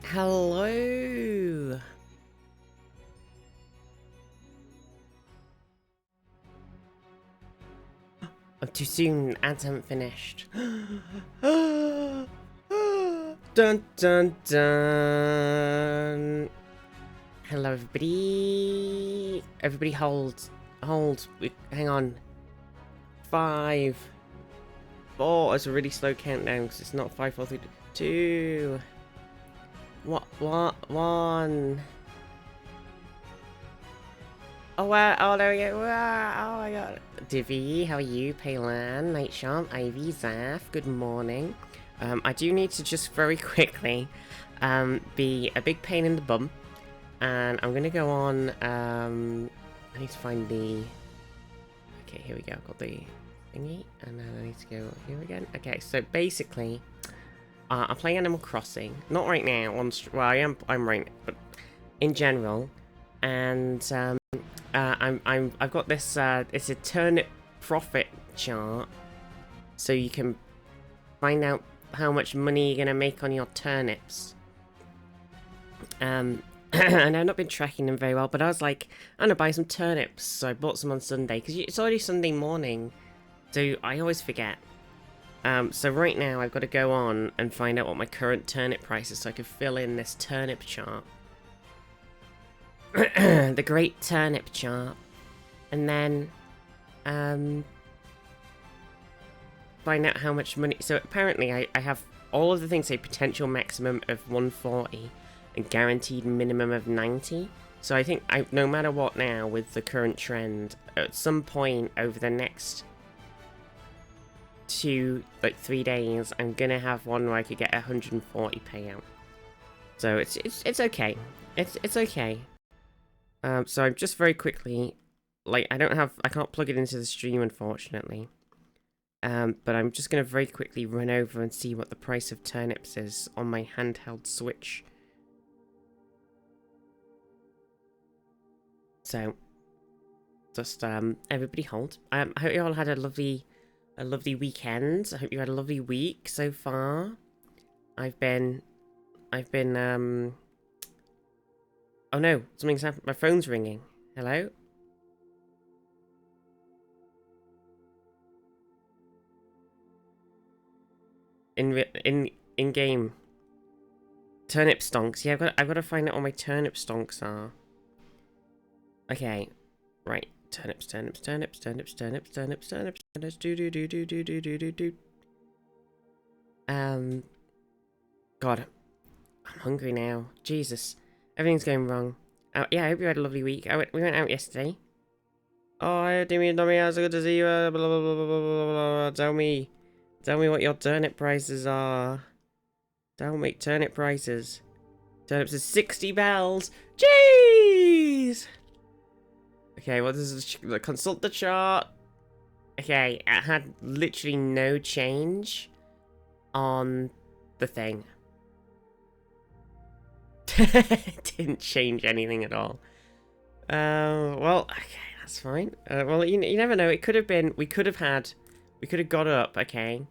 Hello. I'm too soon. Ads haven't finished. Dun dun dun. Hello, everybody. Everybody, hold. Hang on. 5, 4. It's a really slow countdown because it's not 5, 4, 3, 2. What? 1. Oh, wow. Oh, there we go. Wow. Oh, my God. Divi, how are you? Paylan, Nightsharp, Ivy, Zaf, good morning. I do need to just very quickly be a big pain in the bum. And I'm going to go on... I need to find the... Okay, here we go. I've got the thingy. And then I need to go here again. Okay, so basically... I'm playing Animal Crossing. Not right now. Well, I'm right now, but in general. And... I've got this, it's a turnip profit chart, so you can find out how much money you're gonna make on your turnips. And I've not been tracking them very well, but I was like, I'm gonna buy some turnips, so I bought some on Sunday, because it's already Sunday morning, so I always forget. So right now I've got to go on and find out what my current turnip price is, so I can fill in this turnip chart. The great turnip chart. And then find out how much money. So apparently I have all of the things say potential maximum of 140 and guaranteed minimum of 90. So I think no matter what now with the current trend, at some point over the next 3 days, I'm gonna have one where I could get 140 payout. So it's okay. It's okay. So I'm just very quickly, like, I can't plug it into the stream, unfortunately. But I'm just going to very quickly run over and see what the price of turnips is on my handheld Switch. So, just, everybody hold. I hope you all had a lovely weekend. I hope you had a lovely week so far. I've been, oh no, something's happened. My phone's ringing. Hello? In game. Turnip stonks. Yeah, I've got to find out what my turnip stonks are. Okay. Right. Turnips. Do. God. I'm hungry now. Jesus. Everything's going wrong. Yeah, I hope you had a lovely week. We went out yesterday. Oh, hi, Timmy, Tommy, how's it good to see you? Blah, blah, blah, blah, blah, blah. Tell me what your turnip prices are. Tell me turnip prices. Turnips is 60 bells. Jeez! Okay, what is this? Consult the chart. Okay, it had literally no change on the thing. Didn't change anything at all. Well, okay, that's fine. Well, you never know. It could have been. We could have got up, okay,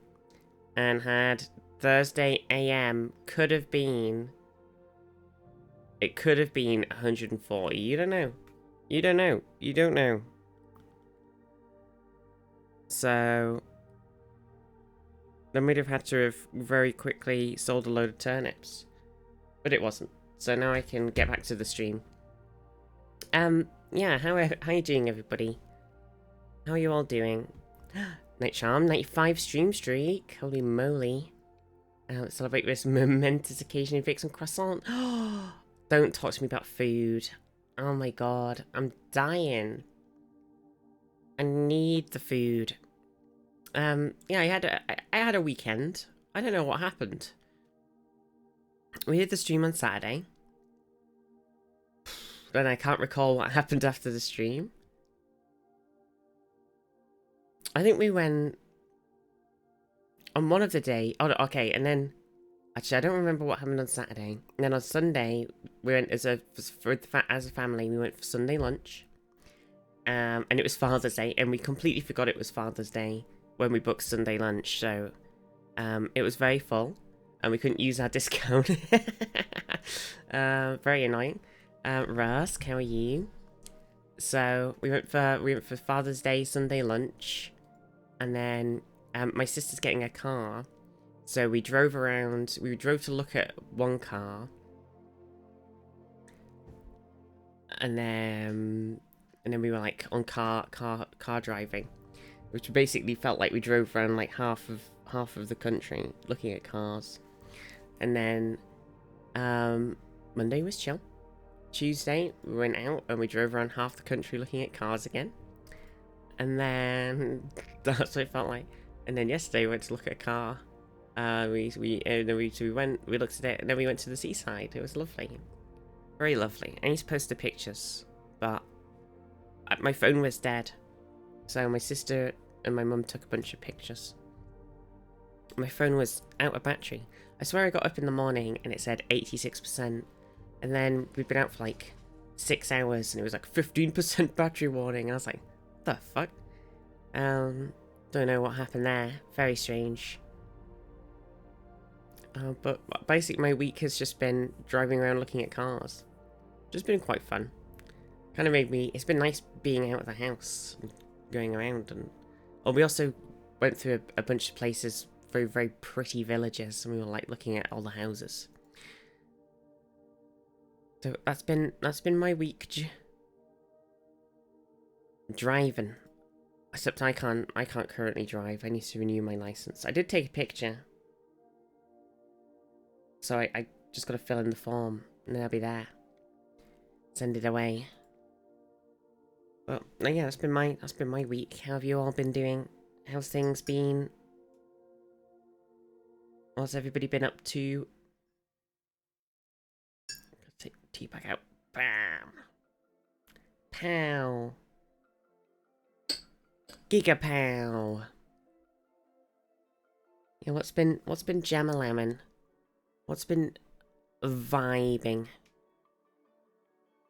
and had Thursday AM. Could have been. It could have been 140. You don't know. You don't know. You don't know. So then we'd have had to have very quickly sold a load of turnips, but it wasn't. So now I can get back to the stream. Yeah, how are you doing, everybody? How are you all doing? Night Charm, 95 stream streak. Holy moly. Let's celebrate this momentous occasion and bake some croissant. Don't talk to me about food. Oh my god, I'm dying. I need the food. Yeah, I had a weekend. I don't know what happened. We did the stream on Saturday. Then I can't recall what happened after the stream. I think we went on one of the day. Oh, okay, and then Actually, I don't remember what happened on Saturday. And then on Sunday, we went as a family. We went for Sunday lunch, and it was Father's Day, and we completely forgot it was Father's Day when we booked Sunday lunch. So, it was very full, and we couldn't use our discount. Very annoying. Rusk, how are you? So we went for Father's Day Sunday lunch, and then my sister's getting a car. So we drove around. We drove to look at one car, and then we were like on car driving, which basically felt like we drove around like half of the country looking at cars. And then Monday was chill. Tuesday we went out and we drove around half the country looking at cars again. And then that's what it felt like. And then yesterday we went to look at a car. We looked at it, and then we went to the seaside. It was lovely, very lovely. I need to post the pictures, but my phone was dead, so my sister and my mum took a bunch of pictures. My phone was out of battery. I swear I got up in the morning and it said 86%, and then we'd been out for like 6 hours and it was like 15% battery warning. I was like, what the fuck? Don't know what happened there. Very strange. But basically my week has just been driving around looking at cars. Just been quite fun. Kind of made me... It's been nice being out of the house and going around. And we also went through a bunch of places, very, very pretty villages, and we were like looking at all the houses. So that's been my week driving. Except I can't currently drive. I need to renew my license. I did take a picture. So I just got to fill in the form, and then I'll be there. Send it away. But yeah, that's been my week. How have you all been doing? How's things been? What's everybody been up to? Take tea bag out. Bam. Pow. Gigapow. Yeah, what's been jam-a-lemon? What's been vibing?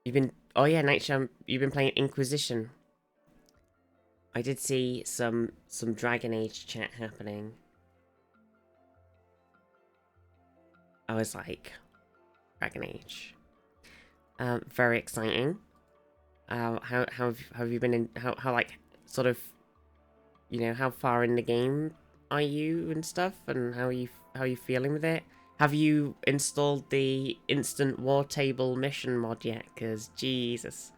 You've been... Oh yeah, Nightsham, you've been playing Inquisition. I did see some Dragon Age chat happening. I was like, Dragon Age. Very exciting. How have you been in... How like, sort of... You know, how far in the game are you and stuff? And how are you feeling with it? Have you installed the Instant War Table mission mod yet? Because, Jesus.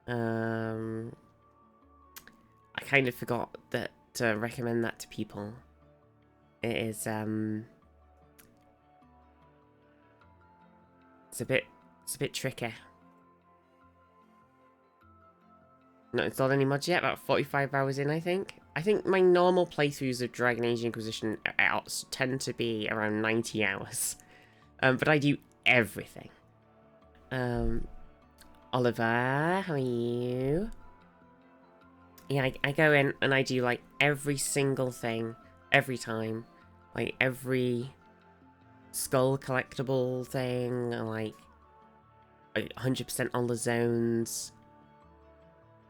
I kind of forgot to recommend that to people. It is, it's a bit tricky. Not installed any mods yet, about 45 hours in, I think. I think my normal playthroughs of Dragon Age Inquisition tend to be around 90 hours. But I do everything. Oliver, how are you? Yeah, I go in and I do like every single thing, every time. Like every skull collectible thing, like 100% all the zones.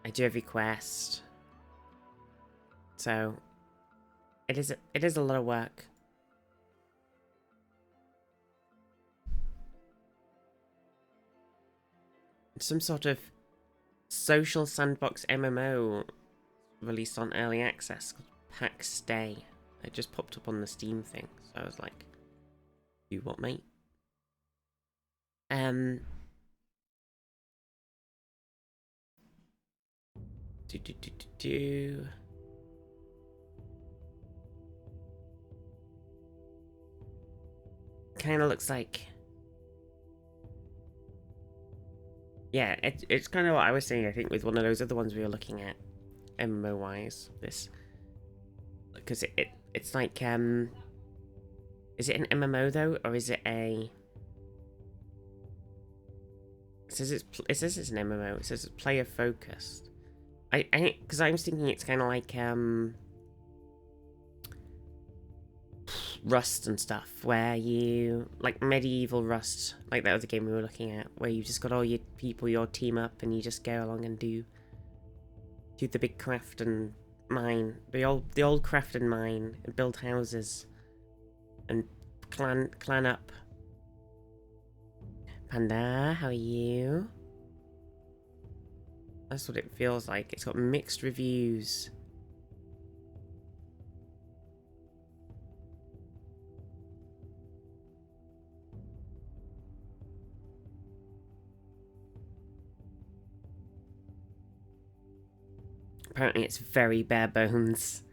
I do every quest. So it is a lot of work. Some sort of social sandbox MMO released on early access called PAX Day. It just popped up on the Steam thing, so I was like, "You what, mate?" Kind of looks like... Yeah, it's kind of what I was saying, I think, with one of those other ones we were looking at, MMO-wise. This... Because it's like, is it an MMO, though? Or is it a... It says it's an MMO. It says it's player-focused. Because I was thinking it's kind of like, Rust and stuff, where you, like medieval Rust, like that other game we were looking at, where you just got all your people, your team up, and you just go along and do the big craft and mine, the old craft and mine, and build houses, and clan up. Panda, how are you? That's what it feels like. It's got mixed reviews. Apparently it's very bare bones.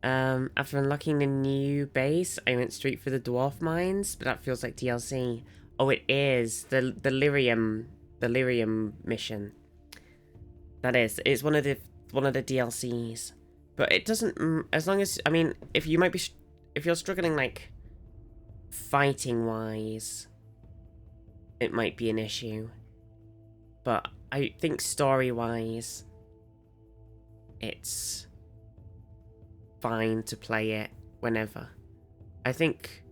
After unlocking the new base, I went straight for the dwarf mines, but that feels like DLC. Oh, it is the lyrium mission. That is. It's one of the DLCs, but it doesn't. As long as, I mean, if you're struggling like fighting wise, it might be an issue. But I think story wise, it's fine to play it whenever. I think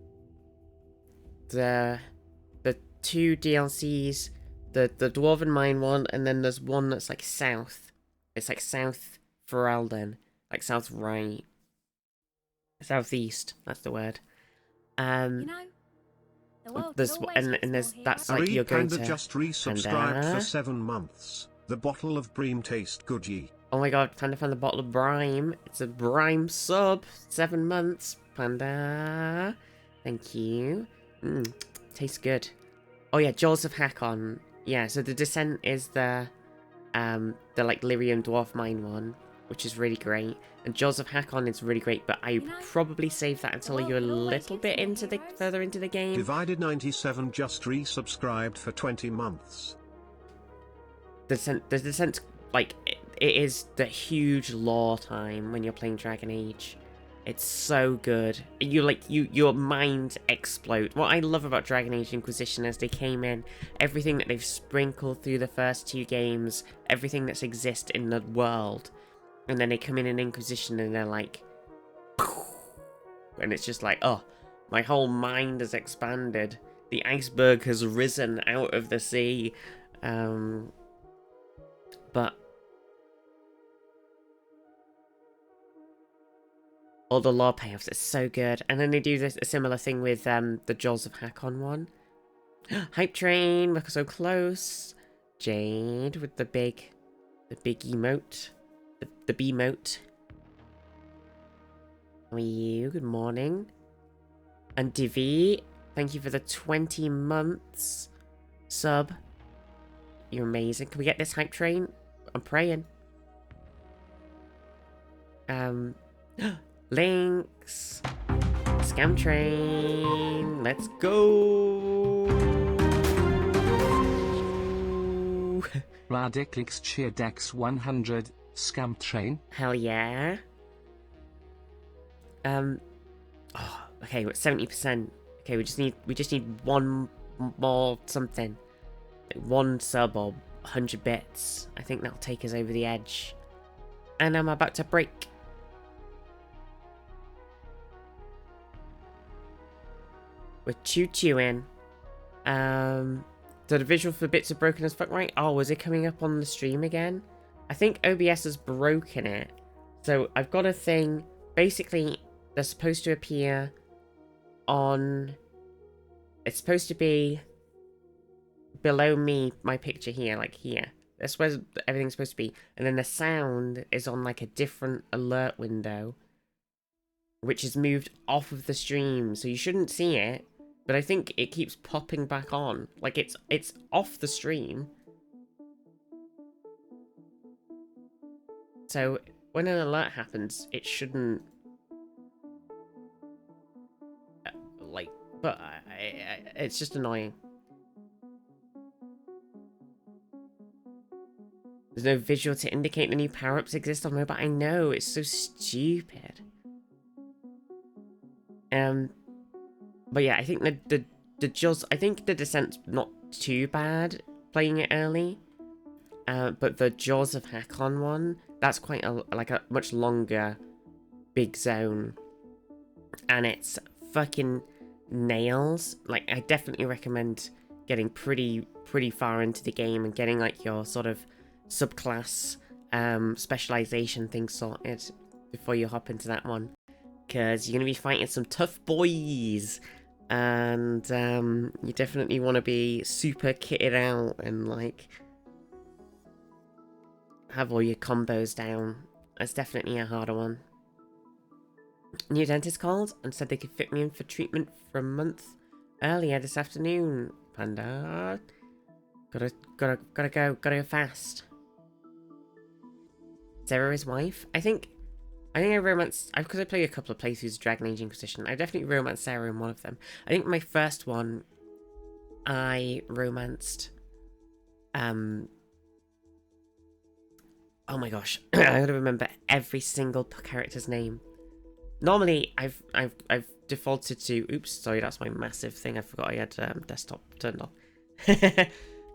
the two DLCs, the Dwarven Mine one, and then there's one that's like south. It's like South Ferelden, like south right, southeast. That's the word. You know, the world There's that's like you're going to. Just resubscribed for 7 months. The bottle of Bream taste good ye. Oh my god, Panda found the bottle of Brime. It's a Brime sub. 7 months, Panda. Thank you. Tastes good. Oh yeah, Jaws of Hakon. Yeah, so the Descent is the like Lyrium Dwarf Mine one, which is really great. And Jaws of Hakon is really great, but I would probably save that until you're a little bit further into the game. Divided 97 just resubscribed for 20 months. The Descent, like, it is the huge lore time when you're playing Dragon Age. It's so good. Your mind explodes. What I love about Dragon Age Inquisition as they came in, everything that they've sprinkled through the first 2 games, everything that's exist in the world, and then they come in Inquisition and they're like, and it's just like, oh, my whole mind has expanded. The iceberg has risen out of the sea. But all the lore payoffs are so good. And then they do a similar thing with the Jaws of Hakon one. Hype train, we're so close. Jade with the big emote. The B-mote. How are you? Good morning. And Divi, thank you for the 20 months sub. You're amazing. Can we get this hype train? I'm praying. Links. Scam train. Let's go. Radiclix cheer dex 100. Scam train. Hell yeah. Oh, okay, we're at 70%. Okay, we just need one more something. Like 1 sub or 100 bits. I think that'll take us over the edge. And I'm about to break. We're choo-chooing. So the visual for bits are broken as fuck, right? Oh, was it coming up on the stream again? I think OBS has broken it. So I've got a thing. Basically, they're supposed to appear on... It's supposed to be below me, my picture here, like here. That's where everything's supposed to be. And then the sound is on like a different alert window, which is moved off of the stream. So you shouldn't see it, but I think it keeps popping back on. Like it's off the stream. So when an alert happens, it shouldn't... But it's just annoying. There's no visual to indicate the new power-ups exist on mobile. I know, it's so stupid. But yeah, I think the Jaws... I think the Descent's not too bad playing it early. But the Jaws of Hakon one, that's quite a much longer big zone. And it's fucking nails. Like, I definitely recommend getting pretty far into the game and getting like your sort of subclass specialization thing sorted before you hop into that one, because you're gonna be fighting some tough boys, and you definitely want to be super kitted out and like have all your combos down. That's definitely a harder one. New dentist called and said they could fit me in for treatment for a month earlier this afternoon. Panda, gotta go fast. Sarah, his wife. I think I romanced, because I played a couple of playthroughs of Dragon Age Inquisition. I definitely romanced Sarah in one of them. I think my first one, I romanced. Oh my gosh, I gotta remember every single character's name. Normally, I've defaulted to. Oops, sorry, that's my massive thing. I forgot I had desktop turned on.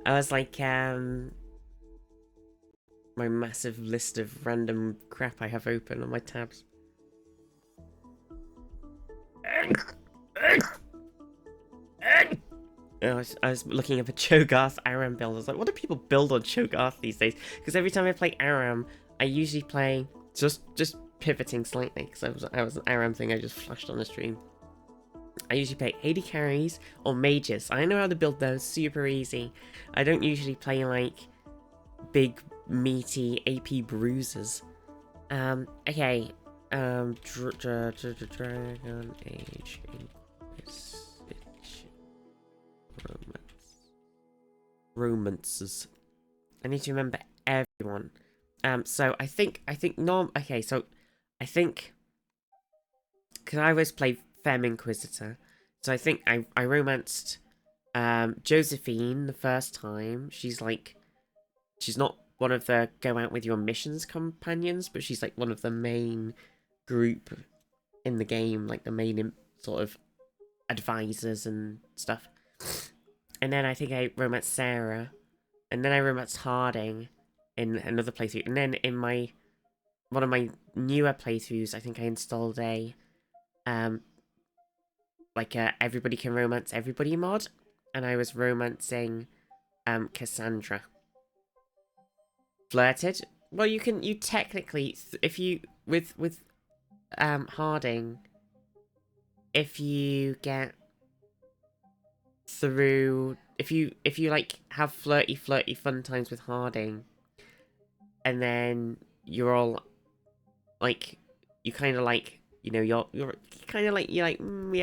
I was like, my massive list of random crap I have open on my tabs. I was looking up a Cho'Gath Aram build. I was like, what do people build on Cho'Gath these days? Because every time I play Aram, I usually play just pivoting slightly, because I was an Aram thing I just flashed on the stream. I usually play AD carries or mages. I know how to build those super easy. I don't usually play like big meaty AP bruisers. Okay. Dragon Age Inquisition romances. I need to remember everyone. So I think okay, so I think because I always play Femme Inquisitor, so I think I romanced Josephine the first time. She's not one of the go out with your missions companions, but she's like one of the main group in the game, like the main sort of advisors and stuff. And then I think I romanced Sarah, and then I romanced Harding in another playthrough, and then in one of my newer playthroughs, I think I installed a everybody can romance everybody mod, and I was romancing Cassandra. Flirted? Well, you technically, if you with Harding, if you get through, if you like have flirty fun times with Harding, and then you're all like, you kind of like, you know, you're kind of like, yeah,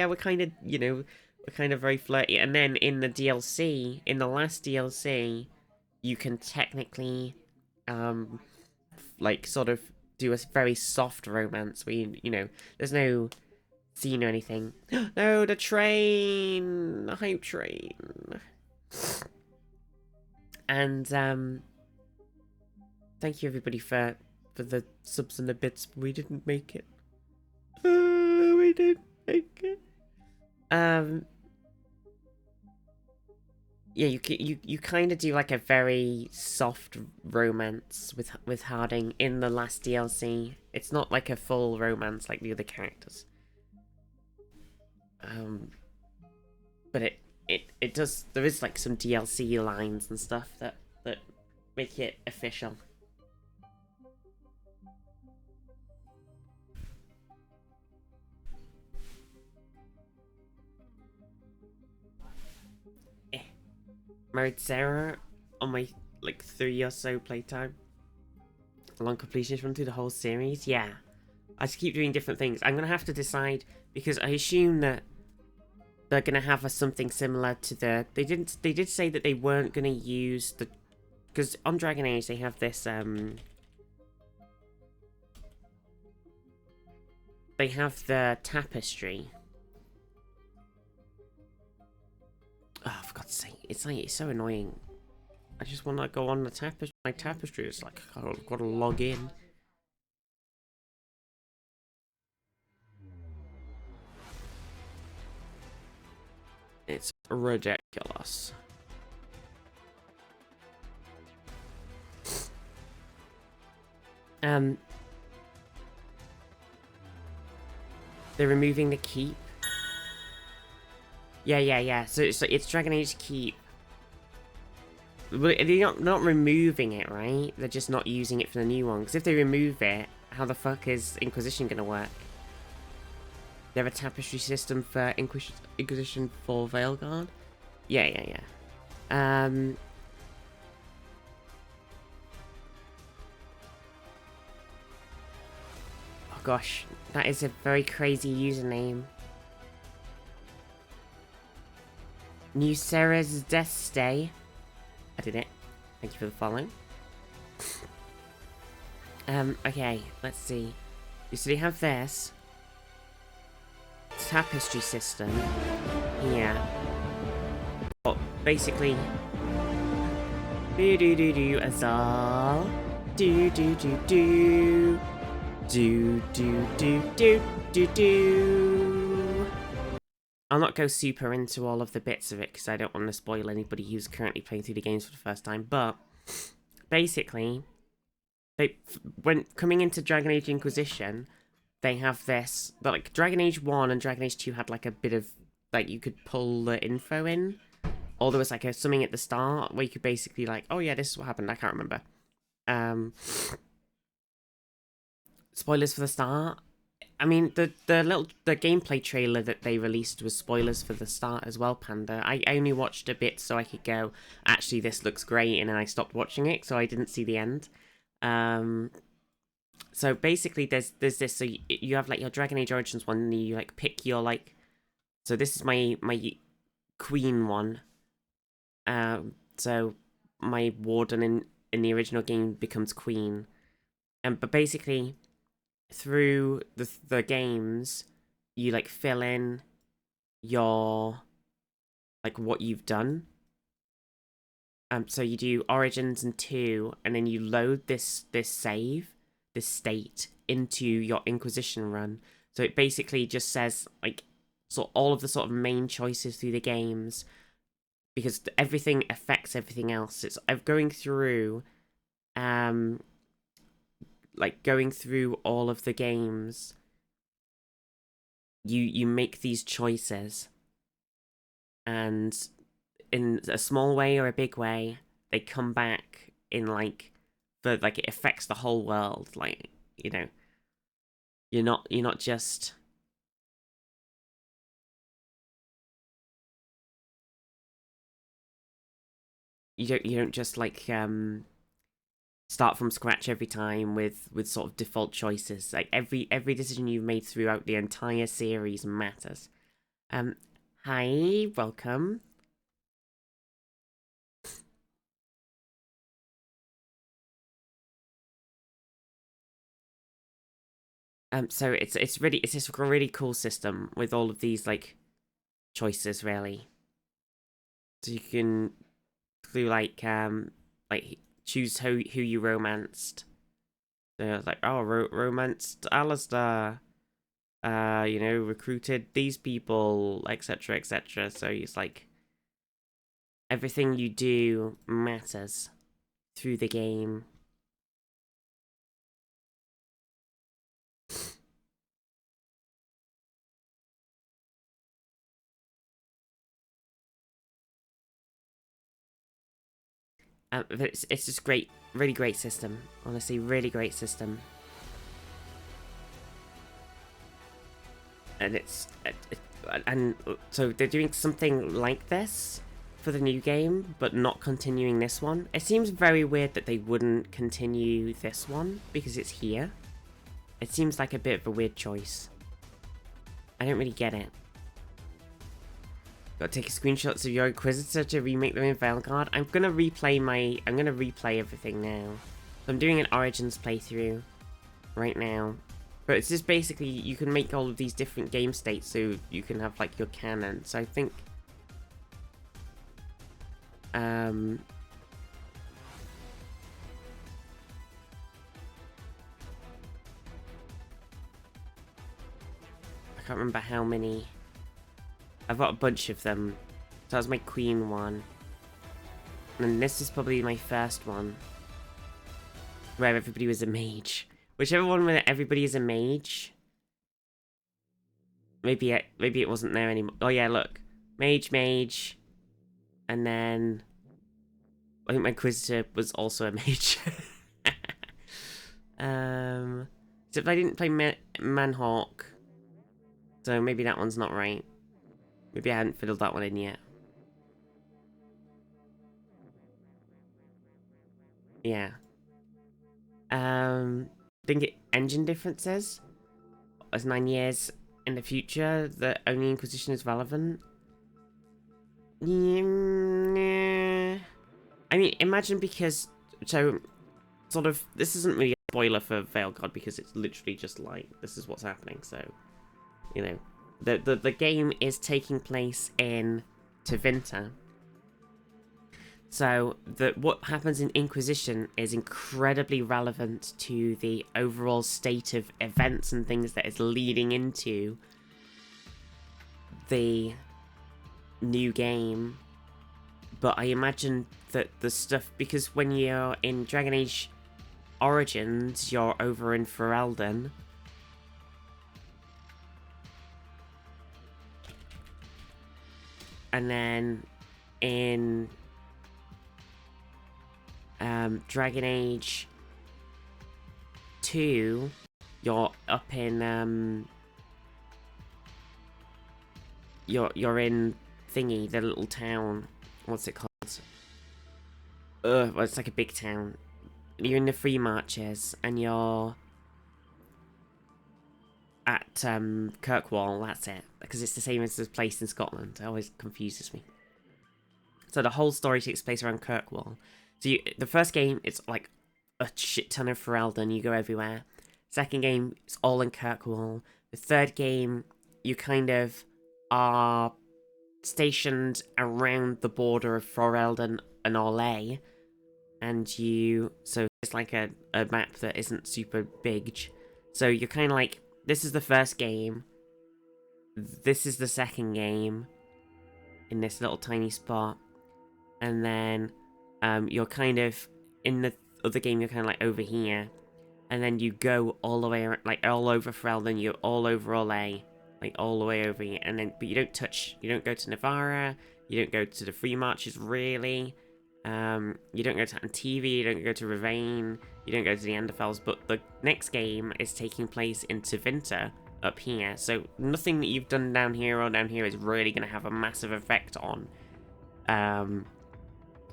we're kind of, you know, we're kind of very flirty, and then in the DLC, in the last DLC, you can technically like sort of do a very soft romance where you know, there's no scene or anything. No, the train, the hype train. And thank you everybody for the subs and the bits. We didn't make it. We didn't make it. Yeah, you kind of do like a very soft romance with Harding in the last DLC. It's not like a full romance like the other characters. But it does. There is like some DLC lines and stuff that make it official. Married Sarah on my like 3 or so playtime. Long completions run through the whole series. Yeah, I just keep doing different things. I'm gonna have to decide, because I assume that they're gonna have something similar to the. They did say that they weren't gonna use the, because on Dragon Age they have this they have the tapestry. Oh, for God's sake. It's so annoying. I just want to go on the my tapestry. It's like, I've got to log in. It's ridiculous. They're removing the keep. Yeah. So it's Dragon Age Keep. They're not removing it, right? They're just not using it for the new one. Because if they remove it, how the fuck is Inquisition gonna work? They have a tapestry system for Inquisition for Veilguard? Yeah. Oh gosh, that is a very crazy username. New Sarah's Death Stay. I did it. Thank you for the following. Okay, let's see. So they have this tapestry system here. But basically, do Azal. Do. I'll not go super into all of the bits of it because I don't want to spoil anybody who's currently playing through the games for the first time. But basically, when coming into Dragon Age Inquisition, they have this. But like Dragon Age 1 and Dragon Age 2 had like a bit of like you could pull the info in, or there was like something at the start where you could basically like, oh yeah, this is what happened. I can't remember. Spoilers for the start. I mean, the gameplay trailer that they released was spoilers for the start as well, Panda. I only watched a bit so I could go, actually, this looks great, and then I stopped watching it, so I didn't see the end. So basically, there's this. So you have like your Dragon Age Origins one, and you like pick your like. So this is my Queen one. So my Warden in the original game becomes Queen, but basically, through the games, you like fill in your like what you've done. So you do Origins and 2, and then you load this state into your Inquisition run. So it basically just says like all of the sort of main choices through the games, because everything affects everything else. It's going through like going through all of the games, you make these choices, and in a small way or a big way, they come back in like it affects the whole world. Like, you know, you're not just you don't just like start from scratch every time with sort of default choices. Like every decision you've made throughout the entire series matters. Hi, welcome. So it's this really cool system with all of these like choices, really. So you can do like choose who you romanced. So like, oh, romanced Alistair. You know, recruited these people, etc., etc. So it's like everything you do matters through the game. It's just great, really great system. Honestly, really great system. And so they're doing something like this for the new game, but not continuing this one. It seems very weird that they wouldn't continue this one because it's here. It seems like a bit of a weird choice. I don't really get it. Gotta take screenshots of your Inquisitor to remake them in Veilguard. I'm gonna replay everything now. So I'm doing an Origins playthrough right now. But it's just basically, you can make all of these different game states so you can have like your canon. So I think I can't remember how many. I've got a bunch of them. So that was my Queen one. And this is probably my first one, where everybody was a mage. Whichever one where everybody is a mage. Maybe it wasn't there anymore. Oh yeah, look. Mage, and then I think my Inquisitor was also a mage. Except I didn't play Manhawk, so maybe that one's not right. Maybe I hadn't fiddled that one in yet. Yeah. Think engine differences? As 9 years in the future, the only Inquisition is relevant? Yeah. I mean, imagine because... So, sort of... This isn't really a spoiler for Veil God because it's literally just like, this is what's happening, so... You know. The game is taking place in Tevinter. So, what happens in Inquisition is incredibly relevant to the overall state of events and things that is leading into the new game. But I imagine that the stuff... Because when you're in Dragon Age Origins, you're over in Ferelden. And then in... Dragon Age 2, you're up in, you're in thingy, the little town. What's it called? Well, it's like a big town. You're in the Free Marches, and you're at, Kirkwall, that's it. Because it's the same as the place in Scotland. It always confuses me. So the whole story takes place around Kirkwall. So the first game, it's like a shit ton of Ferelden, you go everywhere. Second game, it's all in Kirkwall. The third game, you kind of are stationed around the border of Ferelden and Orlais. And so it's like a map that isn't super big. So you're kind of like, this is the first game. This is the second game. In this little tiny spot. And then... you're kind of, in the other game, you're kind of like over here. And then you go all the way, like all over Ferelden, you're all over Orlais. Like all the way over here. And then, but you don't go to Navarra. You don't go to the Free Marches, really. You don't go to Antivi, you don't go to Ravane. You don't go to the Enderfells. But the next game is taking place in Tevinter, up here. So nothing that you've done down here or down here is really going to have a massive effect on,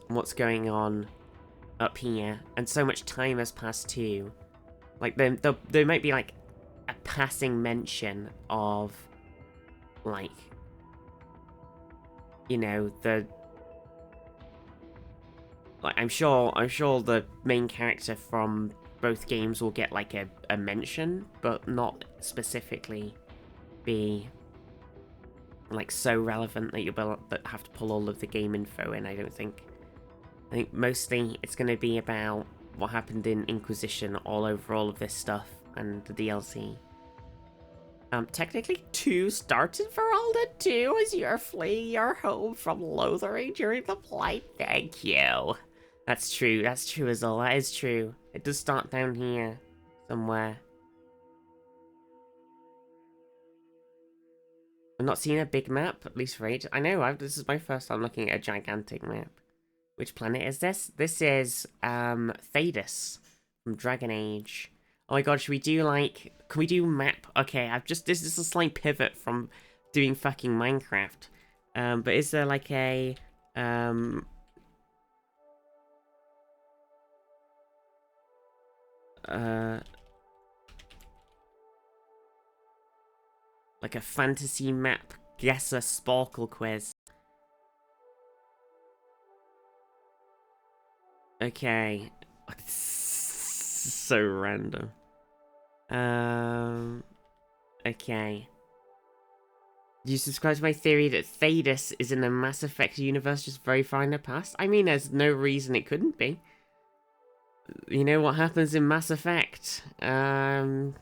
what's going on up here. And so much time has passed too. Like there might be like a passing mention of like, you know, like I'm sure the main character from both games will get like a mention, but not specifically be like so relevant that you'll have to pull all of the game info in. I think mostly it's going to be about what happened in Inquisition all over all of this stuff and the DLC. Technically 2 started Ferelden 2 as you're fleeing your home from Lothering during the Blight. Thank you. That's true as well. That is true. It does start down here somewhere. I've not seen a big map, at least for ages. I know, this is my first time looking at a gigantic map. Which planet is this? This is, Thedas from Dragon Age. Oh my god, should we do, like... Can we do map? Okay, this is a slight pivot from doing fucking Minecraft. But is there, like, a, like a fantasy map guesser sparkle quiz? Okay. So random. Okay. Do you subscribe to my theory that Thedas is in the Mass Effect universe just very far in the past? I mean, there's no reason it couldn't be. You know what happens in Mass Effect? You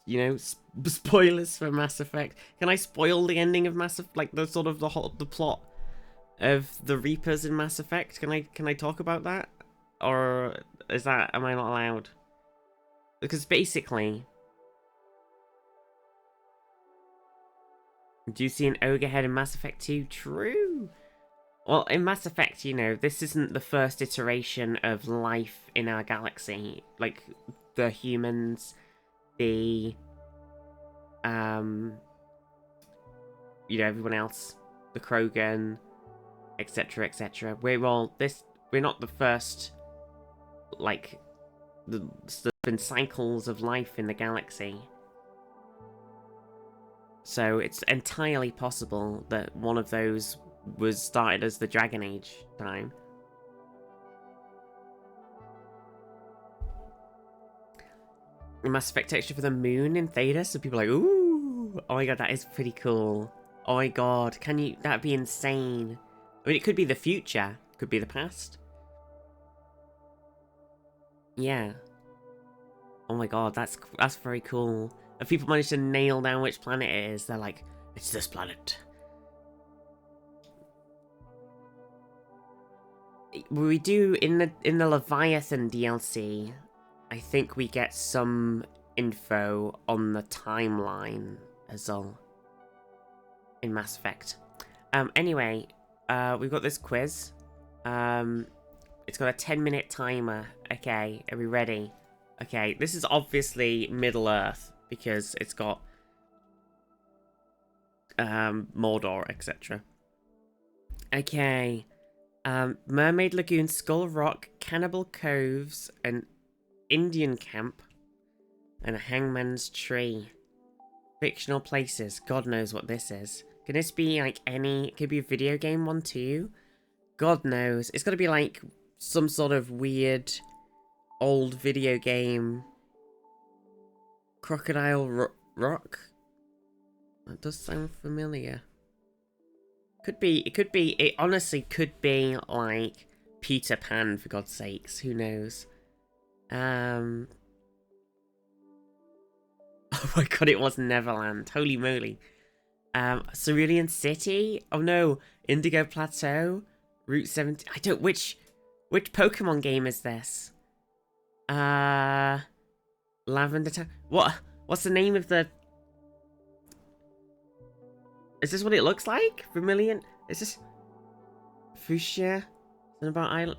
know, spoilers for Mass Effect. Can I spoil the ending of Mass Effect? Like, the sort of the plot of the Reapers in Mass Effect? Can I talk about that? Or am I not allowed? Because basically... Do you see an ogre head in Mass Effect 2? True. Well, in Mass Effect, you know, this isn't the first iteration of life in our galaxy. Like, the humans, the, you know, everyone else, the Krogan, etc., etc. We're not the first, like, there's been cycles of life in the galaxy. So it's entirely possible that one of those was started as the Dragon Age time. Mass Effect texture for the moon in Theta, so people are like, ooh, oh my god, that is pretty cool. Oh my god, that'd be insane. I mean, it could be the future, could be the past. Yeah. Oh my god, that's very cool. If people manage to nail down which planet it is, they're like, it's this planet. We do in the Leviathan DLC, I think we get some info on the timeline as well in Mass Effect. Anyway, we've got this quiz. It's got a 10-minute timer. Okay, are we ready? Okay, this is obviously Middle Earth because it's got Mordor, etc. Okay. Mermaid Lagoon, Skull Rock, Cannibal Coves, an Indian camp, and a Hangman's Tree. Fictional places. God knows what this is. Can this be like any... It could be a video game one too? God knows. It's got to be like some sort of weird old video game. Crocodile Rock? That does sound familiar. It honestly could be like Peter Pan, for God's sakes, who knows. Oh my god, it was Neverland, holy moly. Cerulean City? Oh no, Indigo Plateau? Route 70, I don't, which Pokemon game is this? Lavender Town, what's the name of the... Is this what it looks like? Vermilion? Is this... Fuchsia? Something about Island...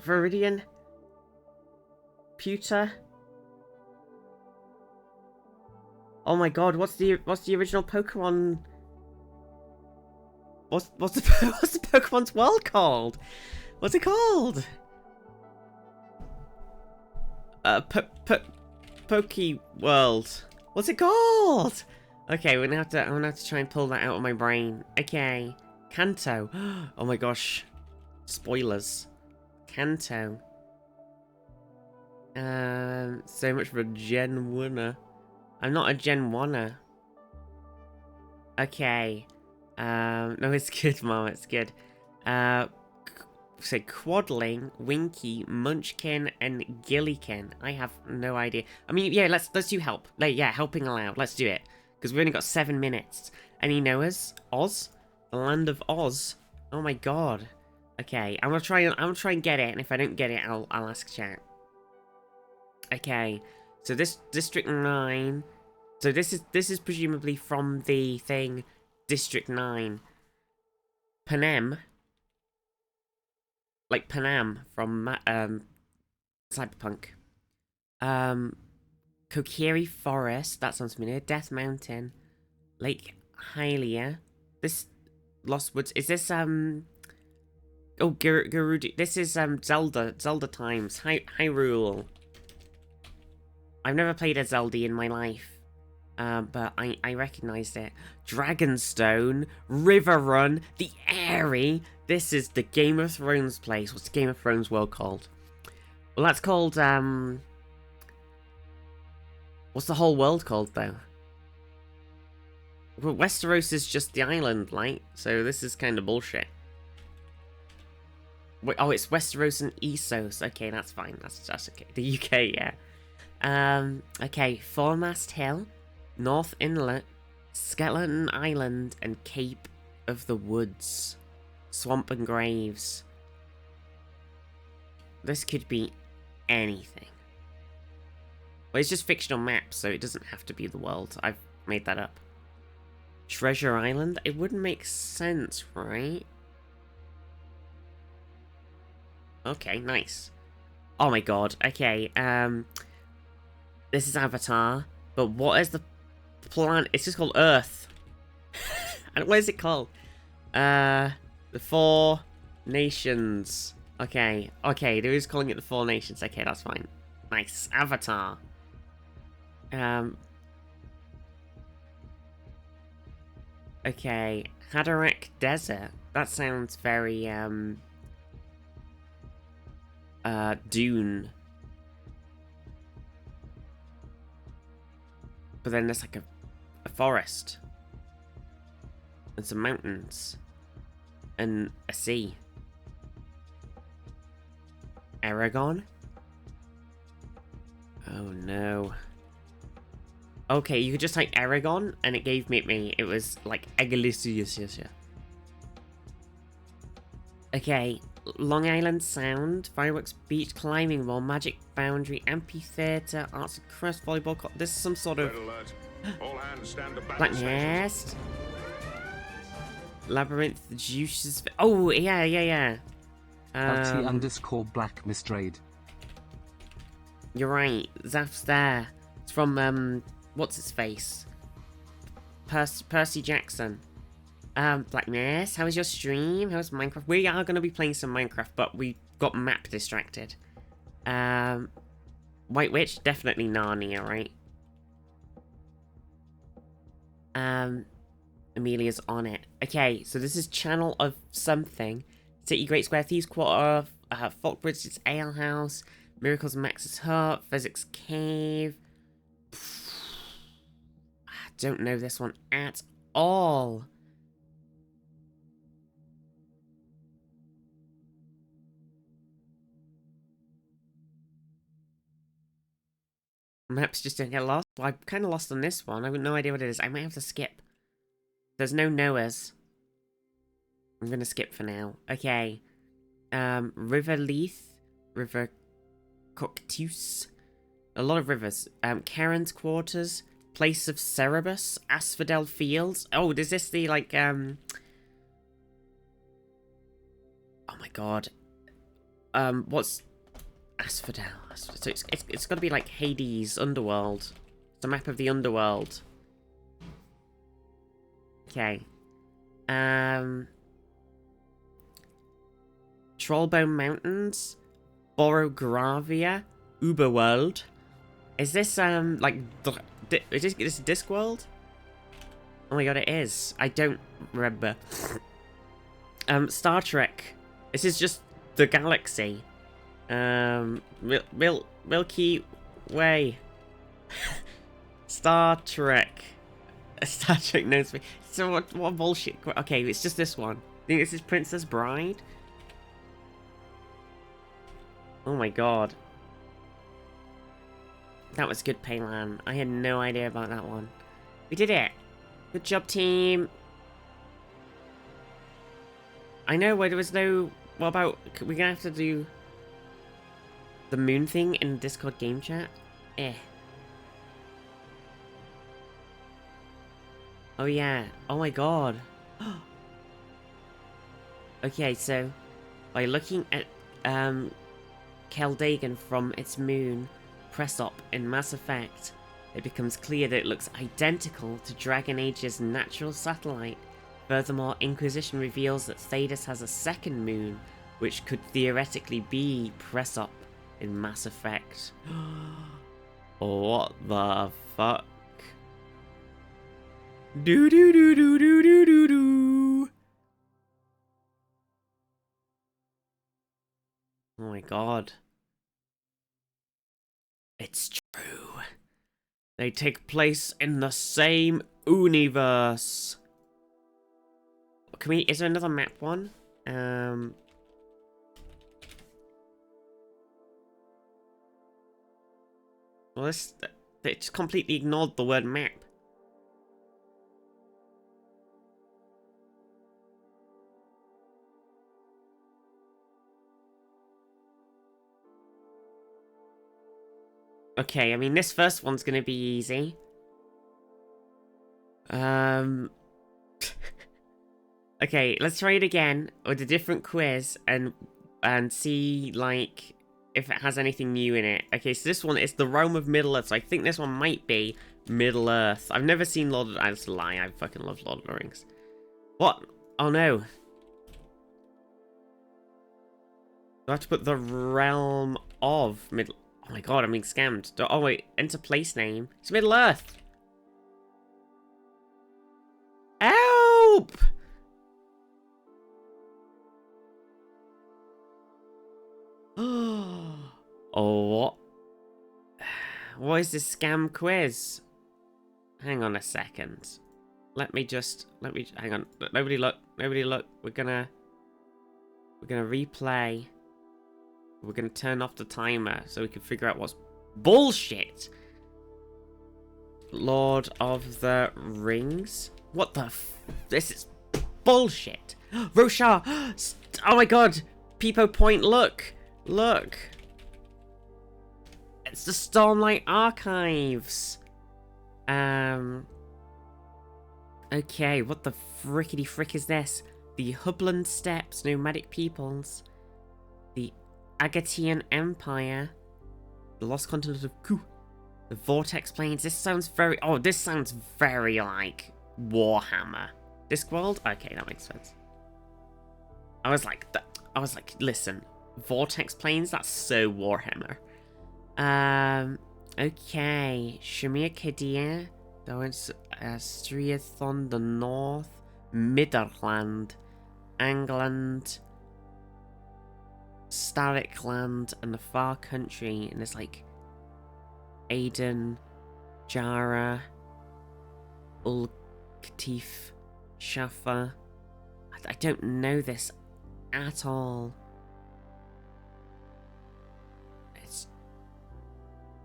Viridian? Pewter? Oh my god, what's the original Pokemon... What's the Pokemon's world called? What's it called? Poke World. What's it called? Okay, I'm gonna have to try and pull that out of my brain. Okay. Kanto. Oh my gosh. Spoilers. Kanto. So much for a Gen 1er. I'm not a Gen 1er. Okay. No, it's good, Mom, it's good. Say Quadling, Winky, Munchkin, and Gillikin. I have no idea. I mean, yeah, let's do help. Like, yeah, helping allowed. Let's do it. Because we've only got 7 minutes. Any knowers? Oz? The land of Oz? Oh my god. Okay, I'm gonna try and get it, and if I don't get it, I'll ask chat. Okay, so this District 9. So this is presumably from the thing District 9. Panem. Like Panam from Cyberpunk. Kokiri Forest, that sounds familiar. Death Mountain. Lake Hylia. This Lost Woods. Is this Oh, Gerudo. This is Zelda times. Hyrule. I've never played a Zelda in my life. But I recognized it. Dragonstone, River Run, The Airy. This is the Game of Thrones place. What's the Game of Thrones world called? Well, that's called, what's the whole world called, though? Well, Westeros is just the island, like, so this is kind of bullshit. Wait, oh, it's Westeros and Essos. Okay, that's fine. That's okay. The UK, yeah. Okay, Foremast Hill, North Inlet, Skeleton Island, and Cape of the Woods. Swamp and Graves. This could be anything. Well, it's just fictional maps, so it doesn't have to be the world. I've made that up. Treasure Island? It wouldn't make sense, right? Okay, nice. Oh my god, okay, this is Avatar, but what is the planet? It's just called Earth. And what is it called? The Four Nations. Okay, okay, they're just calling it the Four Nations. Okay, that's fine. Nice. Avatar. Okay, Haderach Desert. That sounds very, Dune. But then there's like a forest. And some mountains. And a sea. Aragon? Oh no. Okay, you could just type Aragon, and it gave me, it was like Agalicious. Okay, Long Island Sound, Fireworks Beach, Climbing Wall, Magic Boundary, Amphitheater, Arts and Crafts, Volleyball Court. This is some sort of... All hands stand to Black Nest. Labyrinth, Juices... Oh, yeah. LT_Black Mistrade. You're right, Zaf's there. It's from, what's its face? Percy Jackson. Black Nest, how was your stream? How was Minecraft? We are going to be playing some Minecraft, but we got map distracted. White Witch, definitely Narnia, right? Amelia's on it. Okay, so this is Channel of Something. City Great Square, Thieves Quarter, Falkbridge's Ale House, Miracles Max's Hut, Physics Cave. I don't know this one at all. Maps just didn't get lost. Well, I'm kind of lost on this one. I have no idea what it is. I might have to skip. There's no Noahs. I'm gonna skip for now. Okay. River Leith. River Cocteus. A lot of rivers. Karen's Quarters. Place of Cerebus. Asphodel Fields. Oh, is this the, like, oh my god. What's... Asphodel. So it's got to be like Hades, Underworld. It's a map of the Underworld. Okay. Trollbone Mountains, Borogravia, Uberworld. Is this like is this Discworld? Oh my god, it is. I don't remember. Star Trek. This is just the galaxy. Milky Way. Star Trek. Star Trek knows me. So what bullshit? Okay, it's just this one. I think this is Princess Bride. Oh my god. That was good, Paylan. I had no idea about that one. We did it. Good job, team. I know where there was no... What about... We're gonna have to do... the moon thing in Discord game chat? Oh yeah. Oh my god. Okay, so by looking at Keldagan from its moon press up in Mass Effect, it becomes clear that it looks identical to Dragon Age's natural satellite. Furthermore, Inquisition reveals that Thedas has a second moon, which could theoretically be press up in Mass Effect. What the fuck? Do do do do do do do do. Oh my god. It's true. They take place in the same universe. Can we... Is there another map one? Well, they just completely ignored the word map. Okay, I mean, this first one's gonna be easy. Okay, let's try it again with a different quiz and see like if it has anything new in it. Okay, so this one is the realm of Middle Earth. So I think this one might be Middle Earth. I've never seen Lord of that's a lie. I fucking love Lord of the Rings. What? Oh no. Do I have to put the realm of Middle? Oh my god, I'm being scammed. Oh wait, enter place name. It's Middle Earth. Help! Oh, what? What is this scam quiz? Hang on a second. Hang on. Nobody look. We're gonna replay. We're gonna turn off the timer so we can figure out what's bullshit. Lord of the Rings? What the this is bullshit. Roshar! Oh my god! Peepo Point, look! Look! It's the Stormlight Archives! Okay, what the frickety frick is this? The Hubland Steppes, Nomadic Peoples. The Agatian Empire. The Lost Continent of Ku. The Vortex Plains. This sounds very... Oh, this sounds very like Warhammer. Discworld? Okay, that makes sense. I was like, listen, Vortex Plains? That's so Warhammer. Okay. Shamir Kedir. Striathon, the North. Midderland. Angland. Starrickland, and the Far Country. And there's like Aden, Jara, Ulktif, Shafa. I don't know this at all. It's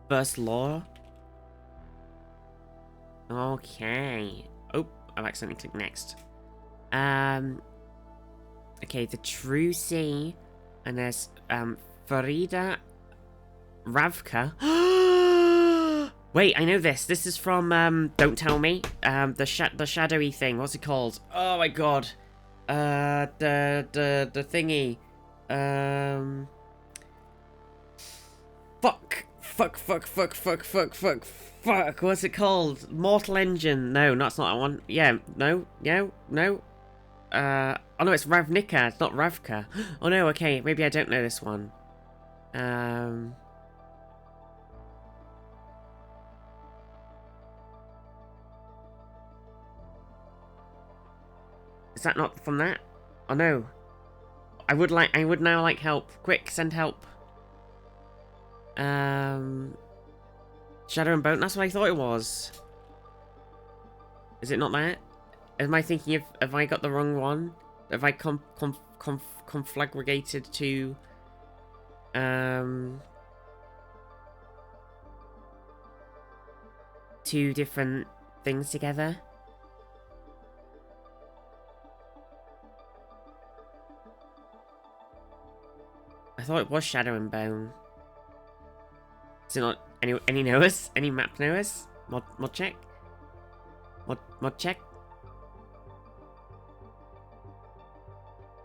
First Law. Okay. Oh, I've accidentally clicked next. Okay, the True Sea, and there's Farida Ravka. Wait, I know this. This is from Don't Tell Me. The shadowy thing. What's it called? Oh my god. The thingy. Fuck. What's it called? Mortal Engine. No, that's not that one. Yeah, no. Oh no, it's Ravnica. It's not Ravka. Oh no, okay. Maybe I don't know this one. Is that not from that? Oh no. I would now like help. Quick, send help. Shadow and Bone, that's what I thought it was. Is it not that? Am I thinking of, have I got the wrong one? Have I conflagrated to two different things together? I thought it was Shadow and Bone. Is it not any knowers? Any map knowers? Mod check? Mod check?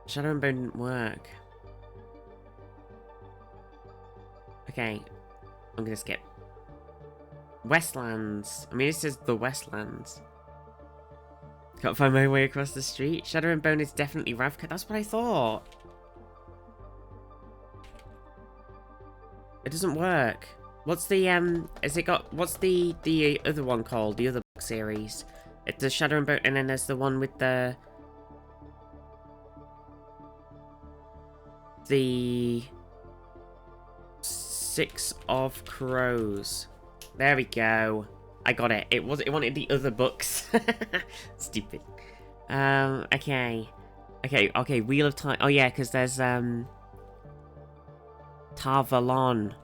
Shadow and Bone didn't work. Okay. I'm gonna skip. Westlands. I mean, this is the Westlands. Can't find my way across the street. Shadow and Bone is definitely Ravka. That's what I thought. It doesn't work. What's the has it got, what's the other one called? The other book series? It's the Shadow and Bone, and then there's the one with the Six of Crows. There we go. I got it. It wanted the other books. Stupid. Okay. Wheel of Time. Oh yeah, because there's Tarvalon.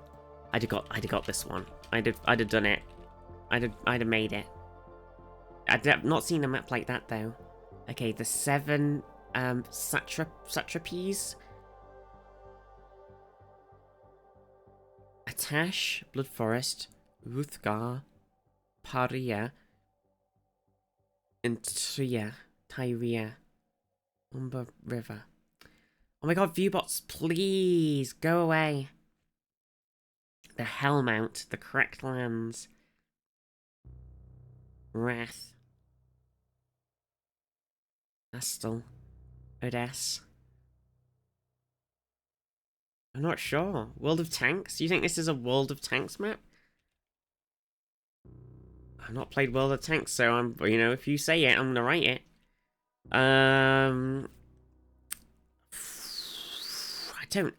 I'd have got this one. I'd have done it. I'd have made it. I'd have not seen a map like that though. Okay, the 7 satrapies. Atash, Blood Forest, Ruthgar, Paria, and Tyria. Umber River. Oh my god, viewbots, please go away. The Hellmount, the correct lands. Wrath. Astle. Odess. I'm not sure. World of Tanks? Do you think this is a World of Tanks map? I've not played World of Tanks, so I'm, you know, if you say it, I'm gonna write it. I don't,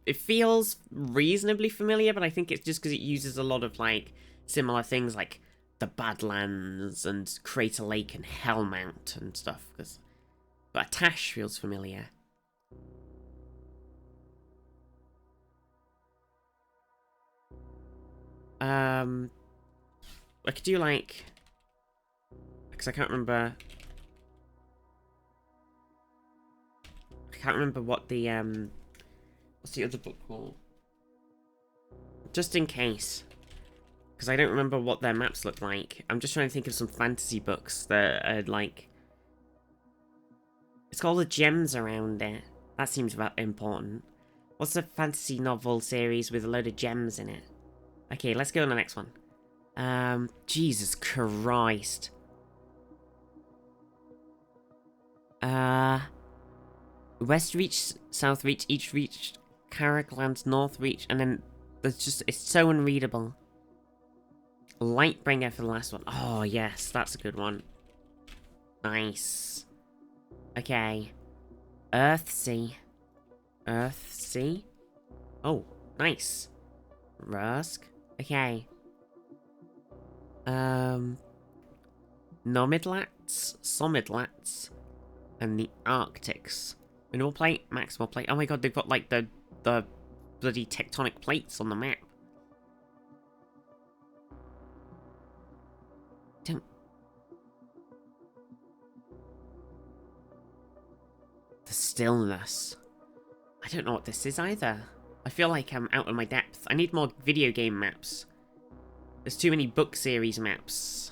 it feels reasonably familiar, but I think it's just because it uses a lot of, like, similar things, like the Badlands and Crater Lake and Hellmount and stuff. But Atash feels familiar. I could do, like, because I can't remember what the, what's the other book called? Just in case. Because I don't remember what their maps look like. I'm just trying to think of some fantasy books that are, like... It's got all the gems around it. That seems about important. What's a fantasy novel series with a load of gems in it? Okay, let's go on the next one. Jesus Christ. West Reach, South Reach, East Reach, Carricklands, North Reach, and then there's just, it's so unreadable. Lightbringer for the last one. Oh, yes, that's a good one. Nice. Okay. Earthsea. Earthsea? Oh, nice. Rusk. Okay. Nomidlats, Somidlats, and the Arctics. Mineral plate, maximal plate. Oh my god, they've got like the bloody tectonic plates on the map. Don't. The stillness. I don't know what this is either. I feel like I'm out of my depth. I need more video game maps. There's too many book series maps.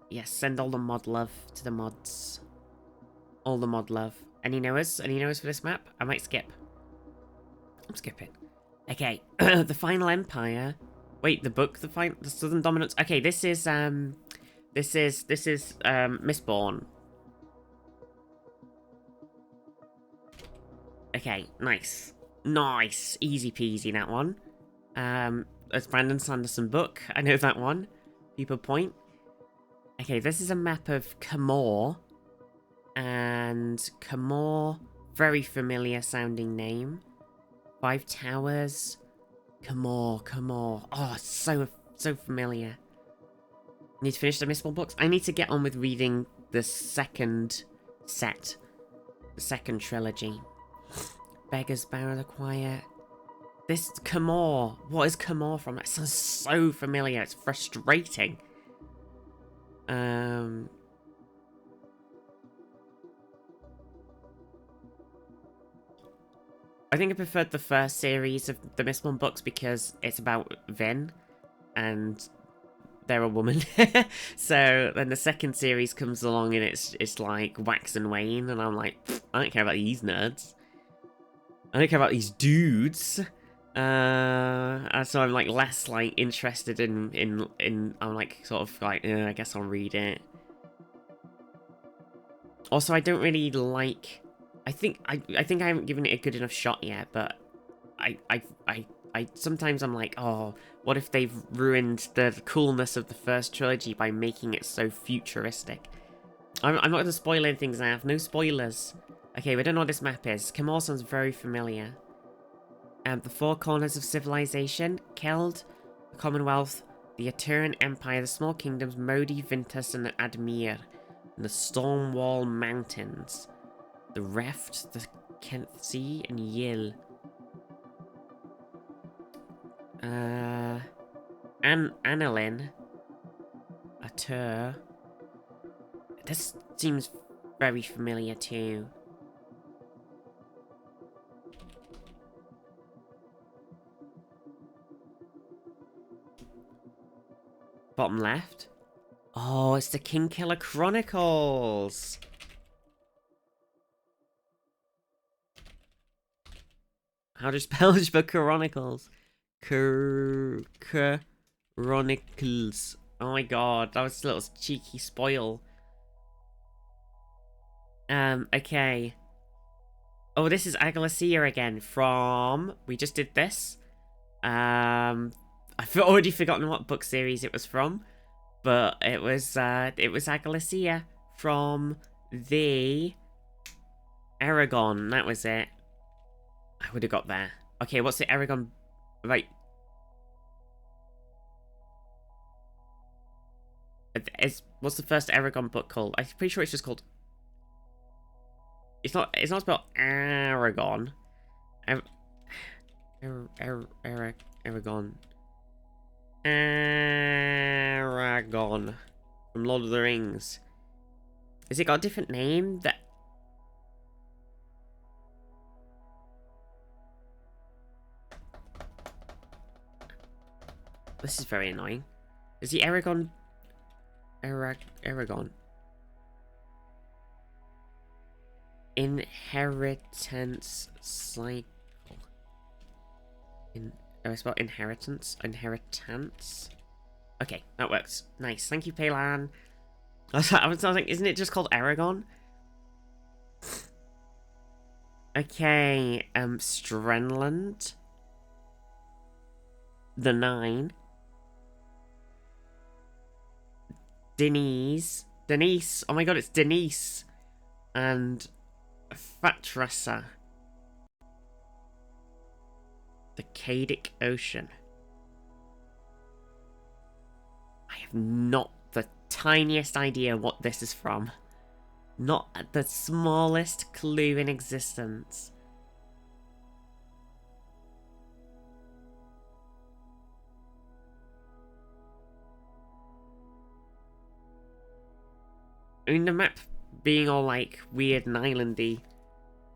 Yes, send all the mod love to the mods. All the mod love. Any knowers? Any knowers for this map? I might skip. I'm skipping. Okay, the Final Empire. Wait, the book, the Southern Dominance. Okay, this is Mistborn. Okay, nice. Nice. Easy peasy, that one. It's Brandon Sanderson book. I know that one. People point. Okay, this is a map of Camor. And Camor, very familiar sounding name. 5 Towers. Camor. Oh, so familiar. Need to finish the Mistborn books. I need to get on with reading the second set. The second trilogy. Beggar's Barrow the Quiet. This Camor. What is Camor from? That sounds so familiar. It's frustrating. I think I preferred the first series of the Mistborn books because it's about Vin, and they're a woman. So then the second series comes along and it's like Wax and Wayne, and I'm like, I don't care about these nerds. I don't care about these dudes. And so I'm like less like interested in I'm like sort of like, I guess I'll read it. Also, I don't really like. I think I haven't given it a good enough shot yet, but I sometimes I'm like, oh, what if they've ruined the coolness of the first trilogy by making it so futuristic? I'm not going to spoil anything, Zav. No spoilers. Okay, we don't know what this map is. Camor sounds very familiar. The Four Corners of Civilization, Keld, the Commonwealth, the Aturan Empire, the Small Kingdoms, Modi, Vintus, and Admir, and the Stormwall Mountains, the Reft, the Kenth Sea, and Yil. Annalyn, Atur. This seems very familiar too. Bottom left. Oh, it's the Kingkiller Chronicles. How do you spell Chronicles? Chronicles. Oh my god, that was a little cheeky spoil. Okay. Oh, this is Aglacia again from... We just did this. I've already forgotten what book series it was from. But it was Aglacia from the Aragon. That was it. I would have got there. Okay, what's the Aragon... Right. What's the first Aragon book called? I'm pretty sure it's just called... It's not spelled Aragon. Aragon. Aragon. From Lord of the Rings. Has it got a different name? This is very annoying. Is the Aragon... Aragon. Inheritance cycle. I spelled inheritance? Inheritance? Okay, that works. Nice. Thank you, Paylan. I was like, isn't it just called Aragon? Okay, Strenland. The Nine. Denise. Oh my god, it's Denise. And Fatrasa. The Cadic Ocean. I have not the tiniest idea what this is from. Not the smallest clue in existence. I mean, the map being all, like, weird and islandy.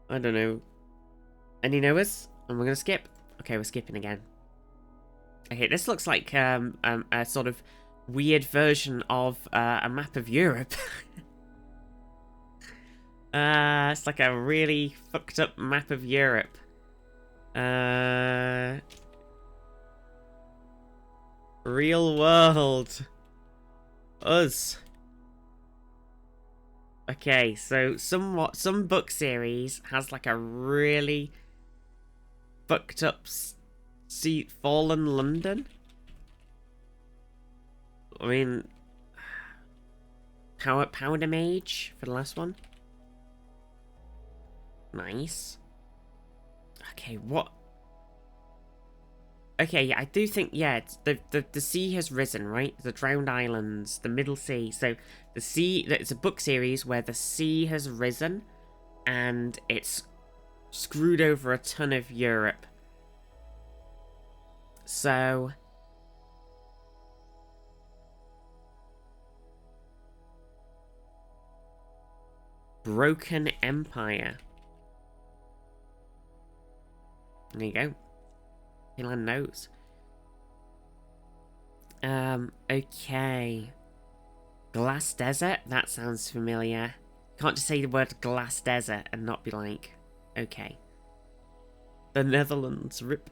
I don't know. Any knowers? And we're gonna skip. Okay, we're skipping again. Okay, this looks like a sort of weird version of a map of Europe. It's like a really fucked up map of Europe. Real world. Us. Okay, so some book series has like a really fucked up fallen London. I mean, Powder Mage for the last one. Nice. Okay, what? Okay, yeah, I do think, yeah, it's the sea has risen, right? The drowned islands, the Middle Sea. So the sea, it's a book series where the sea has risen and it's screwed over a ton of Europe. So Broken Empire. There you go. Finland knows. Okay. Glass Desert? That sounds familiar. Can't just say the word Glass Desert and not be like, okay. The Netherlands, rip.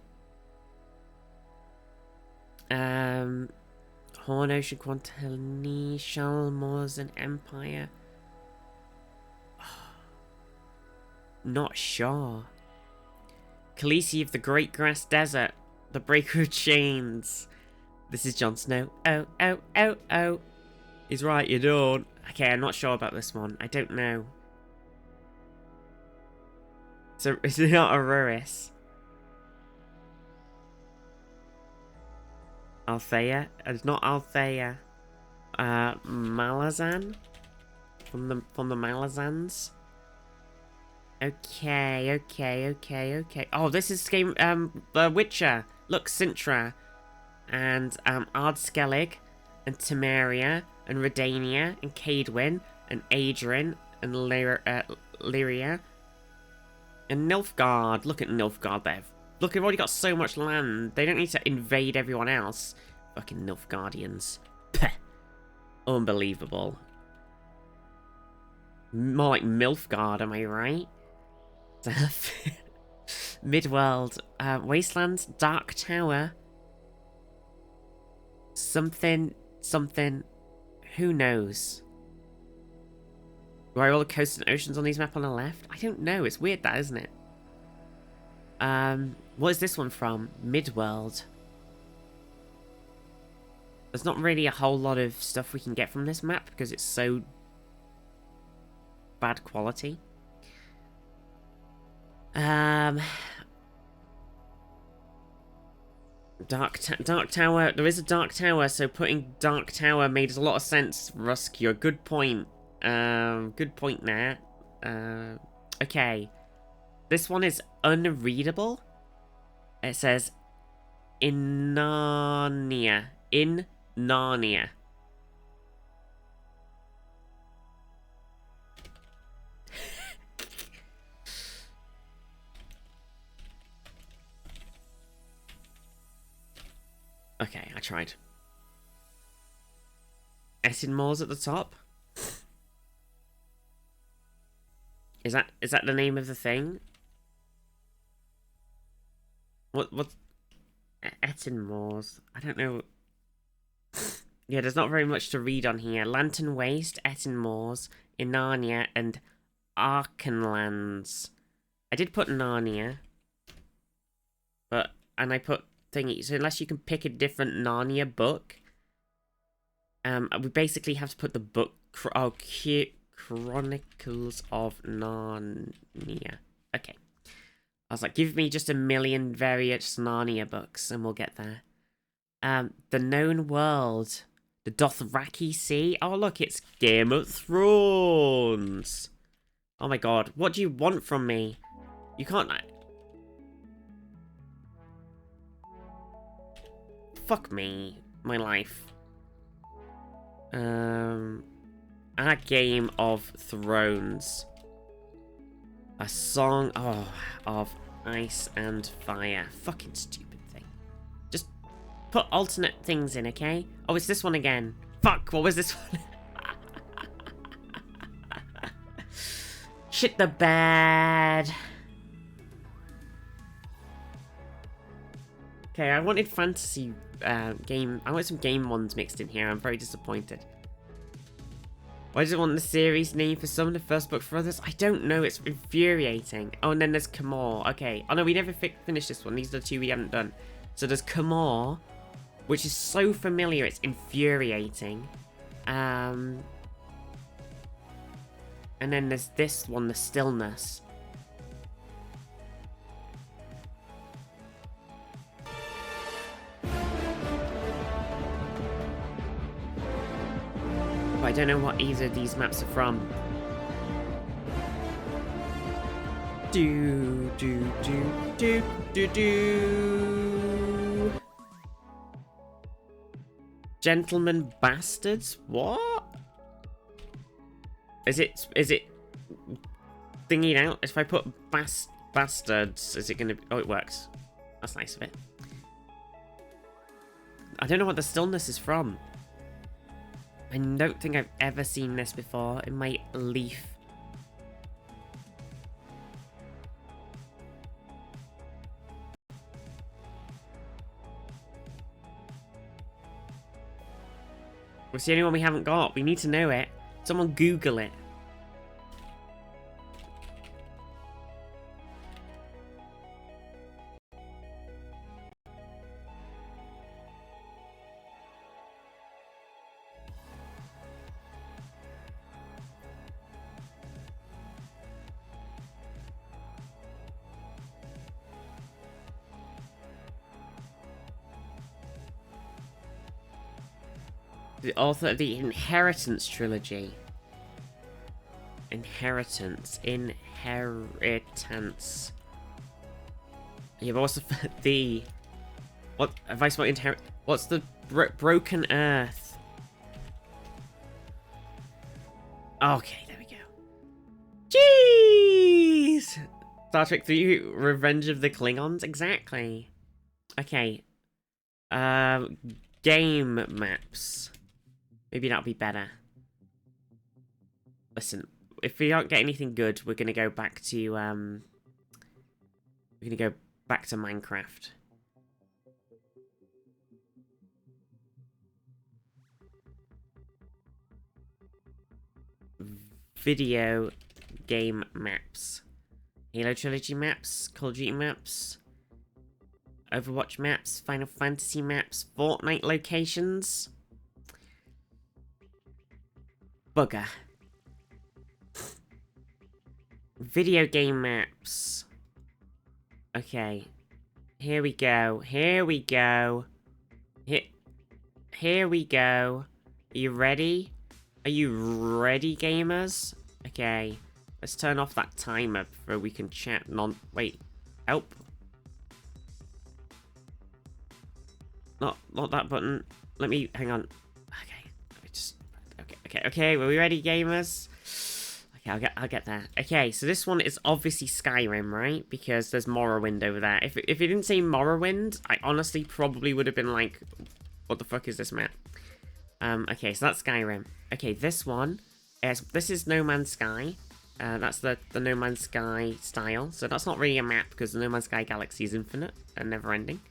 Horn Ocean, Quantani, Shalmosen Empire. Not sure. Khaleesi of the Great Grass Desert. The Breaker of Chains. This is Jon Snow. Oh, oh, oh, oh. He's right, you don't. Okay, I'm not sure about this one. I don't know. So, is it not Aruris? Althea? It's not Althea. Malazan? From the Malazans? Okay. Oh, this is game, The Witcher. Look, Sintra. And, Ardskellig. And Temeria. And Redania. And Cadwyn. And Adrian. And Lyria. And Nilfgaard. Look at Nilfgaard there. Look, they've already got so much land. They don't need to invade everyone else. Fucking Nilfgaardians. Peh. Unbelievable. More like Milfgard, am I right? Midworld. Wastelands. Dark Tower. Something. Who knows? Where are all the coasts and oceans on these map on the left? I don't know. It's weird that, isn't it? What is this one from? Midworld. There's not really a whole lot of stuff we can get from this map because it's so bad quality. Dark Tower. There is a Dark Tower, so putting Dark Tower made a lot of sense, Rusk. Good point. Good point there. Okay. This one is unreadable. It says in Narnia. In Narnia. Okay, I tried. Essinmore's at the top. Is that the name of the thing? What Ettenmore's? I don't know. Yeah, there's not very much to read on here. Lantern Waste, Ettenmore's, Inarnia, and Arkenlands. I did put Narnia, and I put thingy. So unless you can pick a different Narnia book, we basically have to put the book. Chronicles of Narnia. Okay. I was like, give me just a million various Narnia books and we'll get there. The Known World. The Dothraki Sea. Oh, look, it's Game of Thrones. Oh my god. What do you want from me? You can't... Fuck me. My life. A Game of Thrones. A Song of Ice and Fire. Fucking stupid thing. Just put alternate things in, okay? Oh, it's this one again. Fuck, what was this one? Shit the bed. Okay, I wanted fantasy game. I want some game ones mixed in here. I'm very disappointed. Why does it want the series name for some, the first book for others? I don't know, it's infuriating. Oh, and then there's Camor. Okay. Oh no, we never finished this one. These are the two we haven't done. So there's Camor, which is so familiar, it's infuriating. And then there's this one, The Stillness. But I don't know what either of these maps are from. Do. Gentlemen Bastards? What? Is it thingied out? If I put bastards, is it gonna... Oh, it works. That's nice of it. I don't know what The Stillness is from. I don't think I've ever seen this before in my leaf. It's the only one we haven't got. We need to know it. Someone Google it. The author of the Inheritance trilogy. Inheritance. You've also the... What? Have I spelled inherit... What's the Broken Earth? Okay, there we go. Jeez! Star Trek 3, Revenge of the Klingons? Exactly. Okay. Game maps. Maybe that'll be better. Listen, if we don't get anything good, we're gonna go back to Minecraft. Video game maps. Halo Trilogy maps, Call of Duty maps, Overwatch maps, Final Fantasy maps, Fortnite locations. Bugger. Video game maps. Okay. Here we go. Here we go. Here we go. Are you ready? Are you ready, gamers? Okay. Let's turn off that timer so we can chat wait. Help. Not that button. Let me, hang on. Okay. Let me just, okay. Are we ready, gamers? Okay, I'll get there. Okay, so this one is obviously Skyrim, right? Because there's Morrowind over there. If it didn't say Morrowind, I honestly probably would have been like, what the fuck is this map? Okay, so that's Skyrim. Okay, this one this is No Man's Sky. That's the No Man's Sky style. So that's not really a map because the No Man's Sky galaxy is infinite and never ending.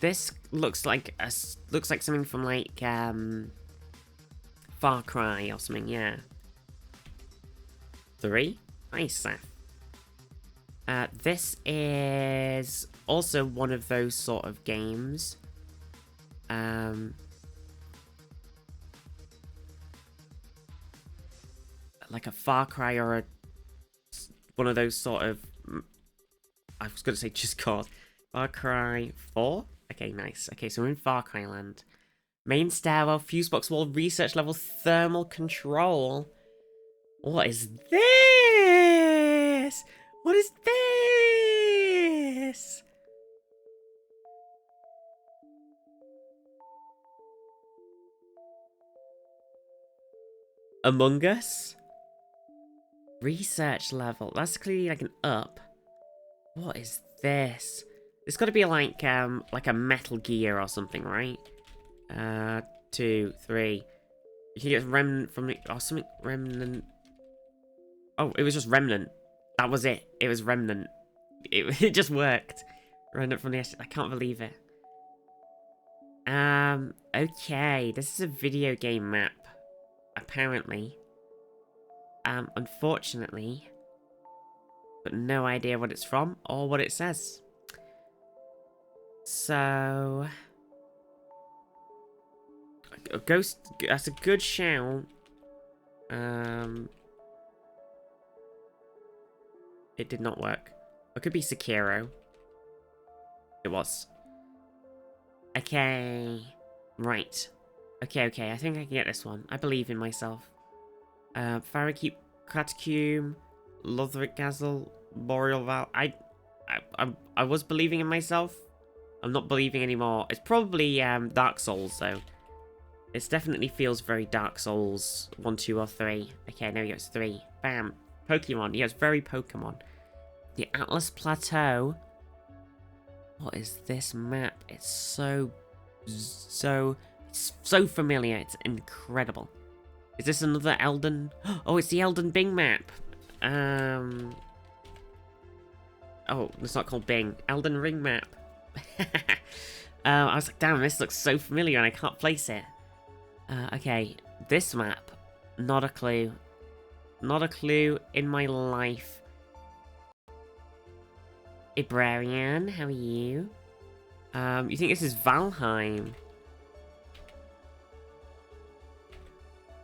This looks like something from like Far Cry or something, yeah. 3? Nice, Seth. This is also one of those sort of games. Like a Far Cry or one of those sort of... I was going to say just called Far Cry 4? Okay, nice. Okay, so we're in Far Cry land. Main stairwell, fuse box wall, research level, thermal control. What is this? What is this? Among Us? Research level. That's clearly like an up. What is this? It's got to be like a Metal Gear or something, right? 2, 3. You can get Remnant from it or something. Remnant. Oh, it was just Remnant. That was it. It was Remnant. It just worked. Remnant from the S. I can't believe it. Okay. This is a video game map. Apparently. Unfortunately. But no idea what it's from or what it says. So... A ghost... That's a good shout. It did not work. It could be Sekiro. It was. Okay. Right. Okay. I think I can get this one. I believe in myself. Farakeep, Catacomb, Lothric Castle, Boreal Val. I was believing in myself. I'm not believing anymore. It's probably Dark Souls though. It definitely feels very Dark Souls 1, 2, or 3. Okay, there we go. It's 3. Bam. Pokemon. Yeah, it's very Pokemon. The Atlas Plateau. What is this map? It's so familiar. It's incredible. Is this another Elden? Oh, it's the Elden Bing map. Oh, it's not called Bing. Elden Ring map. I was like, damn, this looks so familiar and I can't place it. Okay, this map. Not a clue. Not a clue in my life. Ibrarian, how are you? You think this is Valheim?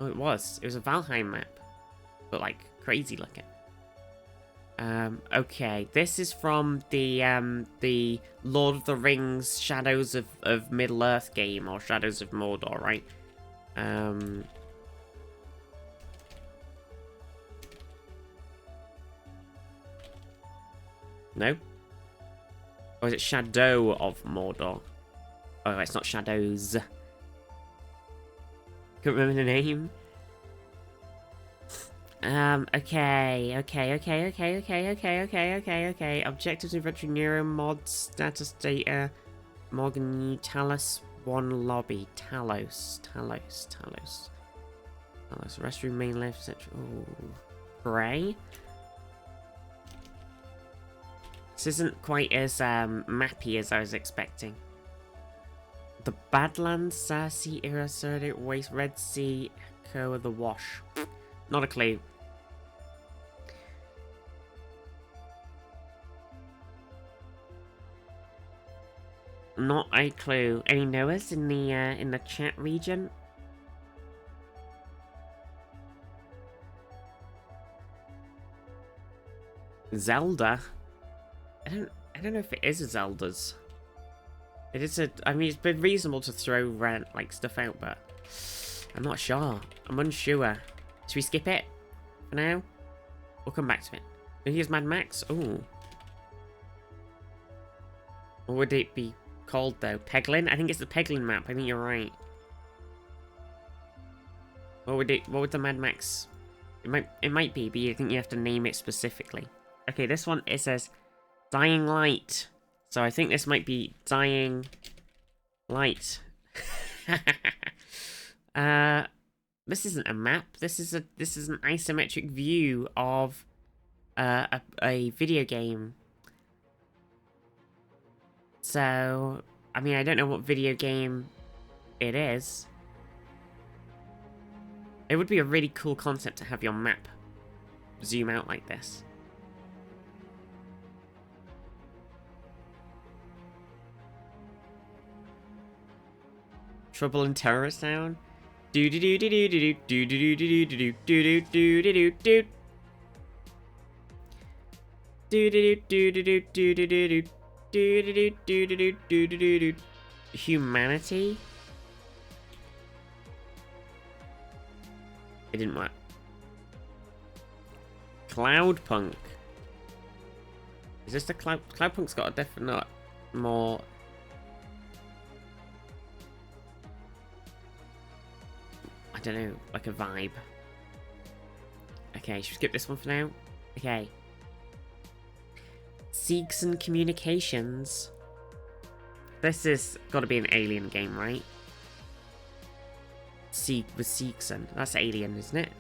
Oh, it was. It was a Valheim map. But, like, crazy looking. Okay. This is from the Lord of the Rings Shadows of Middle-earth game, or Shadows of Mordor, right? No? Or is it Shadow of Mordor? Oh, it's not Shadows. Couldn't remember the name. Okay. Objectives, inventory, Nero, mods, status data, Morgan, Talus, one lobby. Talos. Restroom, main left, central. Oh. Grey. This isn't quite as mappy as I was expecting. The Badlands, Cersei, Iraserde, Waste, Red Sea, Echo of the Wash. Not a clue. Not a clue. Any knowers in the chat region? Zelda? I don't know if it is a Zelda's. It is a. I mean, it's been reasonable to throw like stuff out, but I'm not sure. I'm unsure. Should we skip it for now? We'll come back to it. And here's Mad Max. Ooh. What would it be called though? Peglin? I think it's the Peglin map. I think you're right. What would the Mad Max? It might be, but I think you have to name it specifically. Okay, this one it says Dying Light. So I think this might be Dying Light. This isn't a map. This is an isometric view of a video game. So, I mean, I don't know what video game it is. It would be a really cool concept to have your map zoom out like this. Trouble in Terrorist Town. Do do do do do do do do do do do do do do do do. Do do do do do do do do do. Do. Humanity? It didn't work. Cloudpunk. Is this the Cloudpunk's got a different, more... I don't know, like a vibe. Okay, should we skip this one for now? Okay. Seegson Communications. This is got to be an Alien game, right? With Seegson. That's Alien, isn't it?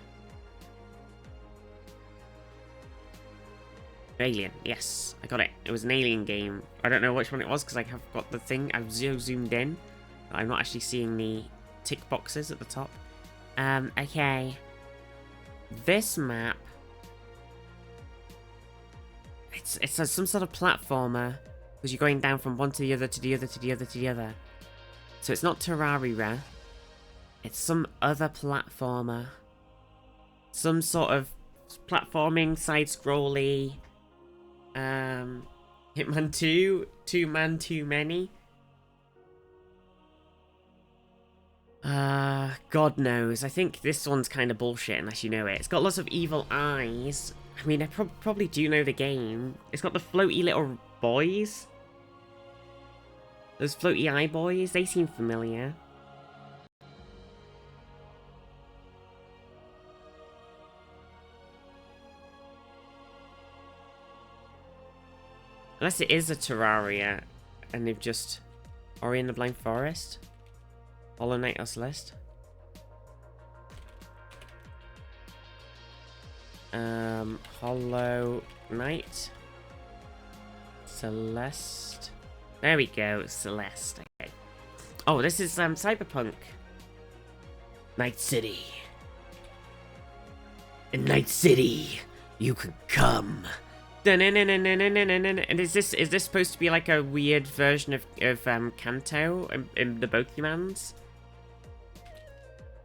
Alien, yes. I got it. It was an Alien game. I don't know which one it was because I have got the thing. I've zoomed in. I'm not actually seeing the tick boxes at the top. Okay. This map... It's some sort of platformer, because you're going down from one to the other, to the other, to the other, to the other. So it's not Terraria. It's some other platformer. Some sort of platforming, side-scrolly. Hitman 2? Two Man Too Many? God knows. I think this one's kind of bullshit unless you know it. It's got lots of evil eyes. I mean, I probably do know the game. It's got the floaty little boys. Those floaty eye boys, they seem familiar. Unless it is a Terraria, and they've just... Ori and the Blind Forest? Hollow Knight or Celeste? Hollow Knight. Celeste. There we go, Celeste. Okay. Oh, this is Cyberpunk. Night City. In Night City, you could come. And is this supposed to be like a weird version of Kanto in the Pokemons?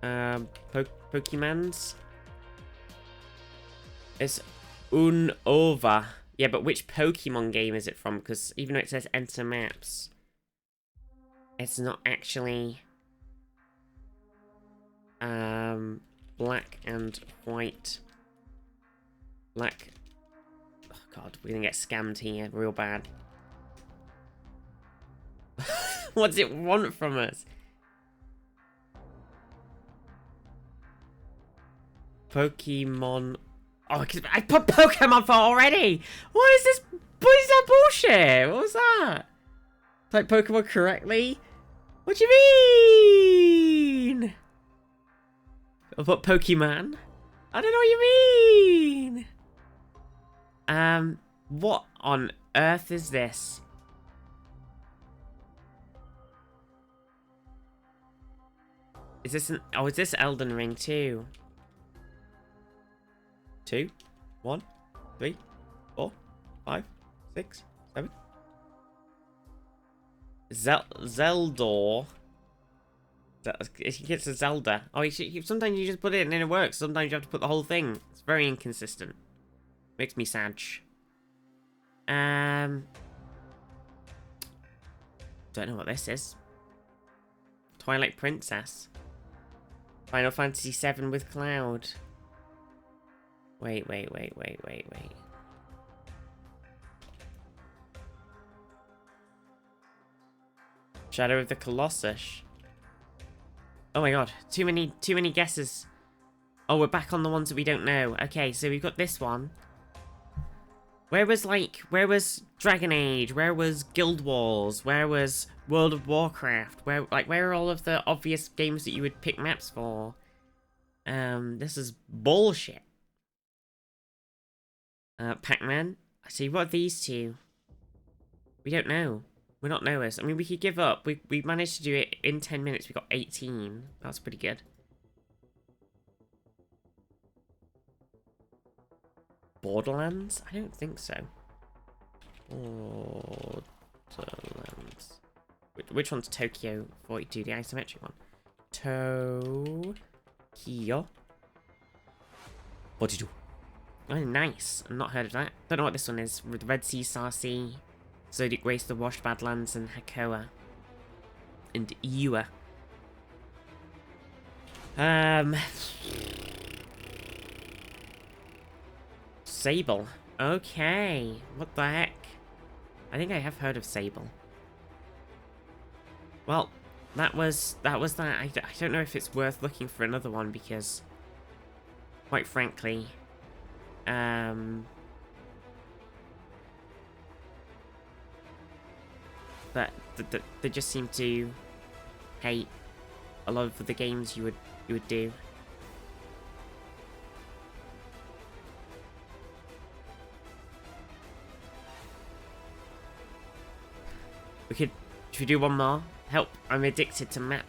Pokemons? It's Unova. Yeah, but which Pokemon game is it from? Because even though it says enter maps, it's not actually black and white. Black. Oh god, we're gonna get scammed here real bad. What does it want from us? Pokemon. Oh, I put Pokemon for already! What is this? What is that bullshit? What was that? Type Pokemon correctly? What do you mean? What Pokemon? I don't know what you mean. What on earth is this? Is this an... Oh, is this Elden Ring 2? 2, 1, 3, 4, 5, 6, 7. Zeldor. I think it's a Zelda. Oh, sometimes you just put it and then it works. Sometimes you have to put the whole thing. It's very inconsistent. Makes me sad. Don't know what this is. Twilight Princess. Final Fantasy VII with Cloud. Wait. Shadow of the Colossus. Oh my god, too many guesses. Oh, we're back on the ones that we don't know. Okay, so we've got this one. Where was Dragon Age? Where was Guild Wars? Where was World of Warcraft? Where are all of the obvious games that you would pick maps for? This is bullshit. Pac-Man. I see, what are these two? We don't know. We're not knowers. I mean, we could give up. We managed to do it in 10 minutes. We got 18. That's pretty good. Borderlands? I don't think so. Borderlands. Which one's Tokyo 42? The isometric one. Tokyo 42. Oh, nice. I've not heard of that. Don't know what this one is. The Red Sea, Sarsi, Zodiac Race, The Washed Badlands, and Hakoa. And Ewa. Sable. Okay. What the heck? I think I have heard of Sable. Well, that was that. I don't know if it's worth looking for another one because, quite frankly, but they just seem to hate a lot of the games you would do. Should we do one more? Help, I'm addicted to map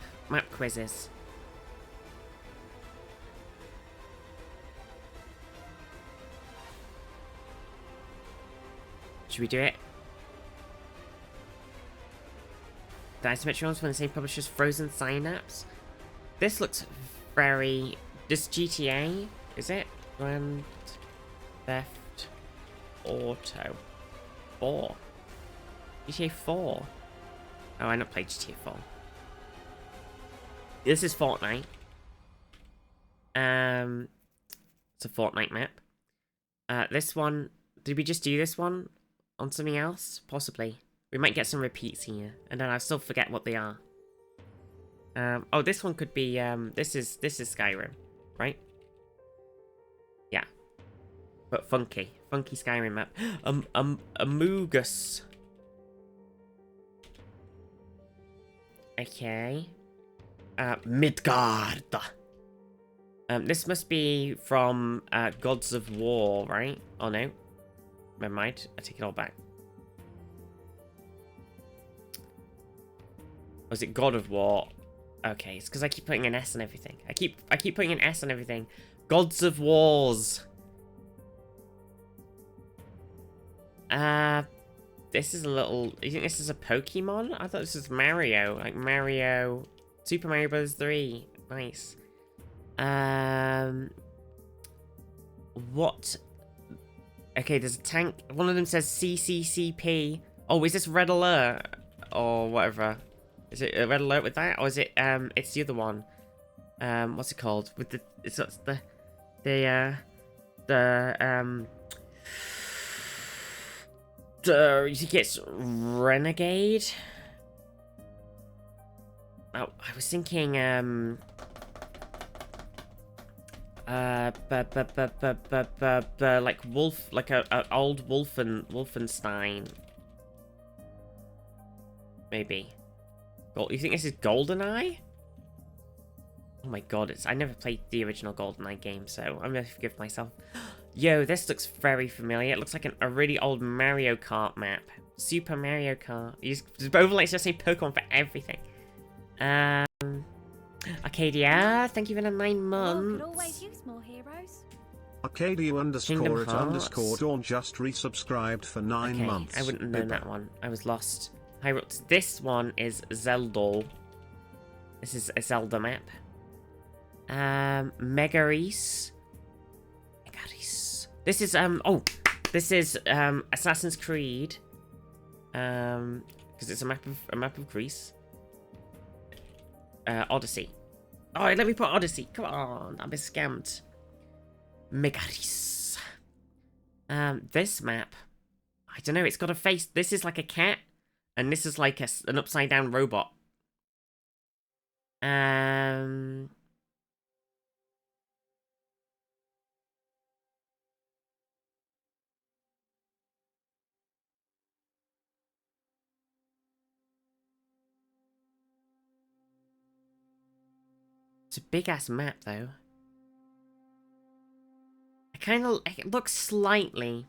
quizzes. Should we do it? The isometric ones from the same publishers, Frozen Synapse. This looks very... This GTA, is it? Grand Theft Auto 4. GTA 4. Oh, I not played GTA 4. This is Fortnite. It's a Fortnite map. This one, did we just do this one on something else? Possibly. We might get some repeats here, and then I still forget what they are. Oh, this one could be, this is Skyrim, right? Yeah. But funky Skyrim map. Amogus. Okay. Midgard. This must be from Gods of War, right? Oh no. Never mind. I take it all back. Was it God of War? Okay, it's because I keep putting an S on everything. I keep putting an S on everything. Gods of Wars. This is a little... You think this is a Pokemon? I thought this was Mario. Like Mario... Super Mario Bros. 3. Nice. What? Okay, there's a tank. One of them says CCCP. Oh, is this Red Alert? Or whatever. Is it a Red Alert with that? Or is it, it's the other one. What's it called? With the... It's you think it's Renegade? Oh, I was thinking, like Wolf, like a old Wolfenstein. Maybe. You think this is GoldenEye? Oh my god, I never played the original GoldenEye game, so I'm gonna forgive myself. Yo, this looks very familiar. It looks like a really old Mario Kart map. Super Mario Kart. Overlights just say Pokemon for everything. Arcadia, thank you for the 9 months. Could always use more heroes. Arcadia Kingdom _ Hearts. Dawn just resubscribed for 9 Okay, months. I wouldn't have known that one. I was lost. This one is Zelda. This is a Zelda map. Megaris. This is this is Assassin's Creed. Because it's a map of Greece. Odyssey. Oh, let me put Odyssey. Come on, I'm scammed. Megaris. This map. I don't know. It's got a face. This is like a cat, and this is like an upside down robot. It's a big ass map though. It looks slightly.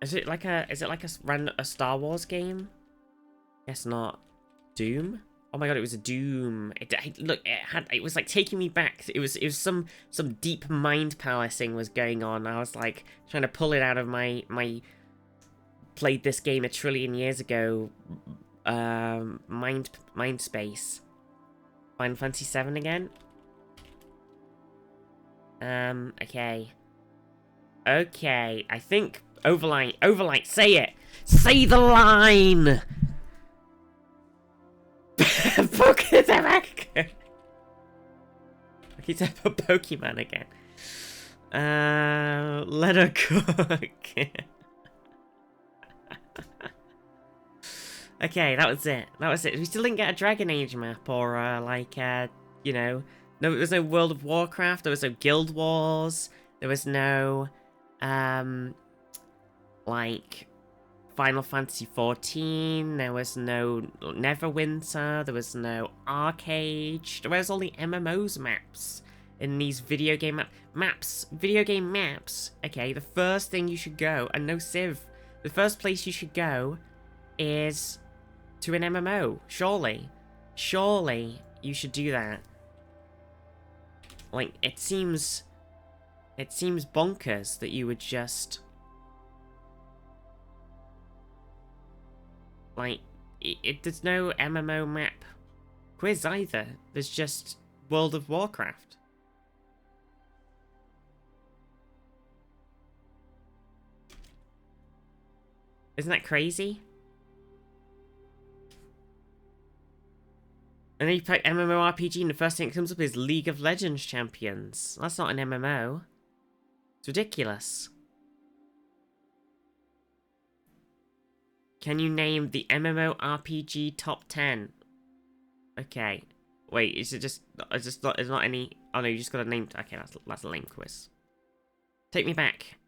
Is it like a Star Wars game? Guess not. Doom? Oh my god, it was a Doom. It was like taking me back. It was some deep mind palancing was going on. I was like trying to pull it out of my played this game a trillion years ago. Mind space. Final Fantasy 7 again. Okay. Okay, I think Overlight, say it! Say the line! Pokemon! I keep saying Pokemon again. Let her cook. Okay, that was it. We still didn't get a Dragon Age map or, you know... No, there was no World of Warcraft, there was no Guild Wars, there was no, like, Final Fantasy XIV, there was no Neverwinter, there was no Arcade, where's all the MMOs maps in these video game video game maps? Okay, the first thing you should go, and no Civ, the first place you should go is to an MMO, surely. Surely you should do that. Like, it seems bonkers that you would just... Like, there's no MMO map quiz either. There's just World of Warcraft. Isn't that crazy? And then you play MMORPG and the first thing that comes up is League of Legends Champions. That's not an MMO. It's ridiculous. Can you name the MMORPG top 10? Okay. Wait, is it just... Is not any... Oh no, you just got a name... Okay, that's a lame quiz. Take me back.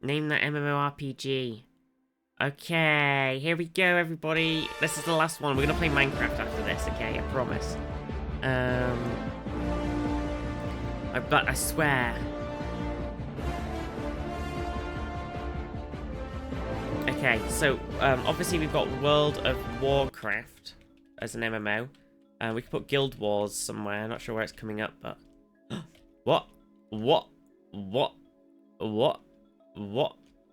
Name the MMORPG. Okay, here we go, everybody. This is the last one. We're gonna play Minecraft after this, okay? I promise. But I swear. Okay, so obviously we've got World of Warcraft as an MMO. We could put Guild Wars somewhere. I'm not sure where it's coming up, but what?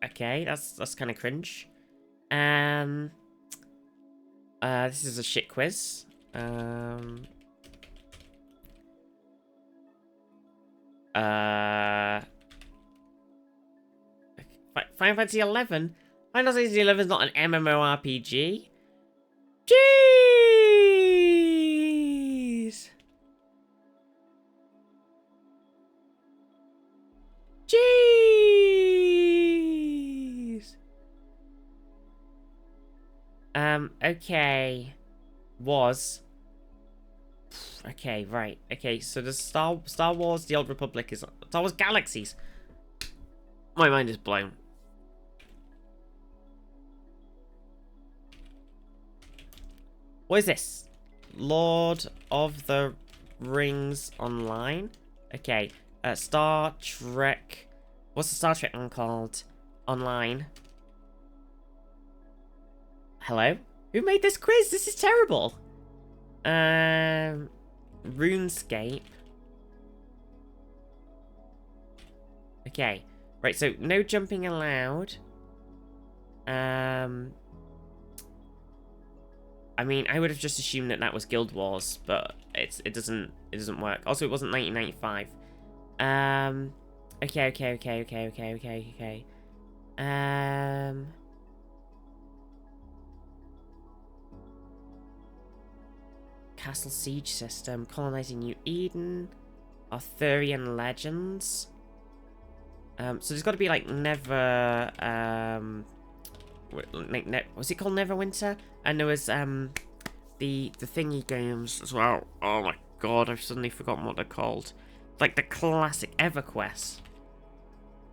Okay, that's kind of cringe. This is a shit quiz. Final Fantasy 11? Final Fantasy 11 is not an MMORPG. Jeez! Jeez! Okay. Okay, right. Okay, so the Star Wars The Old Republic is... Star Wars Galaxies! My mind is blown. What is this? Lord of the Rings Online? Okay. Star Trek. What's the Star Trek one called? Online. Hello? Who made this quiz? This is terrible. RuneScape. Okay. Right, so no jumping allowed. I mean, I would have just assumed that that was Guild Wars, but it doesn't work. Also, it wasn't 1995. Okay. Castle Siege System, colonizing New Eden, Arthurian Legends. So there's got to be like what's it called, Neverwinter? And there was the thingy games as well. Oh my god, I've suddenly forgotten what they're called. Like the classic EverQuest.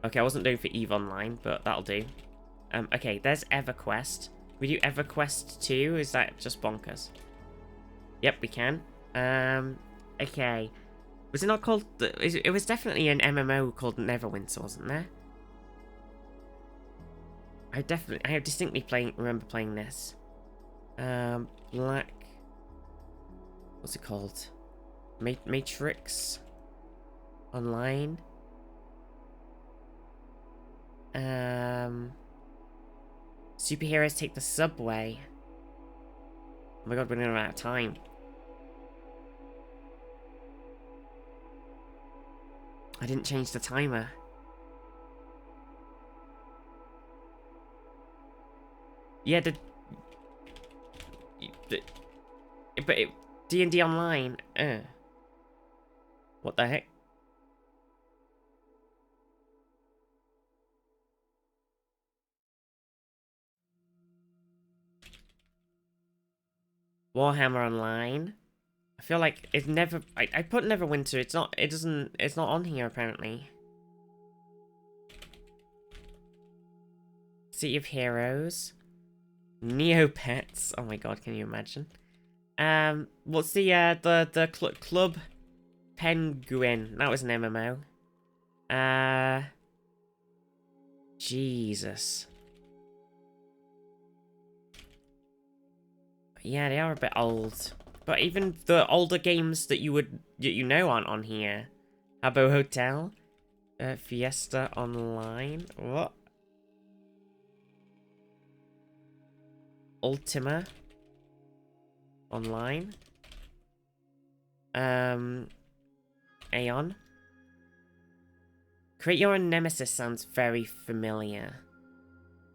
Okay, I wasn't doing for EVE Online, but that'll do. Okay, there's EverQuest. We do EverQuest 2, is that just bonkers? Yep, we can. Okay. Was it not called... It was definitely an MMO called Neverwinter, wasn't there? I distinctly remember playing this. Black... What's it called? Matrix... Online... Superheroes take the subway. Oh my god, we're running out of time. I didn't change the timer. Yeah, but D&D Online. What the heck? Warhammer Online. I feel like it's never... I put Neverwinter, it's not on here apparently. City of Heroes. Neopets. Oh my god, can you imagine? What's the Club Penguin? That was an MMO. Jesus. Yeah, they are a bit old. But even the older games that you know aren't on here. Habbo Hotel. Fiesta Online. What? Ultima. Online. Aeon. Create Your Own Nemesis sounds very familiar.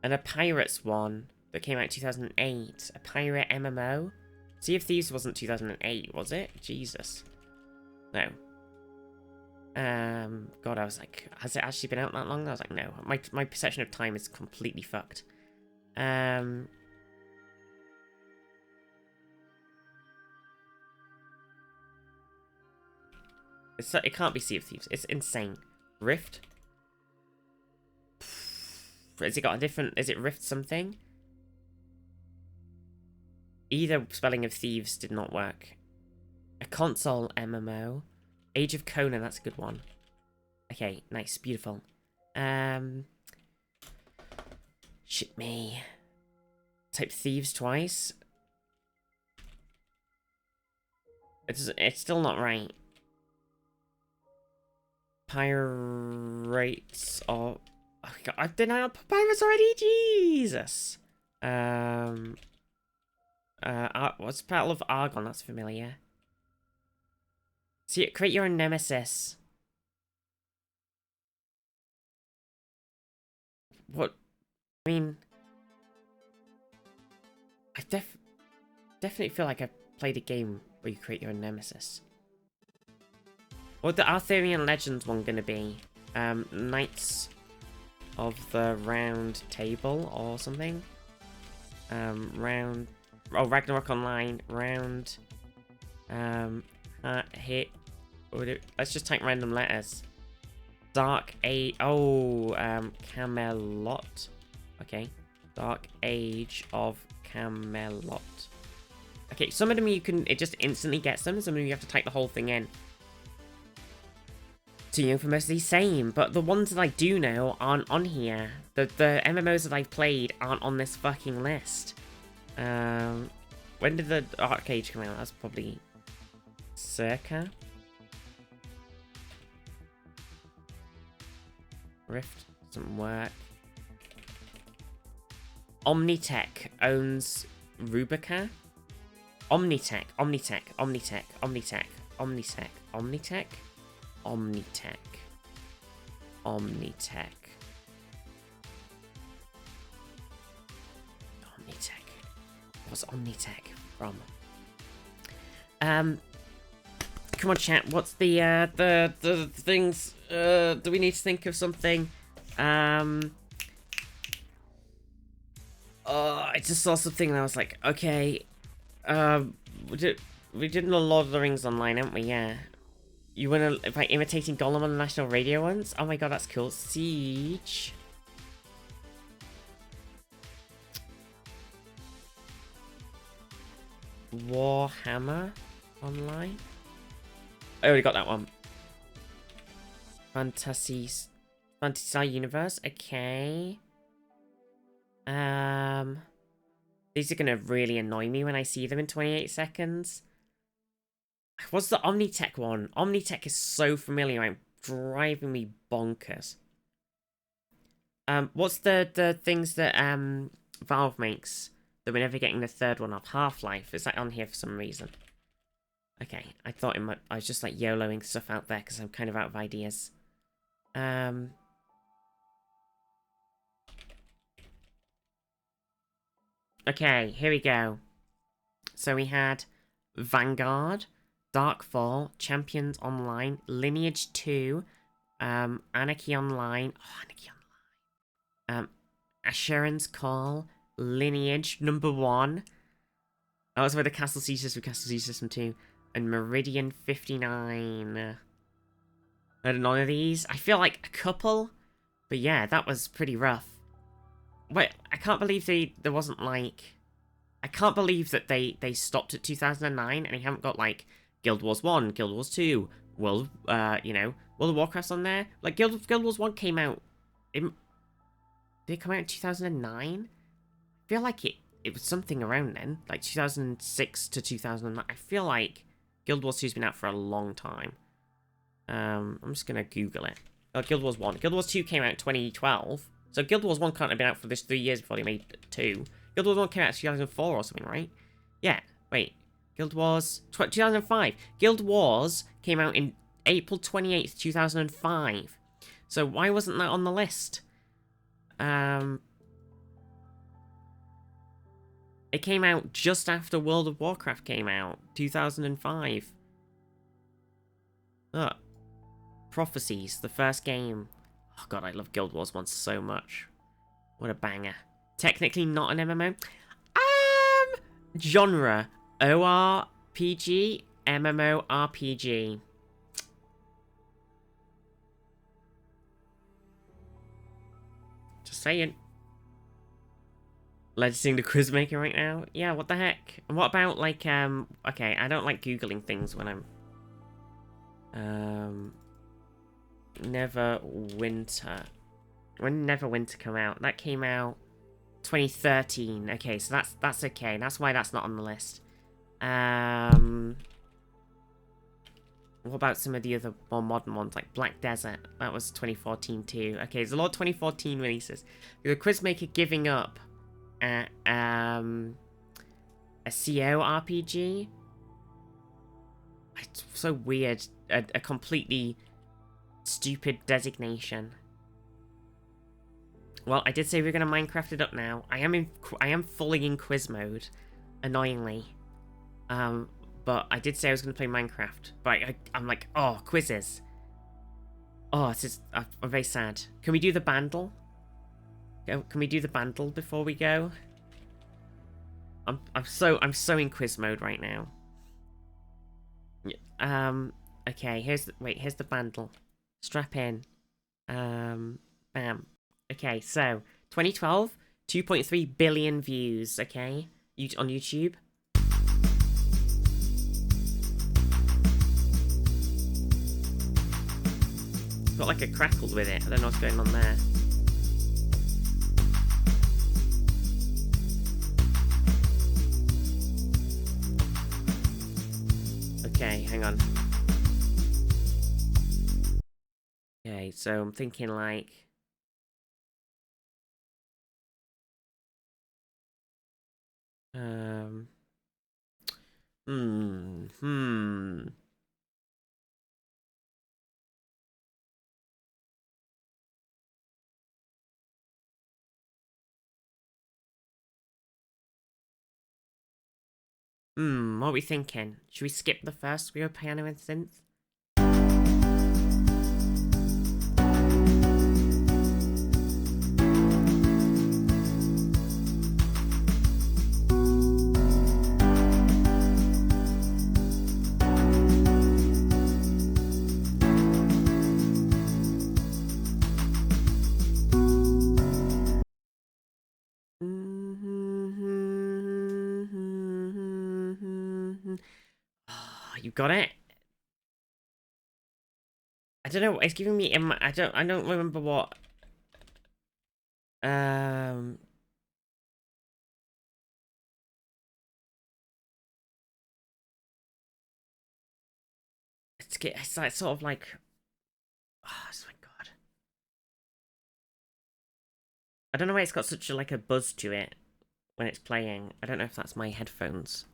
And a Pirates one that came out in 2008. A pirate MMO. Sea of Thieves wasn't 2008, was it? Jesus. No. God, I was like, has it actually been out that long? I was like, no. My perception of time is completely fucked. It can't be Sea of Thieves. It's insane. Rift? Has it got a different... Is it Rift something? Either spelling of Thieves did not work. A console MMO. Age of Conan, that's a good one. Okay, nice, beautiful. Shit me. Type Thieves twice. It's still not right. Pirates of... Oh god, I've done out Pirates already? Jesus! What's Battle of Argon? That's familiar. See, create your own nemesis. What? I mean... I definitely feel like I've played a game where you create your own nemesis. What the Arthurian Legends one gonna be? Knights of the Round Table or something? Oh, Ragnarok Online. Round... hit... Let's just type random letters. Dark Age... Oh, Camelot. Okay. Dark Age of Camelot. Okay, some of them it just instantly gets them. Some of them you have to type the whole thing in. Too young for most of these, same. But the ones that I do know aren't on here. The MMOs that I've played aren't on this fucking list. When did the arcade come out? That's probably circa. Rift doesn't work. Omnitech owns Rubica. Omnitech. What's Omnitech from? Come on, chat. What's the things? Do we need to think of something? I just saw something and I was like, okay. We did a Lord of the Rings online, haven't we? Yeah. You wanna by imitating Gollum on the national radio once? Oh my god, that's cool. Siege. Warhammer online. I already got that one. Fantasy Star Universe. Okay. These are gonna really annoy me when I see them in 28 seconds. What's the Omnitech one? Omnitech is so familiar, I'm driving me bonkers. What's the things that Valve makes that we're never getting the third one of? Half-Life, is that on here for some reason? Okay, I thought I was just like YOLOing stuff out there because I'm kind of out of ideas. Okay, here we go. So we had Vanguard, Darkfall, Champions Online, Lineage 2, Anarchy Online, Asheron's Call, Lineage number 1. That was where the Castle Siege System, Castle Siege System 2, and Meridian 59. I had none of these. I feel like a couple, but yeah, that was pretty rough. Wait, I can't believe there wasn't like... I can't believe that they stopped at 2009 and they haven't got like Guild Wars 1, Guild Wars 2, World of Warcraft's on there. Like Guild Wars 1 came out did it come out in 2009? I feel like it was something around then, like 2006 to 2009. I feel like Guild Wars 2's been out for a long time. I'm just gonna Google it. Oh, Guild Wars 1. Guild Wars 2 came out in 2012. So Guild Wars 1 can't have been out for this 3 years before they made 2. Guild Wars 1 came out in 2004 or something, right? Yeah, wait. Guild Wars... 2005. Guild Wars came out in April 28th, 2005. So why wasn't that on the list? It came out just after World of Warcraft came out. 2005. Look. Prophecies, the first game. Oh god, I love Guild Wars 1 so much. What a banger. Technically not an MMO. Genre. ORPG, MMORPG. Just saying. Legending the Quizmaker right now? Yeah, what the heck? And what about, like, okay, I don't like Googling things when I'm... Neverwinter. When did Neverwinter come out? That came out 2013. Okay, so that's okay. That's why that's not on the list. What about some of the other more modern ones, like Black Desert? That was 2014 too. Okay, there's a lot of 2014 releases. The Quizmaker giving up a CO RPG. It's so weird. A completely stupid designation. Well, I did say we were gonna Minecraft it up now. I am fully in quiz mode, annoyingly. But I did say I was gonna play Minecraft. But I'm like, oh, quizzes. Oh, it's just I'm very sad. Can we do the bandle? Can we do the bandle before we go? I'm so in quiz mode right now. Okay, here's the bandle. Strap in. Bam. Okay, so 2012, 2.3 billion views, okay? On YouTube. got like a crackle with it. I don't know what's going on there. Okay, hang on. Okay, so I'm thinking like... Hmm. What are we thinking? Should we skip the first real piano and synth? Oh, you got it? I don't know, it's giving me I don't remember what it's like sort of like, oh my god. I don't know why it's got such a buzz to it when it's playing. I don't know if that's my headphones.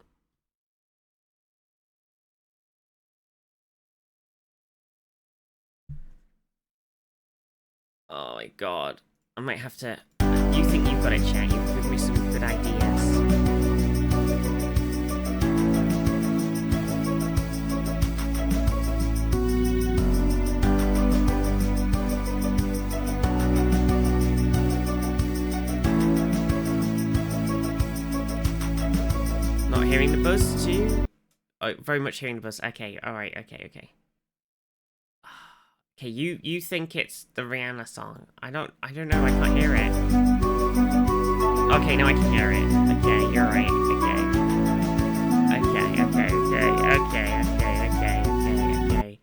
Oh my god. I might have to... You think you've got it, chat? You've given me some good ideas. Not hearing the buzz too? Oh, very much hearing the buzz. Okay, alright, okay. Okay, you think it's the Rihanna song. I don't know, I can't hear it. Okay, now I can hear it. Okay, you're right. Okay.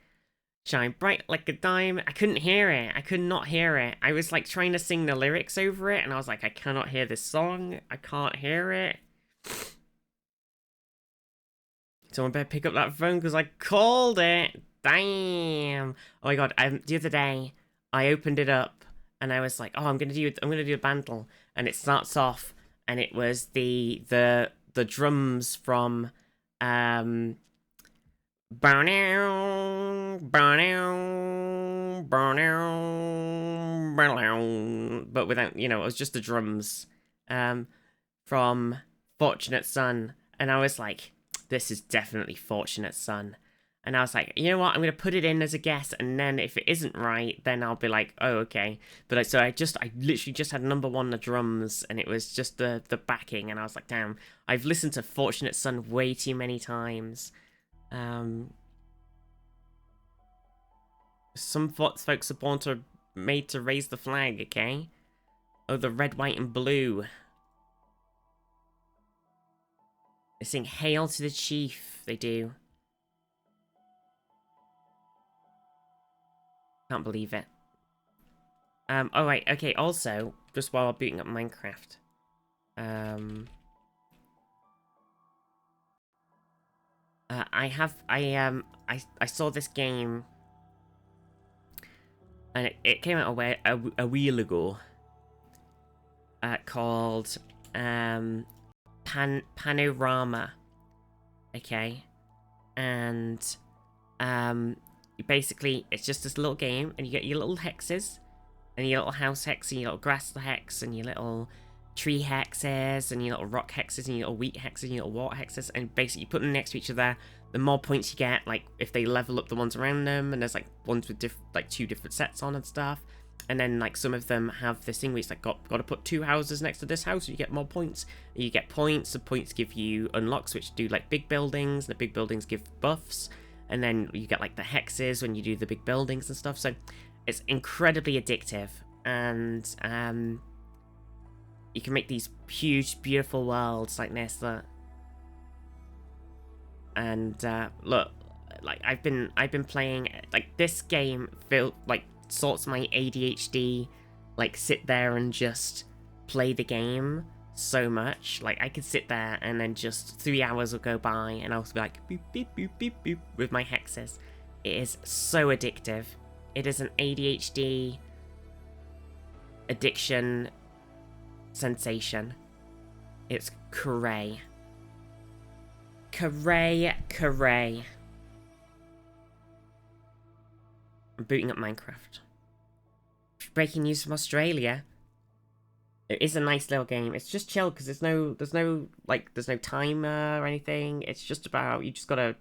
Shine bright like a dime. I couldn't hear it. I could not hear it. I was like trying to sing the lyrics over it, and I was like, I cannot hear this song. I can't hear it. Someone better pick up that phone because I called it. Damn. Oh my god. The other day, I opened it up and I was like, oh, I'm gonna do a bundle, and it starts off and it was the drums from but without, it was just the drums from Fortunate Son, and I was like, this is definitely Fortunate Son. And I was like, you know what, I'm going to put it in as a guess, and then if it isn't right, then I'll be like, oh, okay. But so I literally just had number one, the drums, and it was just the backing, and I was like, damn, I've listened to Fortunate Son way too many times. Some folks are made to raise the flag, okay? Oh, the red, white, and blue. They sing Hail to the Chief, they do. Can't believe it. Oh right, okay, also, just while I'm booting up Minecraft. I saw this game, and it came out a while ago. Called Panorama. Okay, and basically it's just this little game, and you get your little hexes, and your little house hex, and your little grass hex, and your little tree hexes, and your little rock hexes, and your little wheat hexes, and your little water hexes, and basically you put them next to each other. The more points you get, like if they level up the ones around them, and there's like ones with two different sets on and stuff. And then like some of them have this thing where it's like got to put two houses next to this house, so you get more points. You get points, the points give you unlocks which do like big buildings, and the big buildings give buffs. And then you get like the hexes when you do the big buildings and stuff. So it's incredibly addictive, and you can make these huge, beautiful worlds like this. And look, like I've been playing like this game. sorts my ADHD, like, sit there and just play the game so much. Like, I could sit there and then just 3 hours will go by and I'll be like, boop, beep, boop, beep, boop, with my hexes. It is so addictive. It is an ADHD addiction sensation. It's cray. Cray. I'm booting up Minecraft. Breaking news from Australia. It is a nice little game. It's just chill because there's no timer or anything. It's just about, you just gotta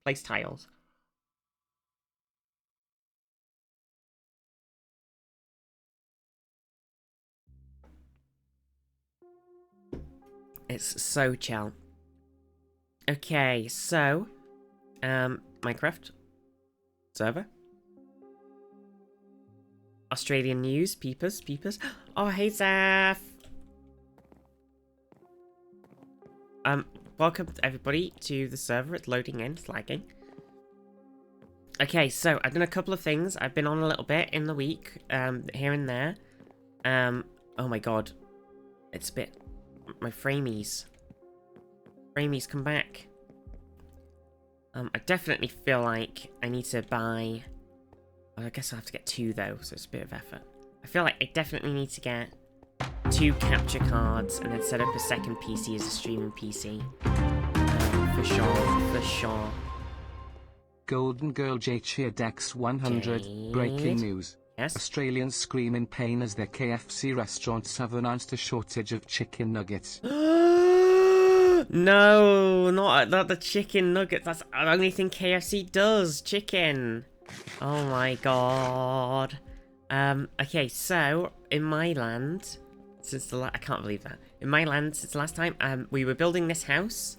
place tiles. It's so chill. Okay, so Minecraft server. Australian news, peepers. Oh, hey, Zaf. Welcome everybody to the server. It's loading in, it's lagging. Okay, so I've done a couple of things. I've been on a little bit in the week, here and there. Oh my god. It's a bit... My framies. Framies, come back. I definitely feel like I need to buy... I guess I'll have to get 2 though, so it's a bit of effort. I feel like I definitely need to get 2 capture cards and then set up a second PC as a streaming PC. For sure. Golden Girl J Cheer Dex 100. Jade. Breaking news. Yes? Australians scream in pain as their KFC restaurants have announced a shortage of chicken nuggets. No, not the chicken nuggets. That's the only thing KFC does. Chicken. Oh my god. Okay, so in my land, since I can't believe that. In my land, since the last time, we were building this house,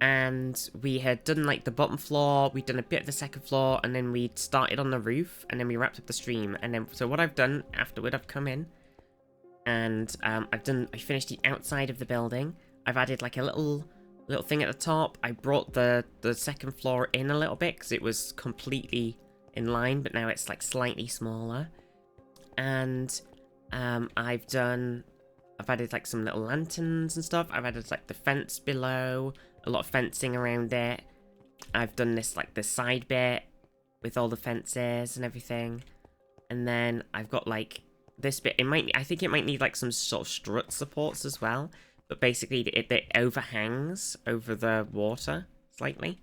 and we had done like the bottom floor, we'd done a bit of the second floor, and then we'd started on the roof, and then we wrapped up the stream, and then so what I've done afterward, I've come in, and I finished the outside of the building. I've added like a little thing at the top. I brought the second floor in a little bit because it was completely in line, but now it's like slightly smaller. And I've added like some little lanterns and stuff. I've added like the fence below, a lot of fencing around it. I've done this like the side bit with all the fences and everything. And then I've got like this bit. I think it might need like some sort of strut supports as well. But basically it overhangs over the water slightly.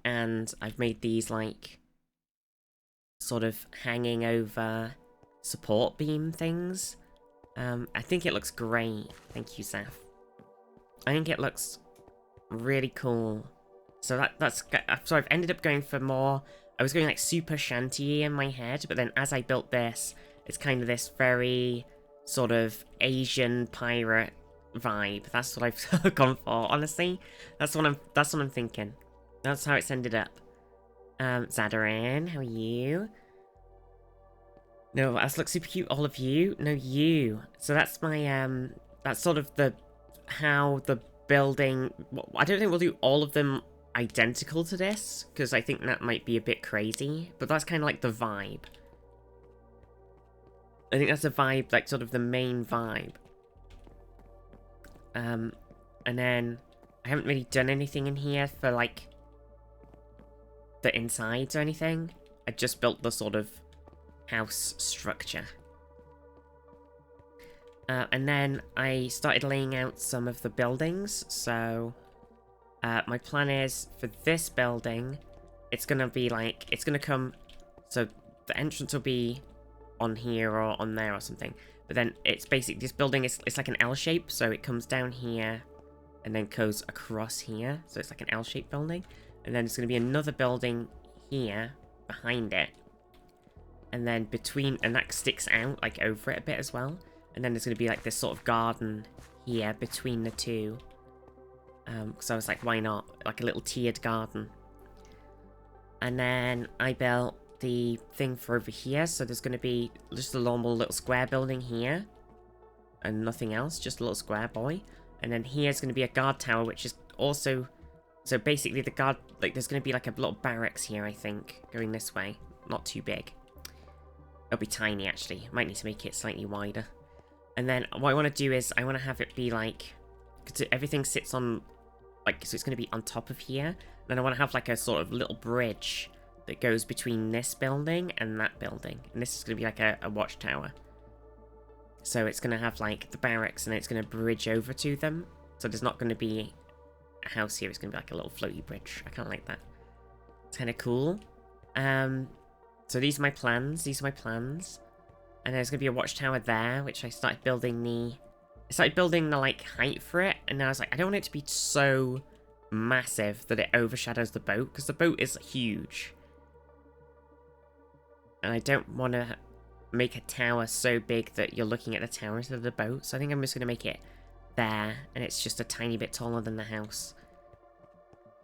And I've made these like sort of hanging over support beam things. I think it looks great. Thank you, Saf. I think it looks really cool. So so I've ended up going for more. I was going like super shanty in my head, but then as I built this, it's kind of this very sort of Asian pirate vibe. That's what I've gone for. Honestly, that's what I'm thinking. That's how it's ended up. Zadaran, how are you? No, that looks super cute. All of you? No, you. So that's my, that's sort of how the building... I don't think we'll do all of them identical to this, because I think that might be a bit crazy, but that's kind of like the vibe. I think that's the vibe, like sort of the main vibe. And then I haven't really done anything in here for like the insides or anything. I just built the sort of house structure. And then I started laying out some of the buildings. So my plan is for this building, it's gonna be like, it's gonna come, so the entrance will be on here or on there or something. But then it's basically, this building is, it's like an L shape, so it comes down here and then goes across here. So it's like an L-shaped building. And then there's going to be another building here behind it. And then between, and that sticks out like over it a bit as well. And then there's going to be like this sort of garden here between the two. So I was like, why not? Like a little tiered garden. And then I built the thing for over here, so there's going to be just a normal little square building here and nothing else, just a little square boy. And then here's going to be a guard tower, which is also, so basically the guard, like there's going to be like a little barracks here, I think, going this way, not too big. It'll be tiny, actually. Might need to make it slightly wider. And then what I want to do is I want to have it be like... Cause everything sits on... Like, so it's going to be on top of here. Then I want to have like a sort of little bridge that goes between this building and that building. And this is going to be like a watchtower. So it's going to have like the barracks and it's going to bridge over to them. So there's not going to be a house here. It's going to be like a little floaty bridge. I kind of like that. It's kind of cool. So these are my plans. These are my plans. And there's going to be a watchtower there, which I started building the like height for it. And then I was like, I don't want it to be so massive that it overshadows the boat, because the boat is huge. And I don't want to make a tower so big that you're looking at the tower instead of the boat. So I think I'm just going to make it there, and it's just a tiny bit taller than the house.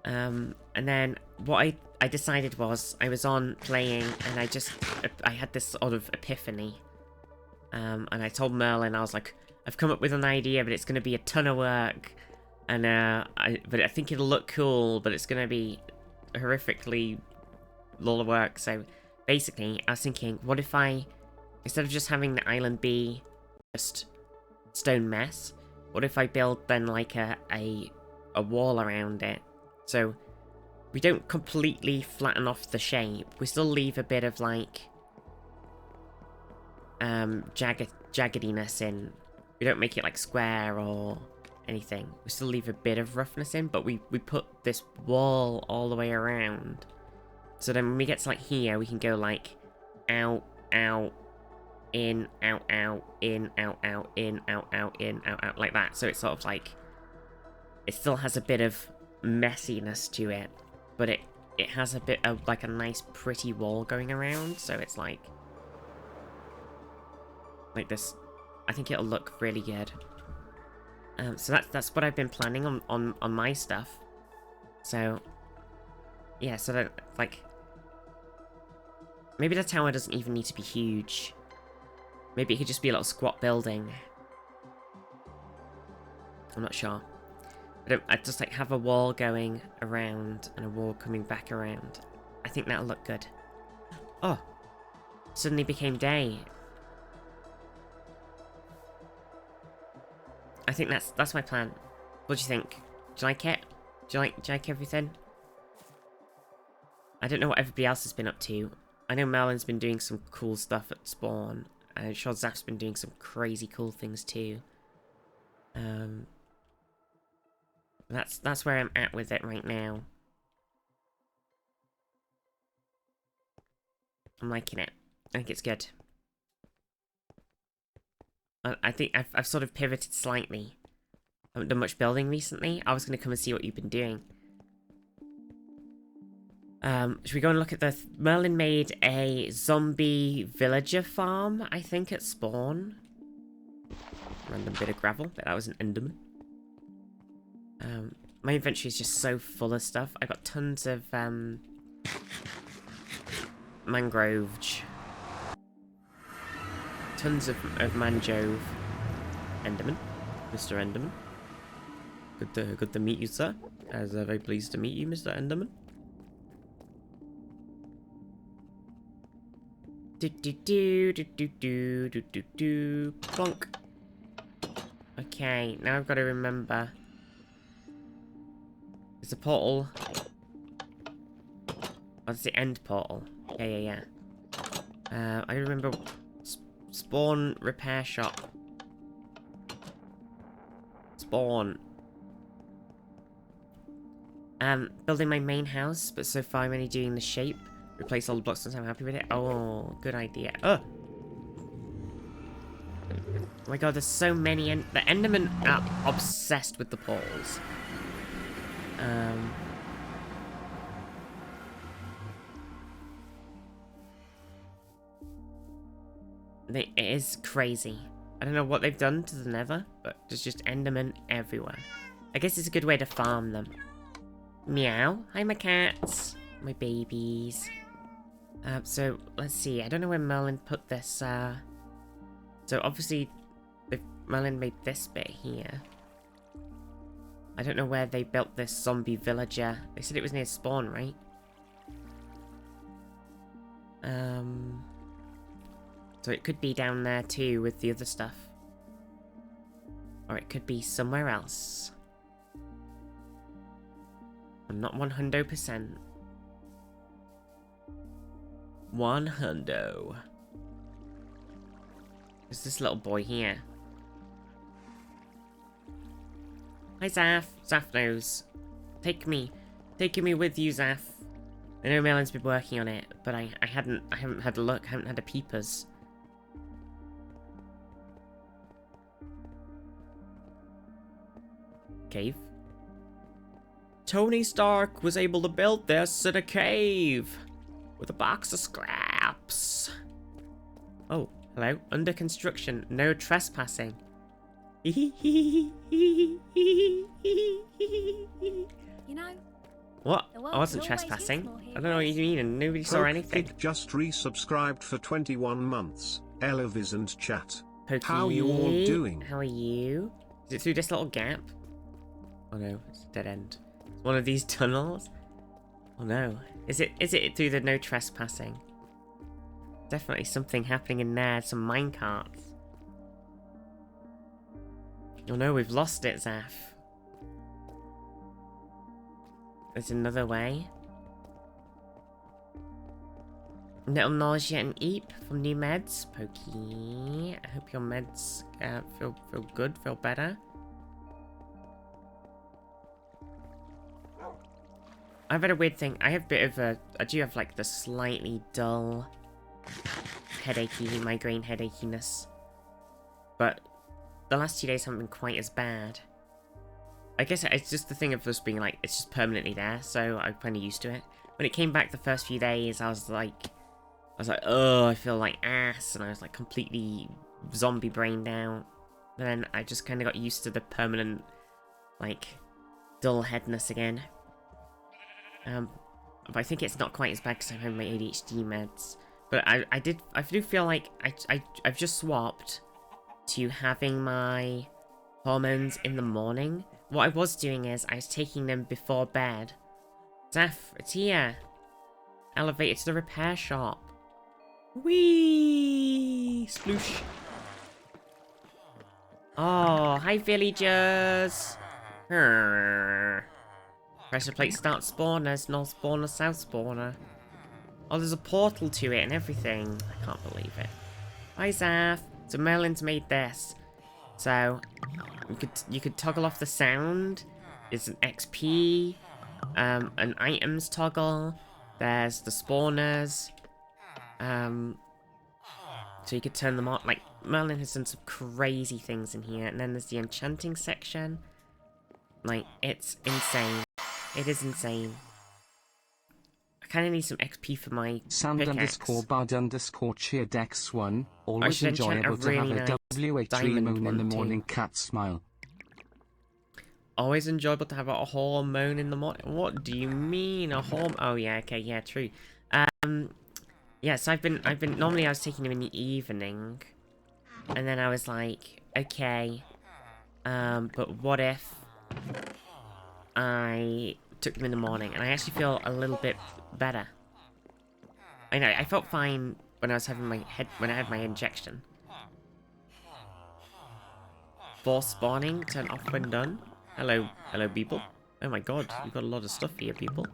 And then what I decided was, I was on playing, and I had this sort of epiphany. And I told Merlin, I was like, I've come up with an idea, but it's going to be a ton of work. And but I think it'll look cool, but it's going to be horrifically a lot of work. So basically, I was thinking, what if I, instead of just having the island be just stone mess, what if I build then like a wall around it? So we don't completely flatten off the shape. We still leave a bit of like jaggediness in. We don't make it like square or anything. We still leave a bit of roughness in, but we put this wall all the way around. So then when we get to like here, we can go like out, out, in, out, out, in, out, out, in, out, out, in, out, out, like that. So it's sort of like, it still has a bit of messiness to it, but it has a bit of like a nice pretty wall going around. So it's like this. I think it'll look really good. So that's what I've been planning on my stuff. So yeah, so that, like, maybe the tower doesn't even need to be huge. Maybe it could just be a little squat building. I'm not sure. But I just like have a wall going around and a wall coming back around. I think that'll look good. Oh, suddenly became day. I think that's my plan. What do you think? Do you like it? Do you like everything? I don't know what everybody else has been up to. I know Merlin's been doing some cool stuff at spawn. I'm sure Zaf's been doing some crazy cool things too. That's where I'm at with it right now. I'm liking it. I think it's good. I think I've sort of pivoted slightly. I haven't done much building recently. I was going to come and see what you've been doing. Should we go and look at the... Merlin made a zombie villager farm, I think, at spawn. Random bit of gravel, but that was an enderman. My inventory is just so full of stuff. I got tons of mangrove. Tons of manjove. Enderman. Mr. Enderman. Good to meet you, sir. As very pleased to meet you, Mr. Enderman. Plonk. Okay, now I've got to remember. There's a portal. Oh, that's the end portal. Yeah. I remember spawn repair shop. Spawn. Building my main house, but so far I'm only doing the shape. Replace all the blocks since I'm happy with it. Oh, good idea. Oh my god, there's so many. The Endermen are obsessed with the portals. It is crazy. I don't know what they've done to the Nether, but there's just Endermen everywhere. I guess it's a good way to farm them. Meow. Hi, my cats. My babies. So, let's see. I don't know where Merlin put this, So, obviously, Merlin made this bit here. I don't know where they built this zombie villager. They said it was near spawn, right? So it could be down there too with the other stuff. Or it could be somewhere else. I'm not 100%. 100. There's this little boy here. Hi, Zaf. Zaf knows. Take me with you, Zaf. I know Melon's been working on it, but I haven't had a look, haven't had a peepers. Cave. Tony Stark was able to build this in a cave with a box of scraps. Oh, hello. Under construction. No trespassing. You know, What? the world I wasn't could always trespassing. use more I don't know what you mean, and nobody saw anything. Pig just resubscribed for 21 months. Elovis and chat. Pokey, How you all doing? How are you? Is it through this little gap? Oh no, it's a dead end. It's one of these tunnels? Oh no. Is it through the no trespassing? Definitely something happening in there, some minecarts. Oh no, we've lost it, Zaf. There's another way. Little nausea and eep from new meds. Pokey. I hope your meds feel good, feel better. I've had a weird thing. I have a bit of a... I do have like the slightly dull headachy, migraine headachiness. But the last 2 days haven't been quite as bad. I guess it's just the thing of us being like, it's just permanently there, so I'm kind of used to it. When it came back the first few days, I was like, oh, I feel like ass, and I was like completely zombie brained out. But then I just kind of got used to the permanent, like, dull headness again. But I think it's not quite as bad because I'm having my ADHD meds. But I do feel like I've just swapped to having my hormones in the morning. What I was doing is I was taking them before bed. Zaf, it's here. Elevated to the repair shop. Whee! Sploosh. Oh, hi villagers. Pressure plate start spawners, north spawner, south spawner. Oh, there's a portal to it and everything. I can't believe it. Hi Zaf. So Merlin's made this. So you could toggle off the sound. It's an XP, an items toggle. There's the spawners. So you could turn them on. Like Merlin has done some crazy things in here, and then there's the enchanting section. Like it's insane. It is insane. I kind of need some XP for my Sound pickaxe. _bud_cheerdex1. Always should enchant enjoyable a to really have a nice WH3 diamond moon in one the too. morning cat smile. Always enjoyable to have a hormone in the morning. What do you mean a hormone? Oh yeah, okay, yeah, true. Yeah, so I've been normally I was taking them in the evening, and then I was like, okay, but what if I took them in the morning, and I actually feel a little bit better. I know, I felt fine when I was having when I had my injection. Force spawning, turn off when done. Hello, people. Oh my god, you've got a lot of stuff here, people.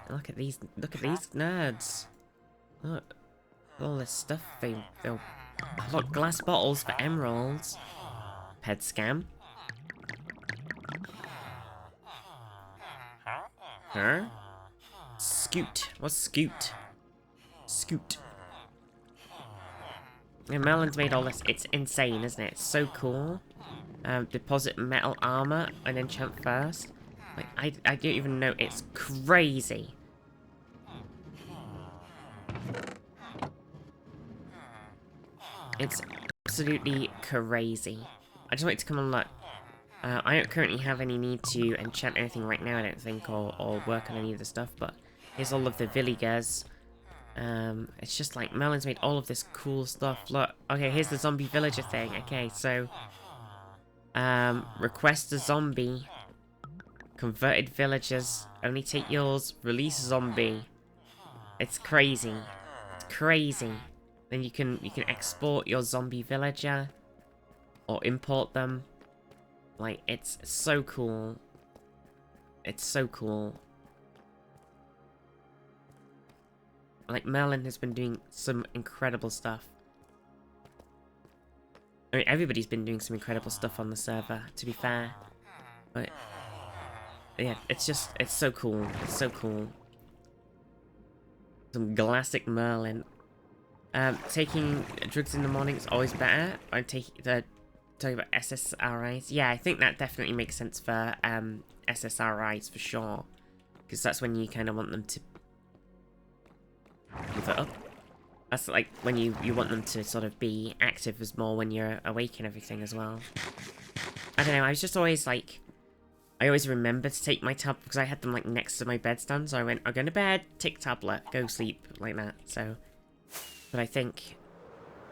Look at these nerds. Look, all this stuff. They'll look, glass bottles for emeralds. Pet scam. Huh? Scoot. What's scoot? Scoot. And Melon's made all this. It's insane, isn't it? It's so cool. Deposit metal armor and enchant first. Like, I don't even know. It's crazy. It's absolutely crazy. I just wanted to come and look. I don't currently have any need to enchant anything right now, I don't think, or work on any of the stuff, but here's all of the villagers. It's just like Merlin's made all of this cool stuff. Look, okay, here's the zombie villager thing. Okay, so request a zombie. Converted villagers, only take yours. Release zombie. It's crazy. It's crazy. Then you can export your zombie villager or import them. Like, it's so cool. It's so cool. Like, Merlin has been doing some incredible stuff. I mean, everybody's been doing some incredible stuff on the server, to be fair. But, yeah, it's so cool. It's so cool. Some classic Merlin. Taking drugs in the morning is always better. I'm talking about SSRIs. Yeah, I think that definitely makes sense for SSRIs for sure. Because that's when you kind of want them to move it up. That's like when you want them to sort of be active as more when you're awake and everything as well. I don't know, I was just always like, I always remember to take my tablet because I had them like next to my bedstand. So I went, I'm going to bed, take tablet, go sleep, like that. So, but I think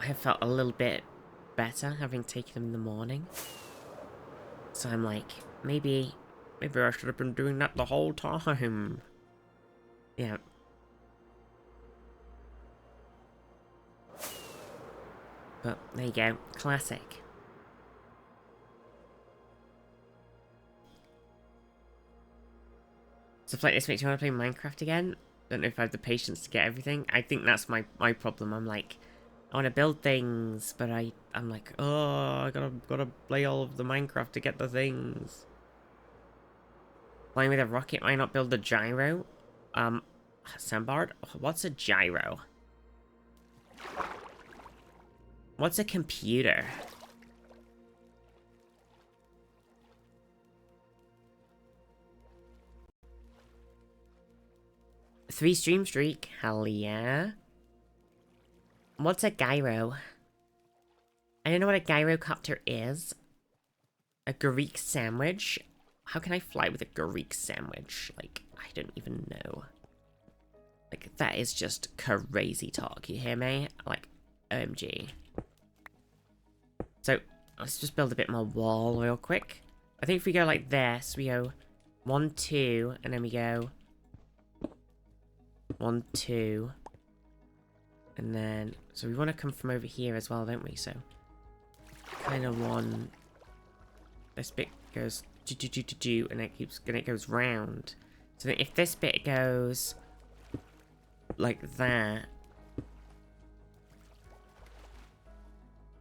I have felt a little bit better having taken them in the morning. So I'm like, maybe I should have been doing that the whole time. Yeah. But there you go, classic. Stuff like this makes me want to play Minecraft again. Don't know if I have the patience to get everything. I think that's my problem. I'm like, I want to build things, but I'm like, oh, I gotta play all of the Minecraft to get the things. Flying with a rocket, why not build a gyro? Sandbard, what's a gyro? What's a computer? Three stream streak, hell yeah. What's a gyro? I don't know what a gyrocopter is. A Greek sandwich? How can I fly with a Greek sandwich? Like, I don't even know. Like, that is just crazy talk, you hear me? Like, OMG. So, let's just build a bit more wall real quick. I think if we go like this, we go 1, 2, and then we go 1, 2. And then, so we want to come from over here as well, don't we? So, kind of one. This bit goes do, and it goes round. So then if this bit goes like that,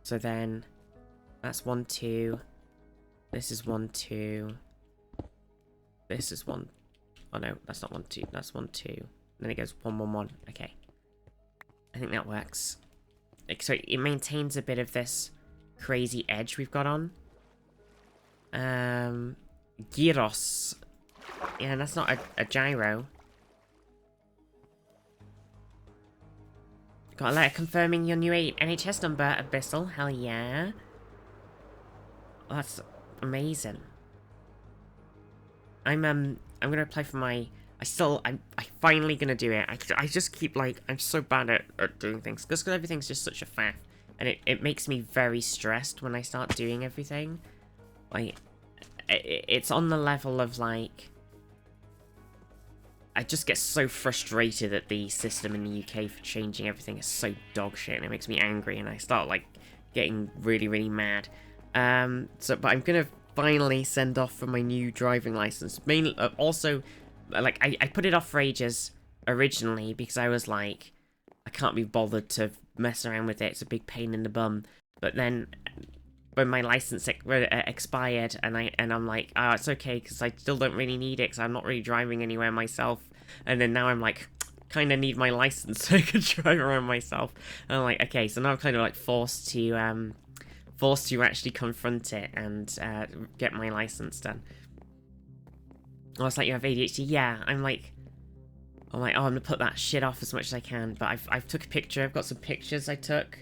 so then that's 1, 2. This is 1, 2. This is 1. Oh no, that's not 1, 2. That's 1, 2. And then it goes 1, 1, 1. Okay. I think that works. So it maintains a bit of this crazy edge we've got on. Gyros. Yeah, that's not a gyro. Got a letter confirming your new NHS number, Abyssal. Hell yeah. Oh, that's amazing. I'm gonna apply for my... I'm finally gonna do it. I just keep like, I'm so bad at doing things. Because everything's just such a faff. And it makes me very stressed when I start doing everything. Like, it's on the level of like... I just get so frustrated at the system in the UK for changing everything. It's so dog shit and it makes me angry and I start like getting really, really mad. But I'm gonna finally send off for my new driving license. Mainly, also... Like, I put it off for ages originally because I was like, I can't be bothered to mess around with it. It's a big pain in the bum. But then when my license expired and I'm like, oh, it's okay because I still don't really need it because I'm not really driving anywhere myself. And then now I'm like, kind of need my license so I can drive around myself. And I'm like, okay, so now I'm kind of like forced to actually confront it and get my license done. I was like, you have ADHD? Yeah, I'm like, oh, I'm gonna put that shit off as much as I can. But I've took a picture. I've got some pictures I took,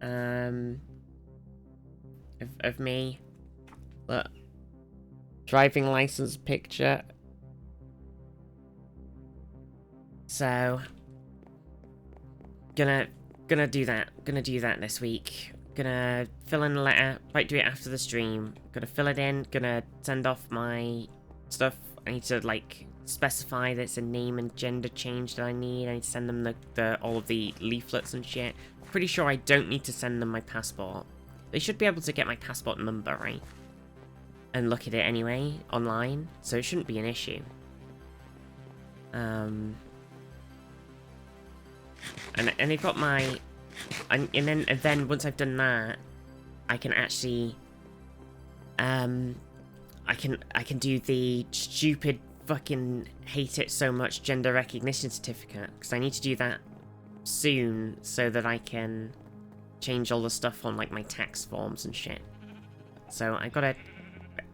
of me. Look, driving license picture. So, gonna do that. Gonna do that this week. Gonna fill in the letter. Might do it after the stream. Gonna fill it in. Gonna send off my stuff. I need to, like, specify that it's a name and gender change that I need. I need to send them all of the leaflets and shit. Pretty sure I don't need to send them my passport. They should be able to get my passport number, right? And look at it anyway, online. So it shouldn't be an issue. And they've got my... And then once I've done that, I can actually... I can do the stupid fucking hate it so much gender recognition certificate, because I need to do that soon so that I can change all the stuff on like my tax forms and shit. So I've got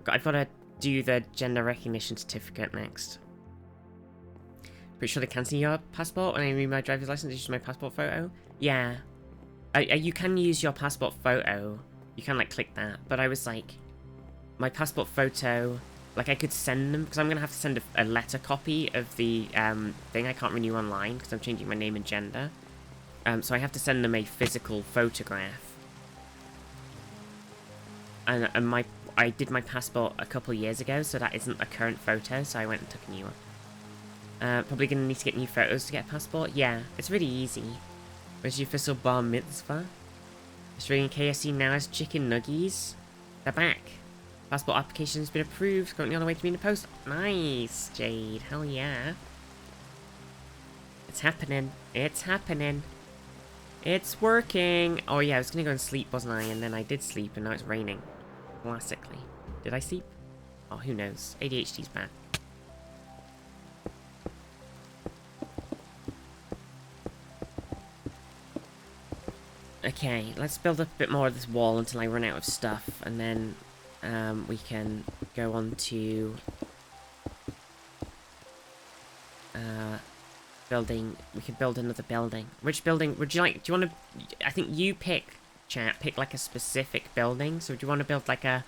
to do the gender recognition certificate next. Pretty sure they can see your passport when I read my driver's license. Use my passport photo. Yeah, you can use your passport photo. You can like click that, but I was like, my passport photo, like I could send them, because I'm gonna have to send a letter copy of the thing. I can't renew online because I'm changing my name and gender. So I have to send them a physical photograph. And I did my passport a couple years ago, so that isn't a current photo. So I went and took a new one. Probably gonna need to get new photos to get a passport. Yeah, it's really easy. Where's your official bar mitzvah? Australian KFC now has chicken nuggies. They're back. Passport application has been approved. Currently on the way to be in the post. Nice, Jade. Hell yeah. It's happening. It's happening. It's working. Oh yeah, I was gonna go and sleep, wasn't I? And then I did sleep, and now it's raining. Classically. Did I sleep? Oh, who knows? ADHD's bad. Okay, let's build up a bit more of this wall until I run out of stuff, and then we can go on to building. We can build another building. Which building would you like? Do you want to? I think you pick, chat. Pick like a specific building. So do you want to build like a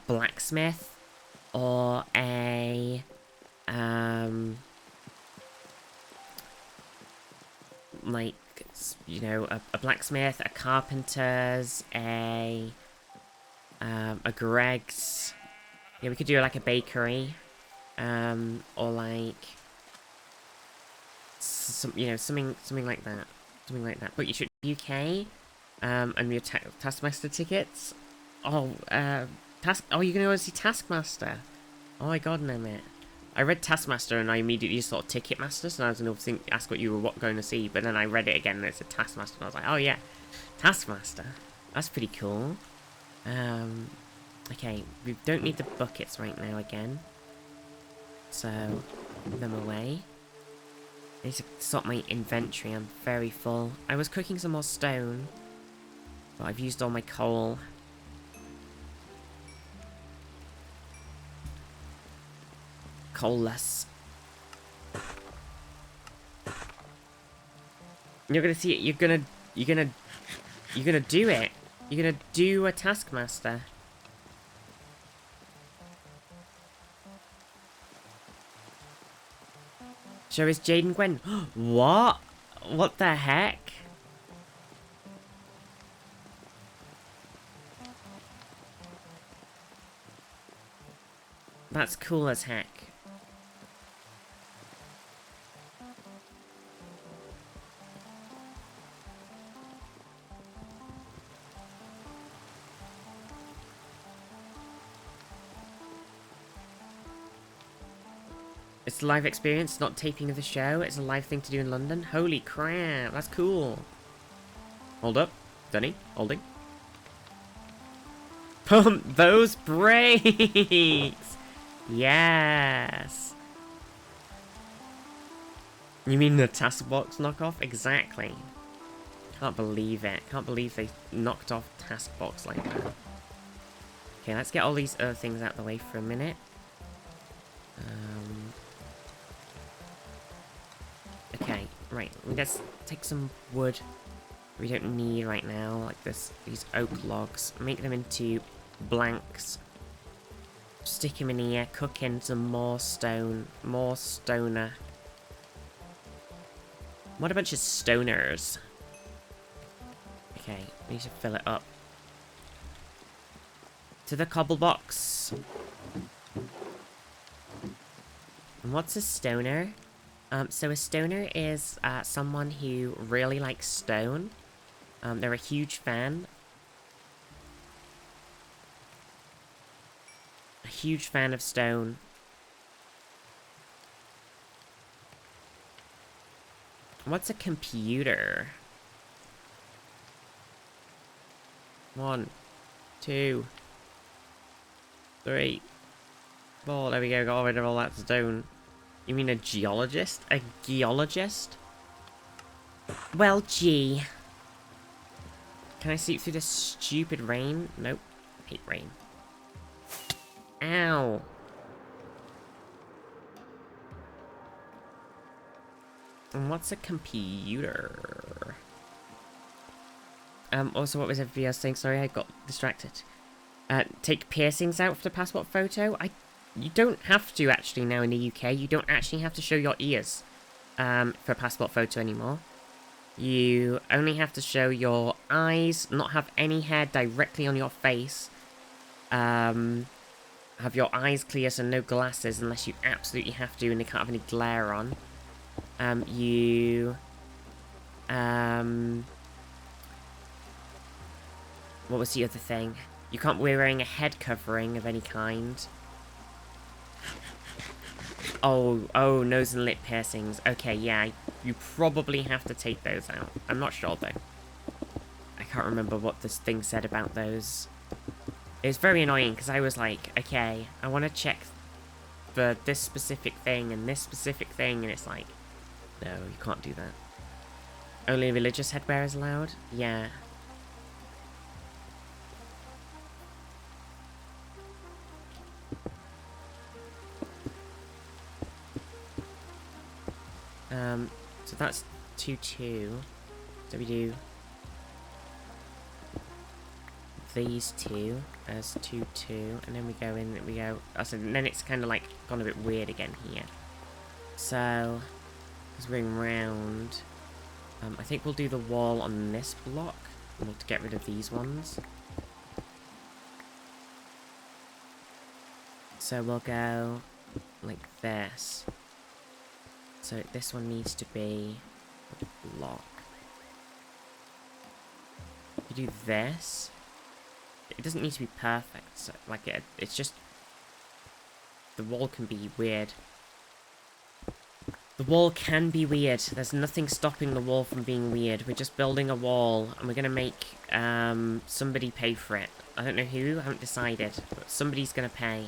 blacksmith or a like, you know, a blacksmith, a carpenter's, a Greg's. Yeah, we could do like a bakery, or like some, you know, something like that, But you should UK, and your Taskmaster tickets. Oh, Oh, you're gonna go see Taskmaster. Oh my god, no mate. I read Taskmaster and I immediately just thought Ticketmaster, so I was going to ask what you were going to see, but then I read it again and it said Taskmaster, and I was like, oh yeah, Taskmaster. That's pretty cool. Okay, we don't need the buckets right now again. So, put them away. I need to sort my inventory, I'm very full. I was cooking some more stone, but I've used all my coal. Coal-less. You're gonna see it. You're gonna do it. You're gonna do a Taskmaster. So is Jaden Gwen? What? What the heck? That's cool as heck. It's a live experience, not taping of the show. It's a live thing to do in London. Holy crap, that's cool. Hold up. Dunny, holding. Pump those brakes! Yes! You mean the task box knockoff? Exactly. Can't believe it. Can't believe they knocked off task box like that. Okay, let's get all these other things out of the way for a minute. Okay, right, let's take some wood we don't need right now, like these oak logs, make them into blanks, stick them in here, cook in some more stone, more stoner. What a bunch of stoners. Okay, we need to fill it up. To the cobble box. And what's a stoner? So a stoner is someone who really likes stone. They're a huge fan. A huge fan of stone. What's a computer? 1, 2, 3, 4. There we go. Got rid of all that stone. You mean a geologist? A geologist? Well, gee. Can I sleep through this stupid rain? Nope. Hate rain. Ow. And what's a computer? Also, what was everybody else saying? Sorry, I got distracted. Take piercings out for the passport photo? You don't have to, actually, now in the UK. You don't actually have to show your ears for a passport photo anymore. You only have to show your eyes, not have any hair directly on your face. Have your eyes clear, so no glasses unless you absolutely have to and they can't have any glare on. What was the other thing? You can't be wearing a head covering of any kind. Oh, nose and lip piercings. Okay, yeah, you probably have to take those out. I'm not sure, though. I can't remember what this thing said about those. It was very annoying, because I was like, okay, I want to check for this specific thing and this specific thing, and it's like, no, you can't do that. Only religious headwear is allowed? Yeah. So that's 2-2. So we do these two as 2-2, and then we go in, and we go, so then it's kind of like gone a bit weird again here. So, as we're going round, I think we'll do the wall on this block, and we'll get rid of these ones. So we'll go like this. So this one needs to be a block. If you do this, it doesn't need to be perfect. So, like it's just the wall can be weird. The wall can be weird. There's nothing stopping the wall from being weird. We're just building a wall, and we're gonna make somebody pay for it. I don't know who. I haven't decided, but somebody's gonna pay.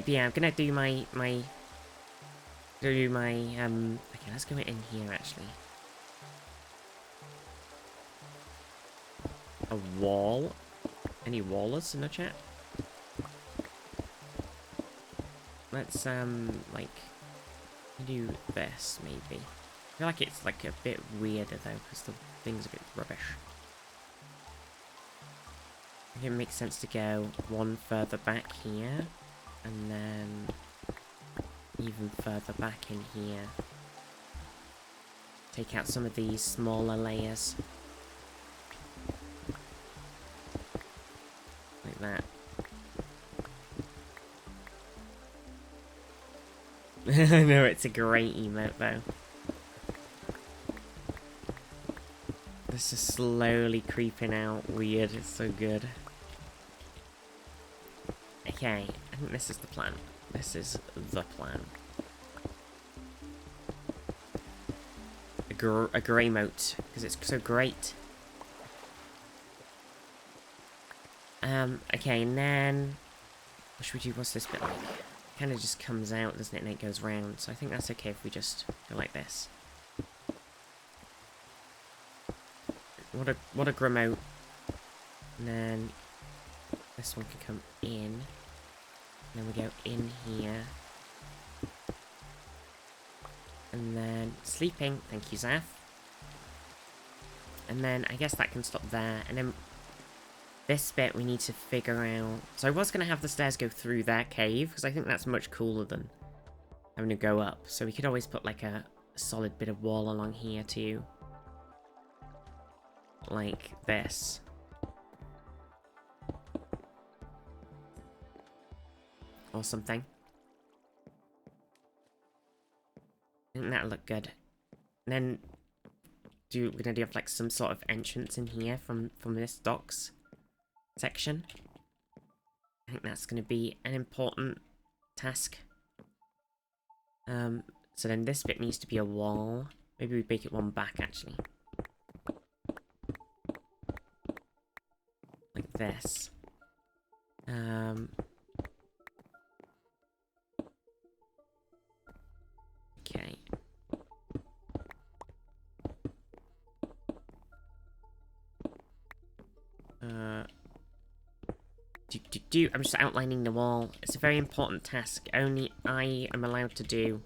Yeah, I'm gonna do my okay, let's go in here, actually. A wall? Any wallers in the chat? Let's, like, do this, maybe. I feel like it's, like, a bit weirder, though, because the thing's a bit rubbish. I think it makes sense to go one further back here. And then even further back in here. Take out some of these smaller layers. Like that. I know, it's a great emote though. This is slowly creeping out weird, it's so good. Okay, I think this is the plan. This is the plan. A grey moat, because it's so great. Okay, and then... What should we do? What's this bit like? Kind of just comes out, doesn't it, and it goes round. So I think that's okay if we just go like this. What a remote. And then this one can come in. And then we go in here. And then sleeping. Thank you, Zaf. And then I guess that can stop there. And then this bit we need to figure out. So I was going to have the stairs go through that cave, because I think that's much cooler than having to go up. So we could always put like a solid bit of wall along here too. Like this. or something. I think that'll look good. And then we're gonna do like some sort of entrance in here from this docks section. I think that's gonna be an important task. So then this bit needs to be a wall. Maybe we make it one back actually. Like this. Okay. I'm just outlining the wall. It's a very important task. Only I am allowed to do.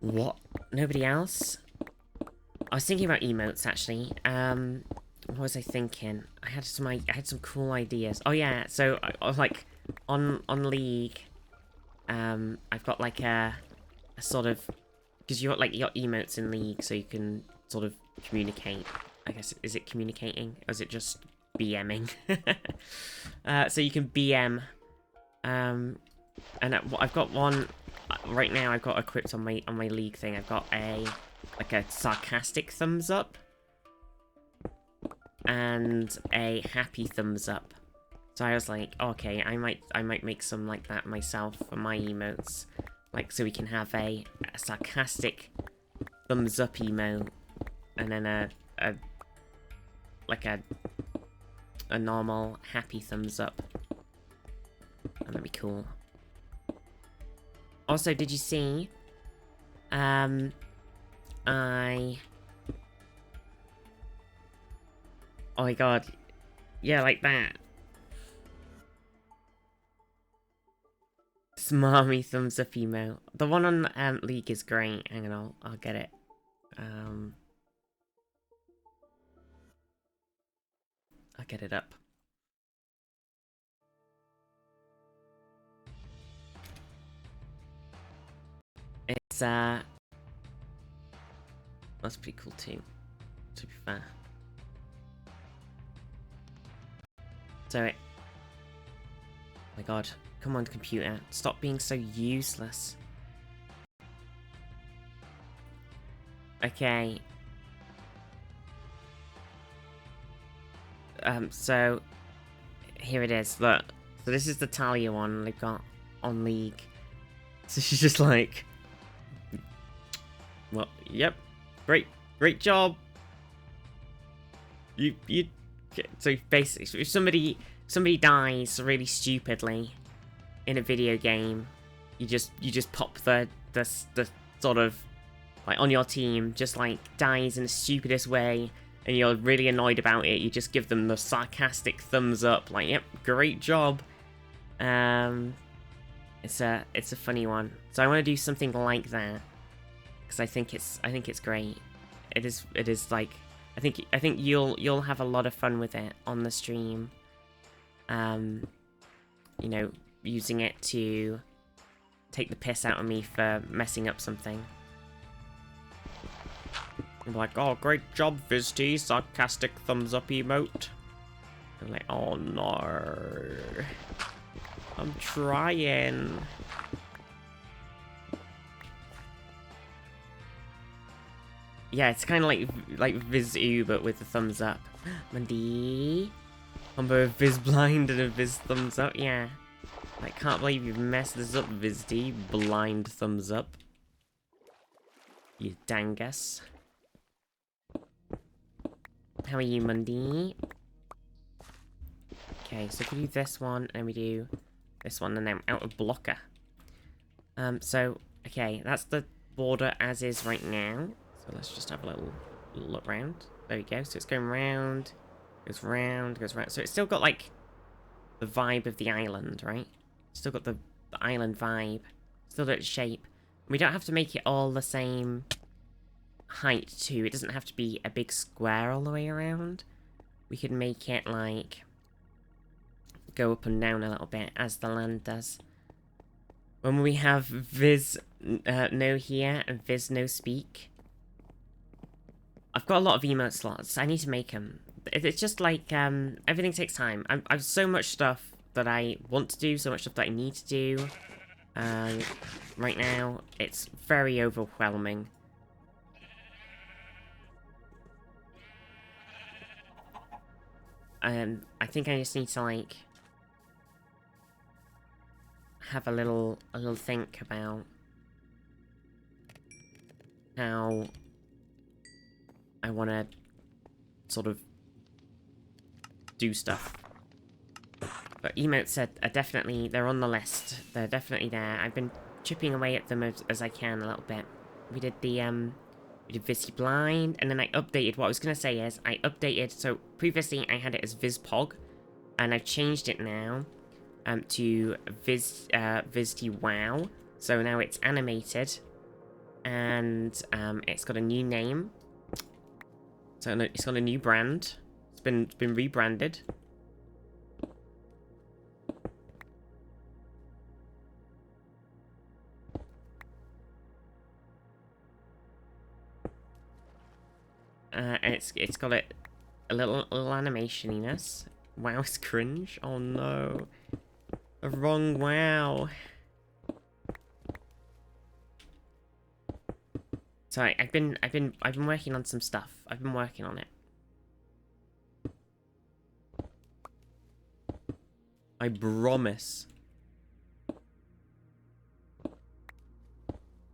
What? Nobody else? I was thinking about emotes actually. What was I thinking? I had some cool ideas. Oh yeah, so I was like on League. I've got like a sort of, because you got like your emotes in League, so you can sort of communicate. I guess, is it communicating or is it just BMing? So you can BM. And I've got one right now. I've got equipped on my League thing. I've got a sarcastic thumbs up and a happy thumbs up. So I was like, okay, I might make some like that myself for my emotes, like so we can have a sarcastic thumbs up emote, and then a normal happy thumbs up. And that'd be cool. Also, did you see? Oh my god. Yeah, like that. Smarmy thumbs up emote. The one on League is great. Hang on, I'll get it. I'll get it up. It's that's pretty cool too, to be fair. So oh my god, come on computer, stop being so useless. Okay. So here it is, look. So this is the Talia one they've got on League. So she's just like, well, yep, great job. You so basically, if somebody dies really stupidly in a video game, you just pop the sort of like on your team just like dies in the stupidest way, and you're really annoyed about it. You just give them the sarcastic thumbs up, like, yep, great job. It's a funny one. So I want to do something like that because I think it's great. It is like, I think you'll have a lot of fun with it on the stream. You know, using it to take the piss out of me for messing up something. I'm like, oh, great job, Vizty, sarcastic thumbs up emote. I'm like, oh no, I'm trying. Yeah, it's kind of like Vizu, but with the thumbs up. Mandy, combo of Viz blind and a Viz thumbs up. Yeah, I can't believe you've messed this up, Vizdy. Blind thumbs up. You dangus. How are you, Mundy? Okay, so if we do this one, and we do this one, and then out of blocker. So, okay, that's the border as is right now. So let's just have a little look round. There we go, so it's going round, goes round, goes round. So it's still got, like, the vibe of the island, right? Still got the island vibe. Still got its shape. We don't have to make it all the same height too. It doesn't have to be a big square all the way around. We could make it like go up and down a little bit as the land does. When we have Viz no here and Viz no speak, I've got a lot of emote slots. I need to make them. It's just like everything takes time. I've so much stuff that I want to do, so much stuff that I need to do. Right now, it's very overwhelming. I think I just need to, like, have a little think about how I want to sort of do stuff. But emotes said are definitely, they're on the list. They're definitely there. I've been chipping away at them as I can a little bit. We did the, we did Vizzy Blind, and then I updated. What I was going to say is, I updated, so previously I had it as Vizpog, and I've changed it now to Vizty Wow. So now it's animated, and it's got a new name. So it's got a new brand. It's been rebranded. And it's got a little animation-iness. Wow, it's cringe. Oh no, a wrong wow. So I've been working on some stuff. I've been working on it. I promise.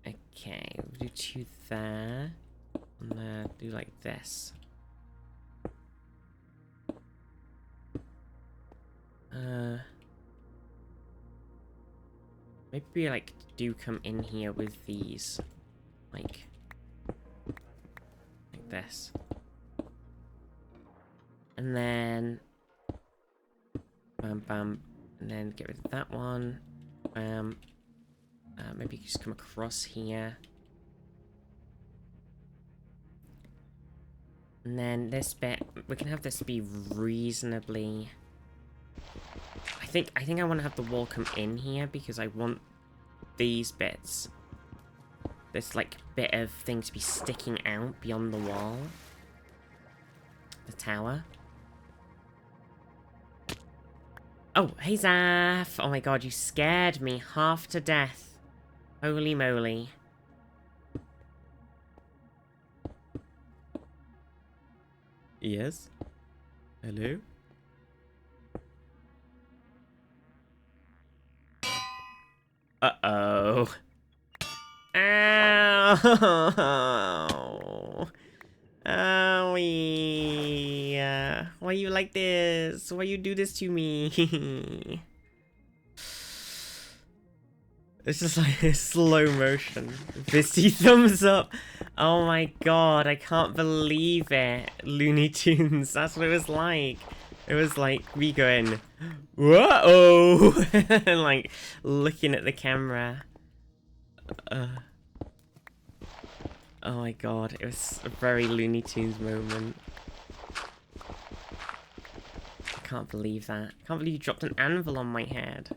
Okay, we'll do 2 there. And then do like this. Maybe like do come in here with these, like this, and then bam bam, and then get rid of that one. Maybe just come across here. And then this bit, we can have this be reasonably... I think I want to have the wall come in here because I want these bits, this like bit of thing to be sticking out beyond the wall. The tower. Oh, hey Zaf! Oh my god, you scared me half to death. Holy moly. Yes? Hello? Uh-oh. Ow! Owie. Why you like this? Why you do this to me? It's just like a slow motion. Visty thumbs up. Oh my god, I can't believe it. Looney Tunes, that's what it was like. It was like me going, whoa, and like looking at the camera. Oh my god, it was a very Looney Tunes moment. I can't believe that. I can't believe you dropped an anvil on my head.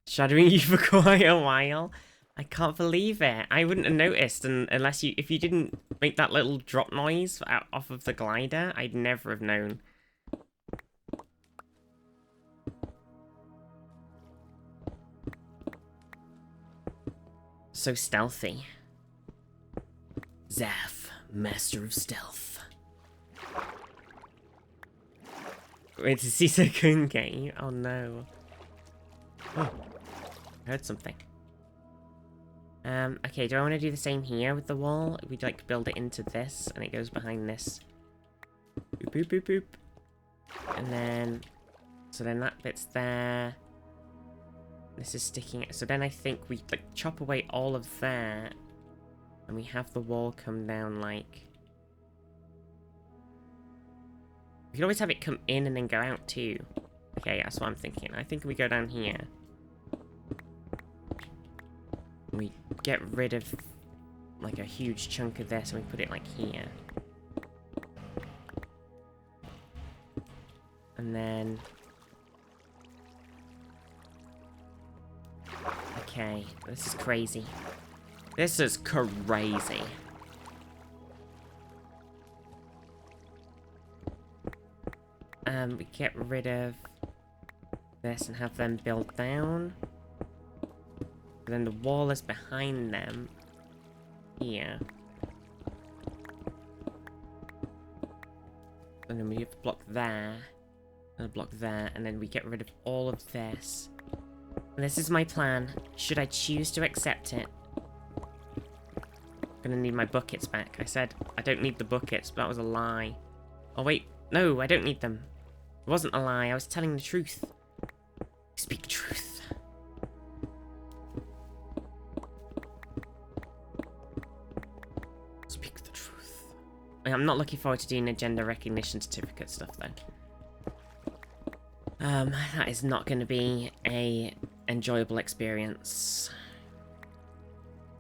Shadowing you for quite a while. I can't believe it. I wouldn't have noticed unless if you didn't make that little drop noise off of the glider, I'd never have known. So stealthy. Zaf, master of stealth. Wait, to see Sakunge? Oh no. Oh, I heard something. Okay, do I want to do the same here with the wall? We'd like build it into this, and it goes behind this. Boop, boop, boop, boop. And then, so then that bit's there. This is sticking, so then I think we like chop away all of that, and we have the wall come down like... We can always have it come in and then go out too. Okay, that's what I'm thinking. I think we go down here. We get rid of like a huge chunk of this and we put it like here. And then... Okay, this is crazy. This is crazy. we get rid of this and have them build down. And then the wall is behind them. Here. And then we have a block there. And a block there. And then we get rid of all of this. And this is my plan. Should I choose to accept it? I'm gonna need my buckets back. I said I don't need the buckets, but that was a lie. Oh wait, no, I don't need them. It wasn't a lie, I was telling the truth. Speak truth. Speak the truth. I'm not looking forward to doing the gender recognition certificate stuff though. That is not going to be a enjoyable experience.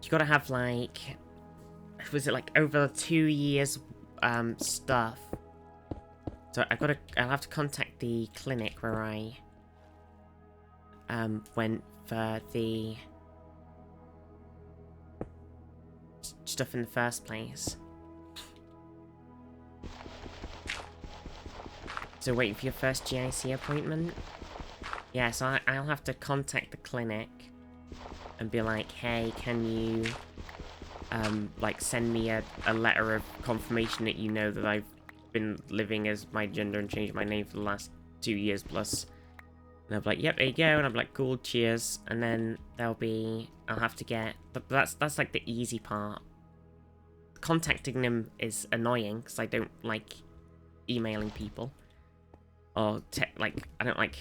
You gotta have like, was it like over 2 years stuff? So I'll have to contact the clinic where I went for the stuff in the first place. So waiting for your first GIC appointment? Yeah, so I'll have to contact the clinic and be like, hey, can you like send me a letter of confirmation that you know that I've been living as my gender and changed my name for the last 2 years plus. And I'll be like, yep, there you go. And I'm like, cool, cheers. And then there'll be, I'll have to get, but that's like the easy part. Contacting them is annoying because I don't like emailing people. Or, like, I don't like,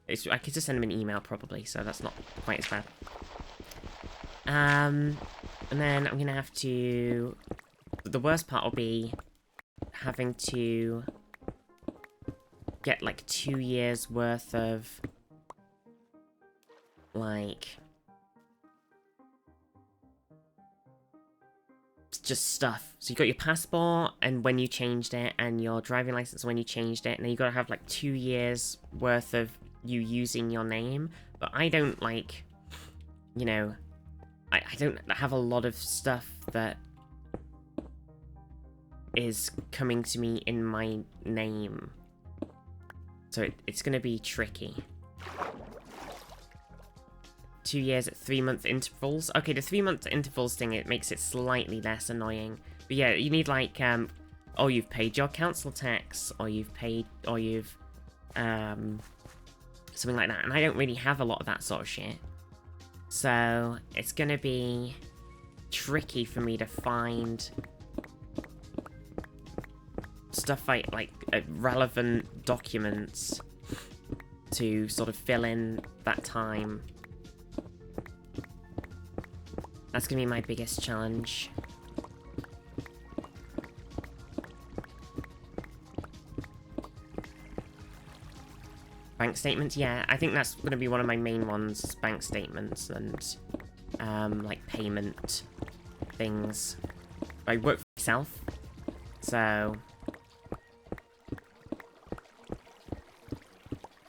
I could just send them an email probably, so that's not quite as bad. And then I'm gonna have to, the worst part will be having to get like 2 years worth of like just stuff. So you got your passport and when you changed it, and your driving license when you changed it, and then you got to have like 2 years worth of you using your name. But I don't like, you know, I don't have a lot of stuff that is coming to me in my name. So it's going to be tricky. 2 years at 3 month intervals. Okay, the 3 month intervals thing, it makes it slightly less annoying. But yeah, you need like, oh, you've paid your council tax, or you've paid, or you've, something like that. And I don't really have a lot of that sort of shit. So it's going to be tricky for me to find stuff like relevant documents to sort of fill in that time. That's gonna be my biggest challenge. Bank statements, yeah, I think that's gonna be one of my main ones, bank statements and like payment things. I work for myself, so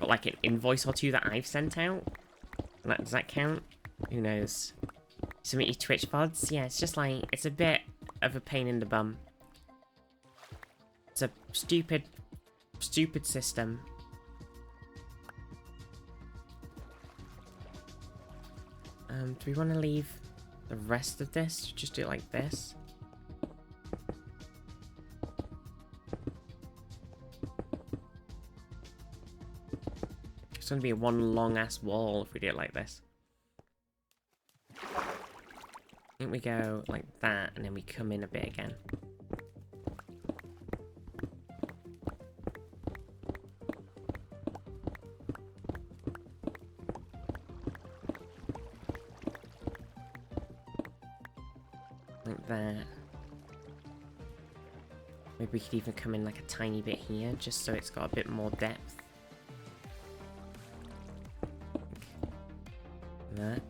got like an invoice or two that I've sent out. Does that count? Who knows? Submit your Twitch pods? Yeah, it's just like, it's a bit of a pain in the bum. It's a stupid system. Do we want to leave the rest of this? Just do it like this? It's gonna be one long ass wall if we do it like this. I think we go like that, and then we come in a bit again. Like that. Maybe we could even come in like a tiny bit here, just so it's got a bit more depth. Like that.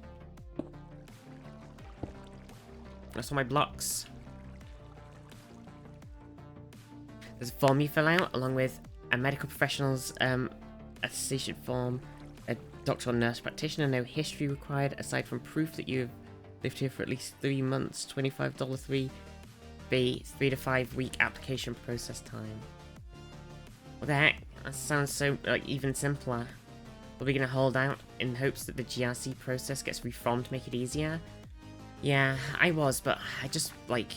That's all my blocks. There's a form you fill out, along with a medical professional's attestation form, a doctor or nurse practitioner, no history required, aside from proof that you've lived here for at least 3 months, $25 fee, 3 to 5 week application process time. What the heck? That sounds so, like, even simpler. Are we gonna hold out in hopes that the GRC process gets reformed to make it easier? Yeah, I was, but I just, like,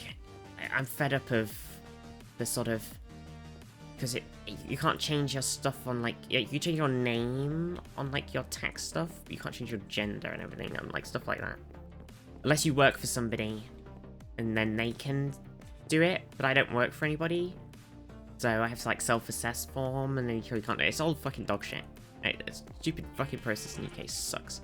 I'm fed up of the sort of... Because you can't change your stuff on, like, you change your name on, like, your tax stuff, but you can't change your gender and everything and, like, stuff like that. Unless you work for somebody, and then they can do it, but I don't work for anybody. So I have to, like, self-assess form, and then you can't do it. It's all fucking dog shit. It's stupid fucking process in the UK sucks.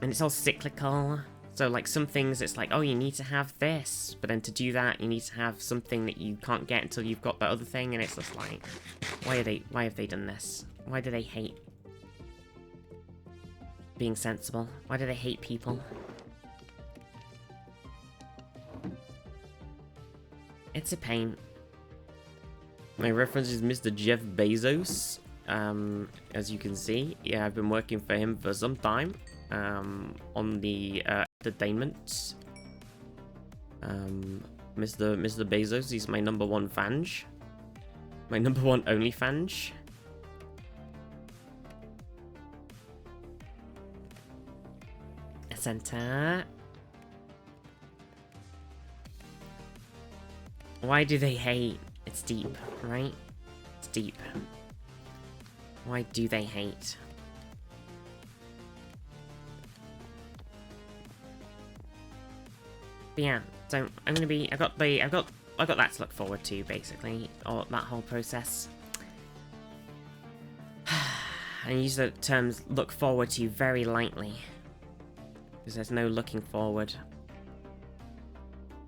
And it's all cyclical. So, like, some things it's like, oh, you need to have this, but then to do that, you need to have something that you can't get until you've got that other thing, and it's just like, why have they done this? Why do they hate being sensible? Why do they hate people? It's a pain. My reference is Mr. Jeff Bezos. As you can see, yeah, I've been working for him for some time. On the entertainment. Mr. Bezos, he's my #1 fan. My #1 only fan. Center. Why do they hate? It's deep, right? It's deep. Why do they hate? But yeah, so I'm gonna be. I've got that to look forward to, basically, or that whole process. I use the terms "look forward to" very lightly, because there's no looking forward.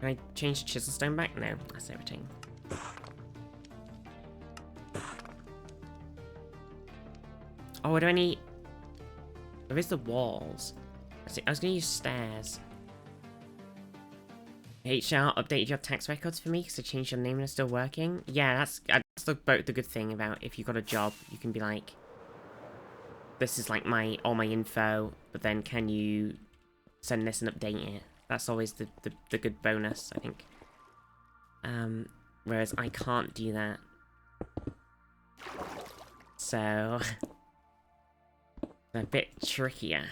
Can I change the chisel stone back? No, that's everything. Oh, do I need... There is the walls. I was gonna use stairs. HR updated your tax records for me because I changed your name and it's still working. Yeah, that's the good thing about if you've got a job, you can be like, this is like all my info, but then can you send this and update it? That's always the good bonus, I think. Whereas I can't do that. So a bit trickier.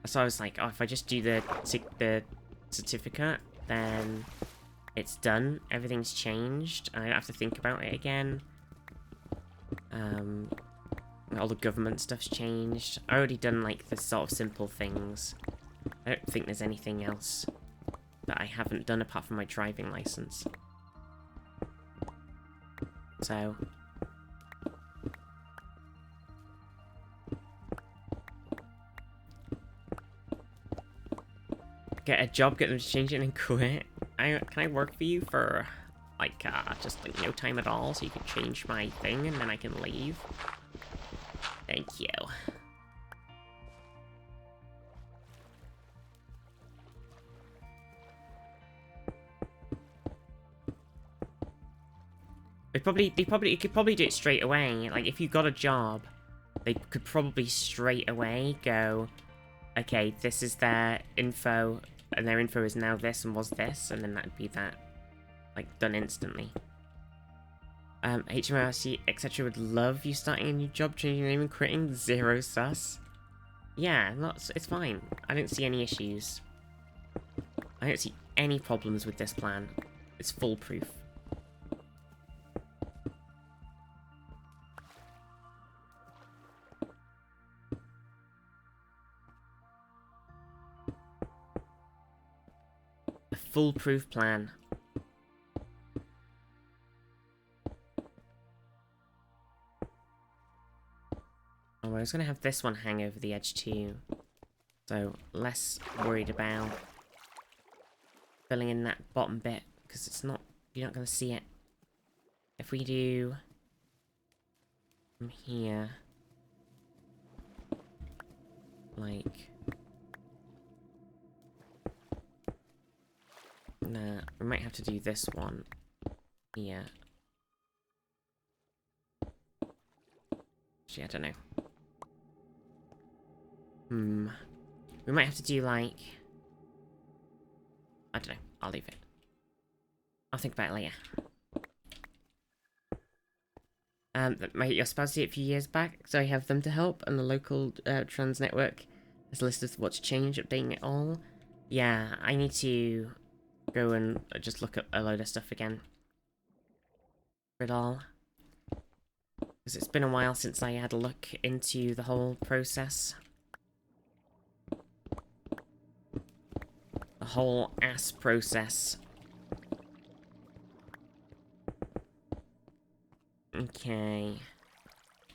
So I was like, oh, if I just do the certificate, then it's done. Everything's changed. I don't have to think about it again. All the government stuff's changed. I already done like the sort of simple things. I don't think there's anything else that I haven't done apart from my driving license. So get a job, get them to change it and quit. Can I work for you for like just like no time at all so you can change my thing and then I can leave? Thank you. You could probably do it straight away. Like if you got a job, they could probably straight away go, okay, this is their info, and their info is now this and was this, and then that'd be that, like, done instantly. HMRC, etc. would love you starting a new job, changing your name and quitting. Zero sus. Yeah, it's fine. I don't see any issues. I don't see any problems with this plan. It's foolproof. A foolproof plan. Oh, I was gonna have this one hang over the edge too. So, less worried about filling in that bottom bit, because it's not, you're not gonna see it. If we do from here, like, nah, we might have to do this one here. Actually, I don't know. We might have to do, like... I don't know. I'll leave it. I'll think about it later. You're supposed to see it a few years back, so I have them to help, and the local trans network has a list of what's changed, updating it all. Yeah, I need to go and just look at a load of stuff again. For it all. Because it's been a while since I had a look into the whole process. The whole ass process. Okay.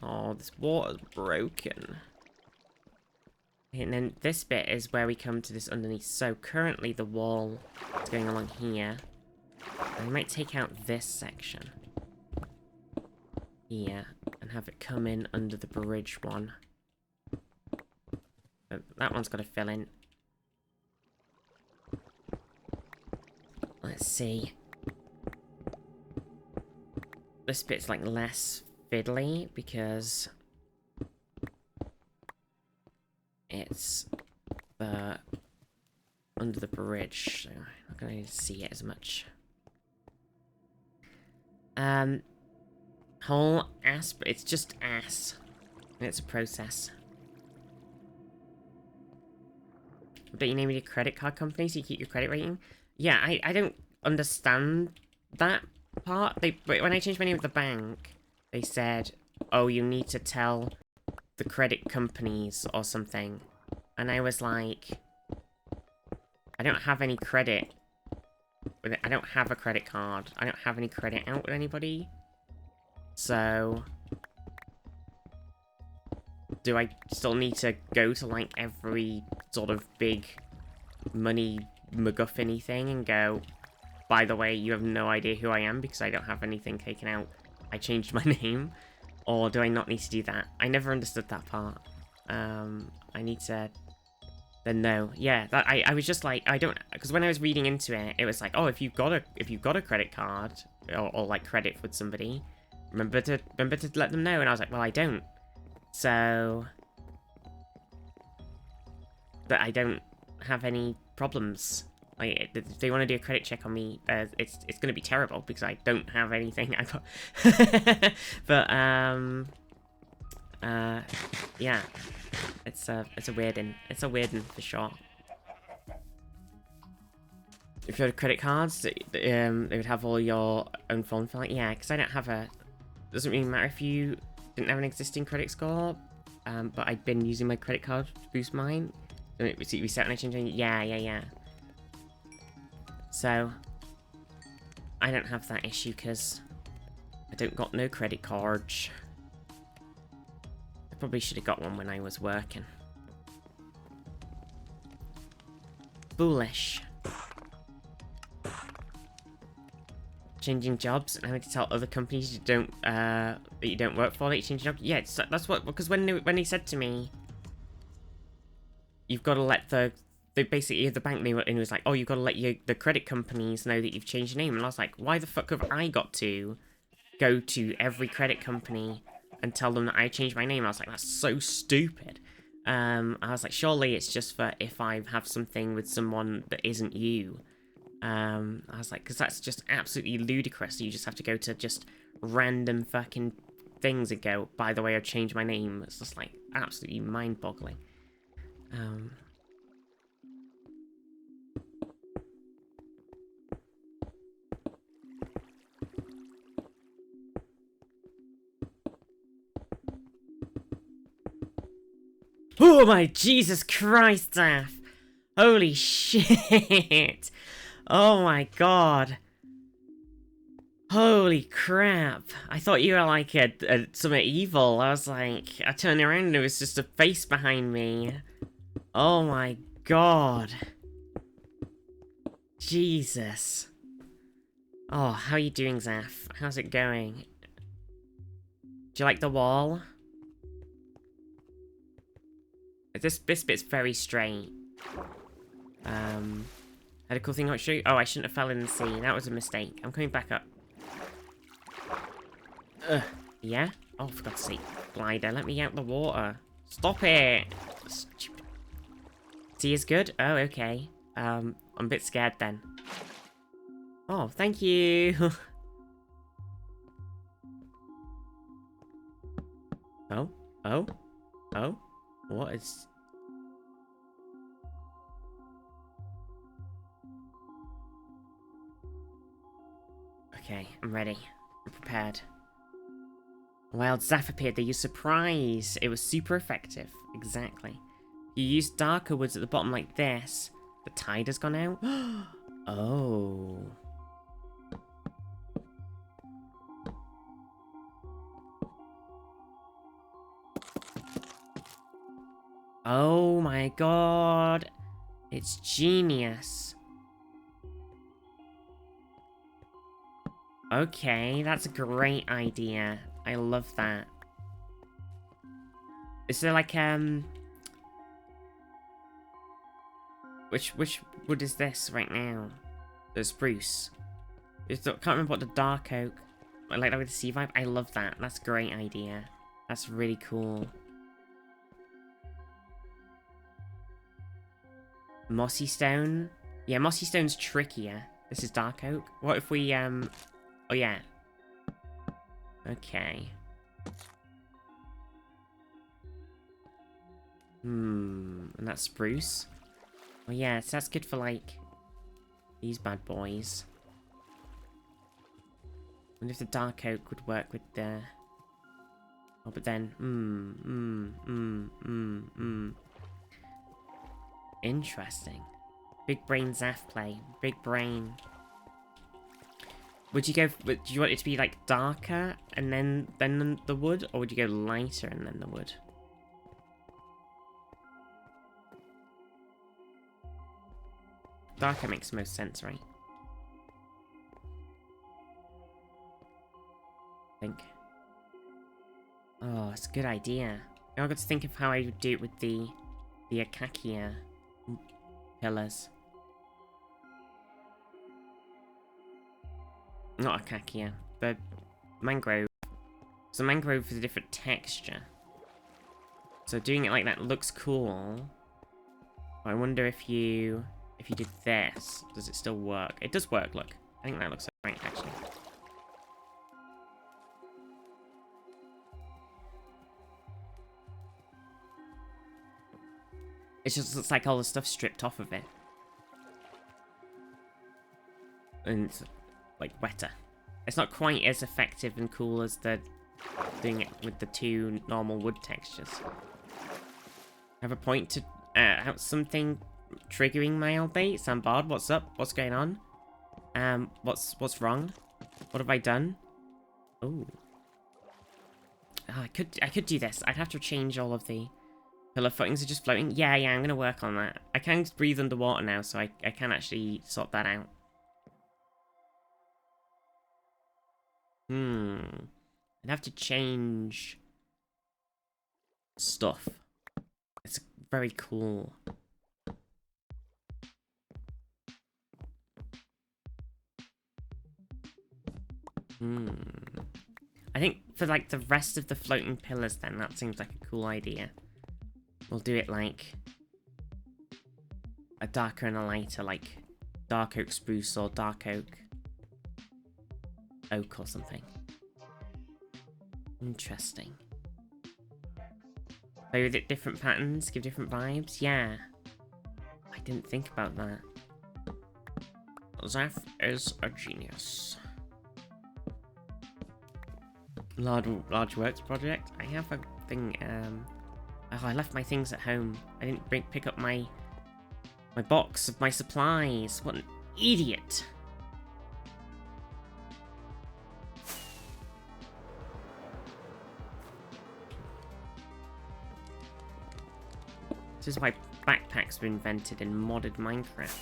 Oh, this water's broken. And then this bit is where we come to this underneath. So currently the wall is going along here. I might take out this section. Here. And have it come in under the bridge one. But that one's got to fill in. Let's see. This bit's like less fiddly because it's under the bridge, so I'm not going to see it as much. Whole ass, but it's just ass. And it's a process. Don't you name your credit card company so you keep your credit rating? Yeah, I don't understand that part. When I changed my name at the bank, they said, oh, you need to tell the credit companies or something. And I was like, I don't have any credit. I don't have a credit card. I don't have any credit out with anybody. So, do I still need to go to like every sort of big money MacGuffin-y thing and go, by the way, you have no idea who I am because I don't have anything taken out. I changed my name. Or do I not need to do that? I never understood that part. I need to then no. Yeah, that I was just like, I don't, because when I was reading into it, it was like, oh, if you've got a credit card or like credit with somebody, remember to let them know. And I was like, well, I don't. So, but I don't have any problems. Like, if they want to do a credit check on me, it's going to be terrible because I don't have anything. I got, but yeah, it's a weird one. It's a weird one for sure. If you had credit cards, they would have all your own phone for like, yeah, because I don't have a. Doesn't really matter if you didn't have an existing credit score, but I'd been using my credit card to boost mine. So it reset and I changed it. Yeah. So, I don't have that issue because I don't got no credit cards. I probably should have got one when I was working. Foolish. Changing jobs and having to tell other companies you don't that you don't work for that you change jobs. Yeah, that's what, because when they said to me, you've got to let the bank knew, and it was like, oh, you've got to let the credit companies know that you've changed your name. And I was like, why the fuck have I got to go to every credit company and tell them that I changed my name? I was like, that's so stupid. I was like, surely it's just for if I have something with someone that isn't you. I was like, because that's just absolutely ludicrous. You just have to go to just random fucking things and go, by the way, I've changed my name. It's just like absolutely mind-boggling. Oh my Jesus Christ, Zaf! Holy shit! Oh my god. Holy crap. I thought you were like something evil. I was like, I turned around and it was just a face behind me. Oh my god. Jesus. Oh, how are you doing, Zaf? How's it going? Do you like the wall? This bit's very straight. Had a cool thing I want to show you. Oh, I shouldn't have fell in the sea. That was a mistake. I'm coming back up. Yeah? Oh, for God's sake. Glider, let me out the water. Stop it! Stupid. Sea is good? Oh, okay. I'm a bit scared then. Oh, thank you! Oh? Oh? Oh? What is... Okay, I'm ready. I'm prepared. A wild Zaph appeared. They used surprise. It was super effective. Exactly. You use darker woods at the bottom like this. The tide has gone out. Oh. Oh my god. It's genius. Okay, that's a great idea. I love that. Is there like, Which wood is this right now? The spruce. Can't remember what the dark oak. I like that with the sea vibe. I love that. That's a great idea. That's really cool. Mossy stone. Yeah, mossy stone's trickier. This is dark oak. What if we oh yeah. Okay. And that's spruce. Oh yeah, so that's good for like these bad boys. I wonder if the dark oak would work with the... Oh, but then... Interesting. Big brain Zaph play. Big brain. Would you go... Do you want it to be, like, darker and then the wood? Or would you go lighter and then the wood? Darker makes the most sense, right? I think. Oh, it's a good idea. Now I've got to think of how I would do it with the acacia pillars. Not acacia, but mangrove. So mangrove is a different texture. So doing it like that looks cool. I wonder if you did this, does it still work? It does work, look. I think that looks right, actually. It just looks like all the stuff stripped off of it. And it's, like, wetter. It's not quite as effective and cool as the doing it with the two normal wood textures. Have a point to have something triggering my update. Sambard, what's up? What's going on? What's wrong? What have I done? Oh. Oh, I could do this. I'd have to change all of the pillar footings are just floating. Yeah, I'm gonna work on that. I can breathe underwater now, so I can actually sort that out. I'd have to change stuff. It's very cool. I think for like the rest of the floating pillars then, that seems like a cool idea. We'll do it like a darker and a lighter, like dark oak spruce or dark oak or something. Interesting. Play with it, different patterns, give different vibes. Yeah. I didn't think about that. Zaph is a genius. Large works project. I have a thing. Oh, I left my things at home. I didn't pick up my box of my supplies. What an idiot! This is why backpacks were invented in modded Minecraft.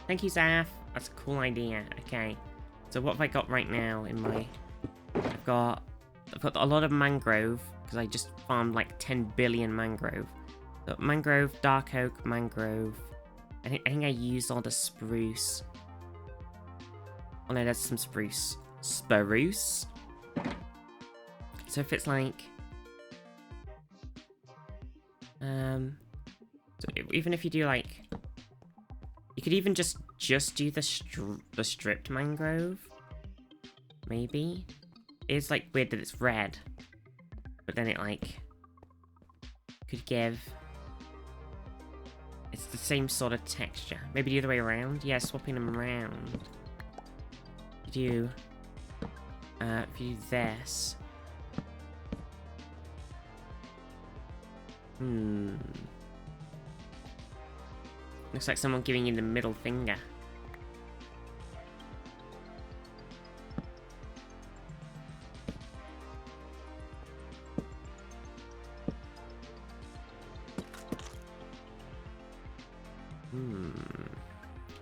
Thank you, Zaph. That's a cool idea. Okay. So what have I got right now in my... I've got a lot of mangrove, because I just farmed like 10 billion mangrove. So mangrove, dark oak, mangrove. I think I used all the spruce. Oh no, there's some spruce. Spruce? So if it's like... So even if you do like... You could even just do the stripped mangrove. Maybe. is like weird that it's red. But then it like could give... It's the same sort of texture. Maybe the other way around? Yeah, swapping them around. If you do this... Looks like someone giving you the middle finger.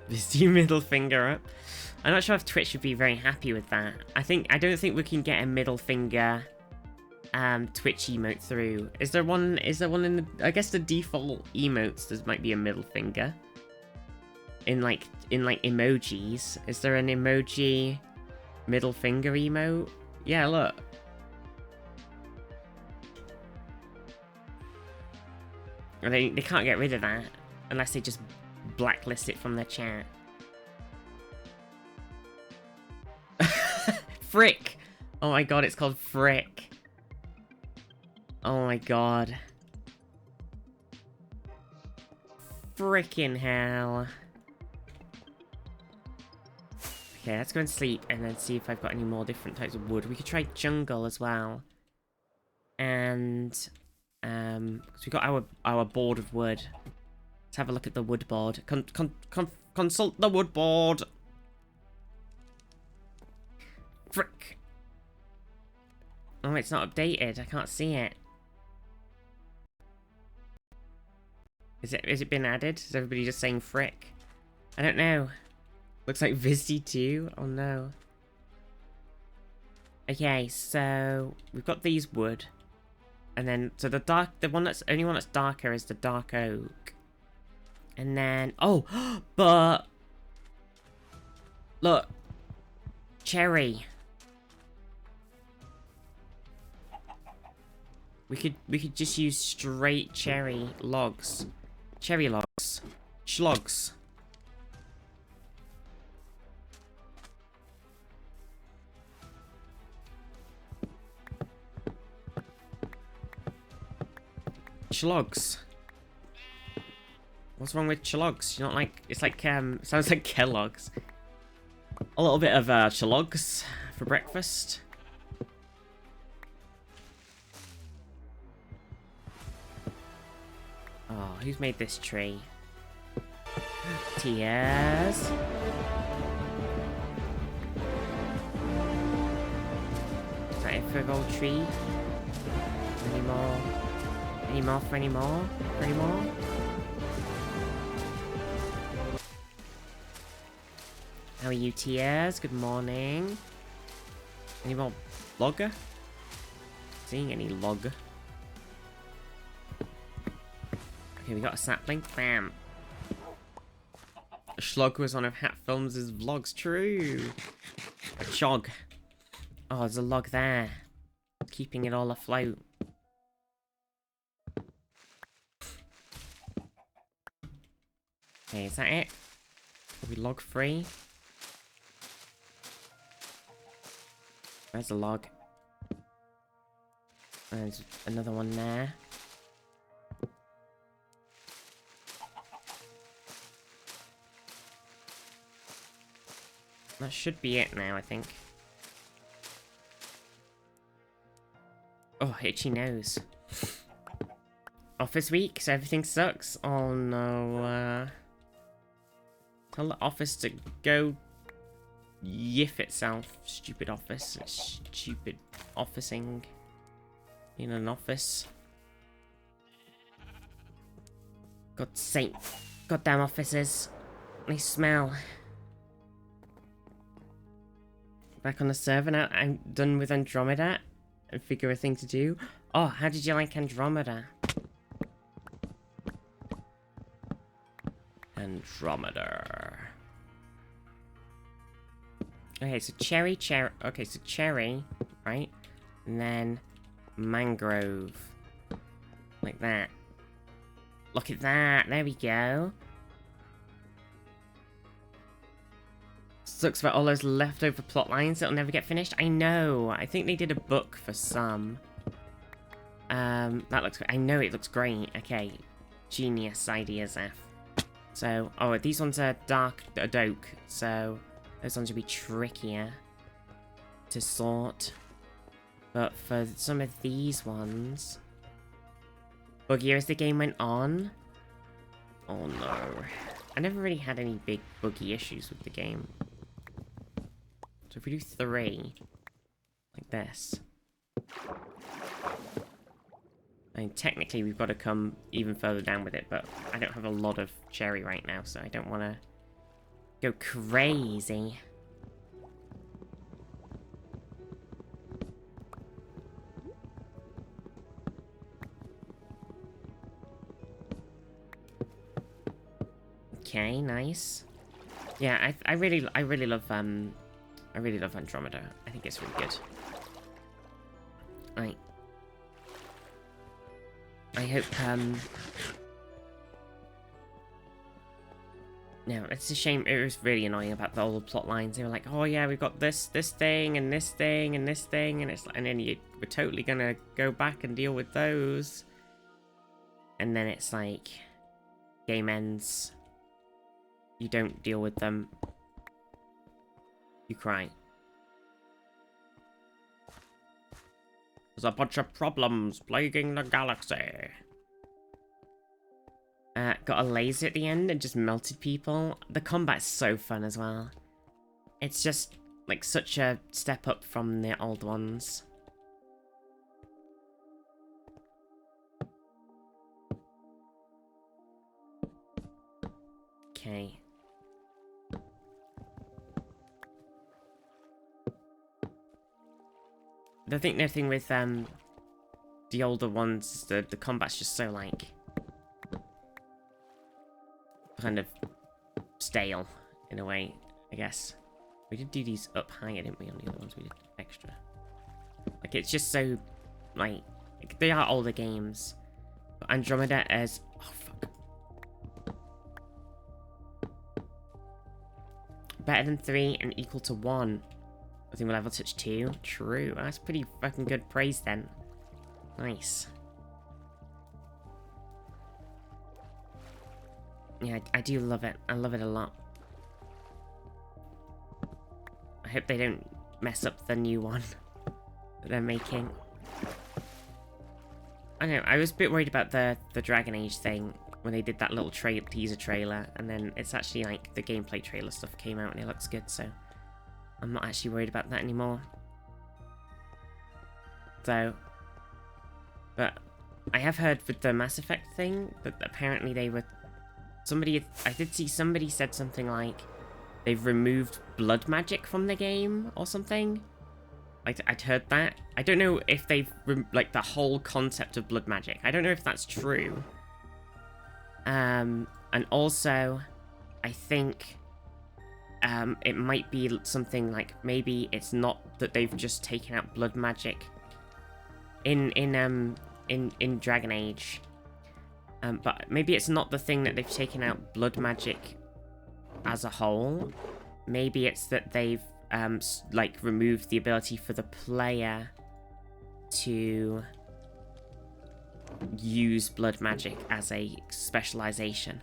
This middle finger up. I'm not sure if Twitch would be very happy with that. I don't think we can get a middle finger Twitch emote through. Is there one in the... I guess the default emotes there might be a middle finger. In like emojis. Is there an emoji middle finger emote? Yeah, look. They can't get rid of that unless they just blacklist it from their chat. Frick! Oh my god, it's called Frick. Oh my god. Frickin' hell. Okay, let's go and sleep and then see if I've got any more different types of wood. We could try jungle as well. And because we got our board of wood. Let's have a look at the wood board. Consult the wood board. Frick. Oh, it's not updated. I can't see it. Is it been added? Is everybody just saying frick? I don't know. Looks like Vizzy too. Oh no. Okay, so we've got these wood. And then so the only one that's darker is the dark oak. And then but look. Cherry. We could just use straight cherry logs. Cherry logs. Schlogs. Schlogs. What's wrong with Chlogs? You're not like... It's like, sounds like Kellogg's. A little bit of, Chlogs for breakfast. Oh, who's made this tree? Tears. Is that it for a gold tree? Any more? Any more for any more? For any more? How are you, Tears? Good morning. Any more logger? Seeing any log? Okay, we got a sapling. Bam. Schlog was one of Hat Films' vlogs. True. A chog. Oh, there's a log there. Keeping it all afloat. Okay, is that it? Are we log free? Where's the log? There's another one there. That should be it now, I think. Oh, itchy nose. Office week, so everything sucks. Oh no, tell the office to go yiff itself. Stupid office. Stupid officing in an office. God's sake. Goddamn offices. They smell. Back on the server now. I'm done with Andromeda and figure a thing to do. Oh, how did you like Andromeda? Andromeda. Okay, so cherry, okay, so cherry, right? And then mangrove. Like that. Look at that, there we go. Sucks about all those leftover plot lines that'll never get finished. I know. I think they did a book for some. That looks... I know it looks great. Okay. Genius ideas, F. So, oh, these ones are dark oak, so those ones will be trickier to sort. But for some of these ones... Buggier as the game went on? Oh no. I never really had any big buggy issues with the game. So if we do 3, like this. I mean, technically we've got to come even further down with it, but I don't have a lot of cherry right now, so I don't want to go crazy. Okay, nice. Yeah, I really love Andromeda. I think it's really good. I hope no, it's a shame. It was really annoying about all the plot lines. They were like, oh yeah, we've got this thing and this thing and this thing, and it's like, and then we're totally gonna go back and deal with those. And then it's like game ends. You don't deal with them. You cry. There's a bunch of problems plaguing the galaxy. Got a laser at the end and just melted people. The combat's so fun as well. It's just like such a step up from the old ones. Okay. The thing with the older ones, the combat's just so like kind of stale in a way, I guess. We did do these up higher, didn't we? On the other ones we did extra. Like it's just so like they are older games. But Andromeda is better than 3 and equal to 1. I think we'll level touch 2. True. That's pretty fucking good praise then. Nice. Yeah, I do love it. I love it a lot. I hope they don't mess up the new one that they're making. I know, I was a bit worried about the Dragon Age thing when they did that little teaser trailer, and then it's actually like the gameplay trailer stuff came out and it looks good, so I'm not actually worried about that anymore. So, but I have heard with the Mass Effect thing that apparently they were I did see somebody said something like they've removed blood magic from the game or something. I'd heard that. I don't know if they've like the whole concept of blood magic. I don't know if that's true. And also, I think it might be something like maybe it's not that they've just taken out blood magic in Dragon Age. But maybe it's not the thing that they've taken out blood magic as a whole. Maybe it's that they've like removed the ability for the player to use blood magic as a specialization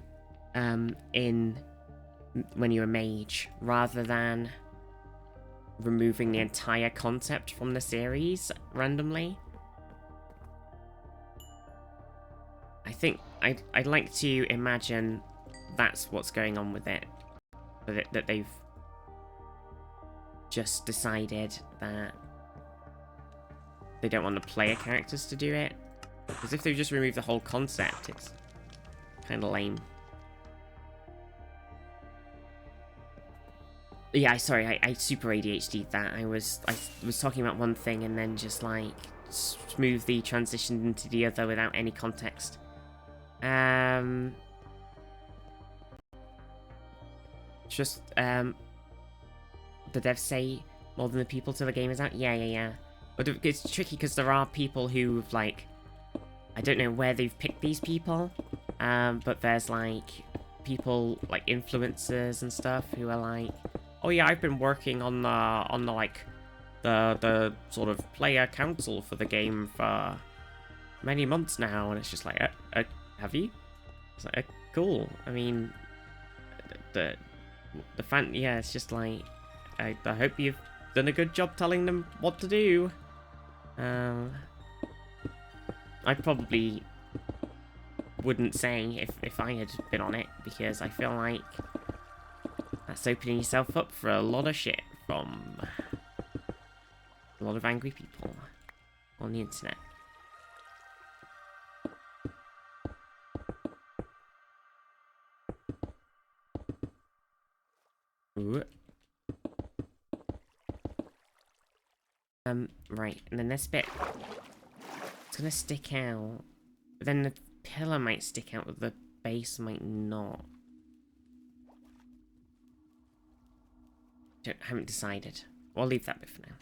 in when you're a mage, rather than removing the entire concept from the series randomly. I think I'd like to imagine that's what's going on with it. That they've just decided that they don't want the player characters to do it. Because if they just remove the whole concept, it's kind of lame. Yeah, sorry, I super ADHD'd that. I was talking about one thing and then just like smoothly transitioned into the other without any context. Just, the devs say more than the people till the game is out? Yeah. But it's tricky because there are people who've, like, I don't know where they've picked these people, but there's, like, people, like, influencers and stuff who are like, oh yeah, I've been working on the like the sort of player council for the game for many months now, and it's just like, have you? It's like, cool. I mean, the fan, yeah, it's just like, I hope you've done a good job telling them what to do. I probably wouldn't say if I had been on it, because I feel like that's opening yourself up for a lot of shit from a lot of angry people on the internet. Ooh. Right, and then this bit, it's gonna stick out, but then the pillar might stick out, but the base might not. Haven't decided. I'll leave that bit for now.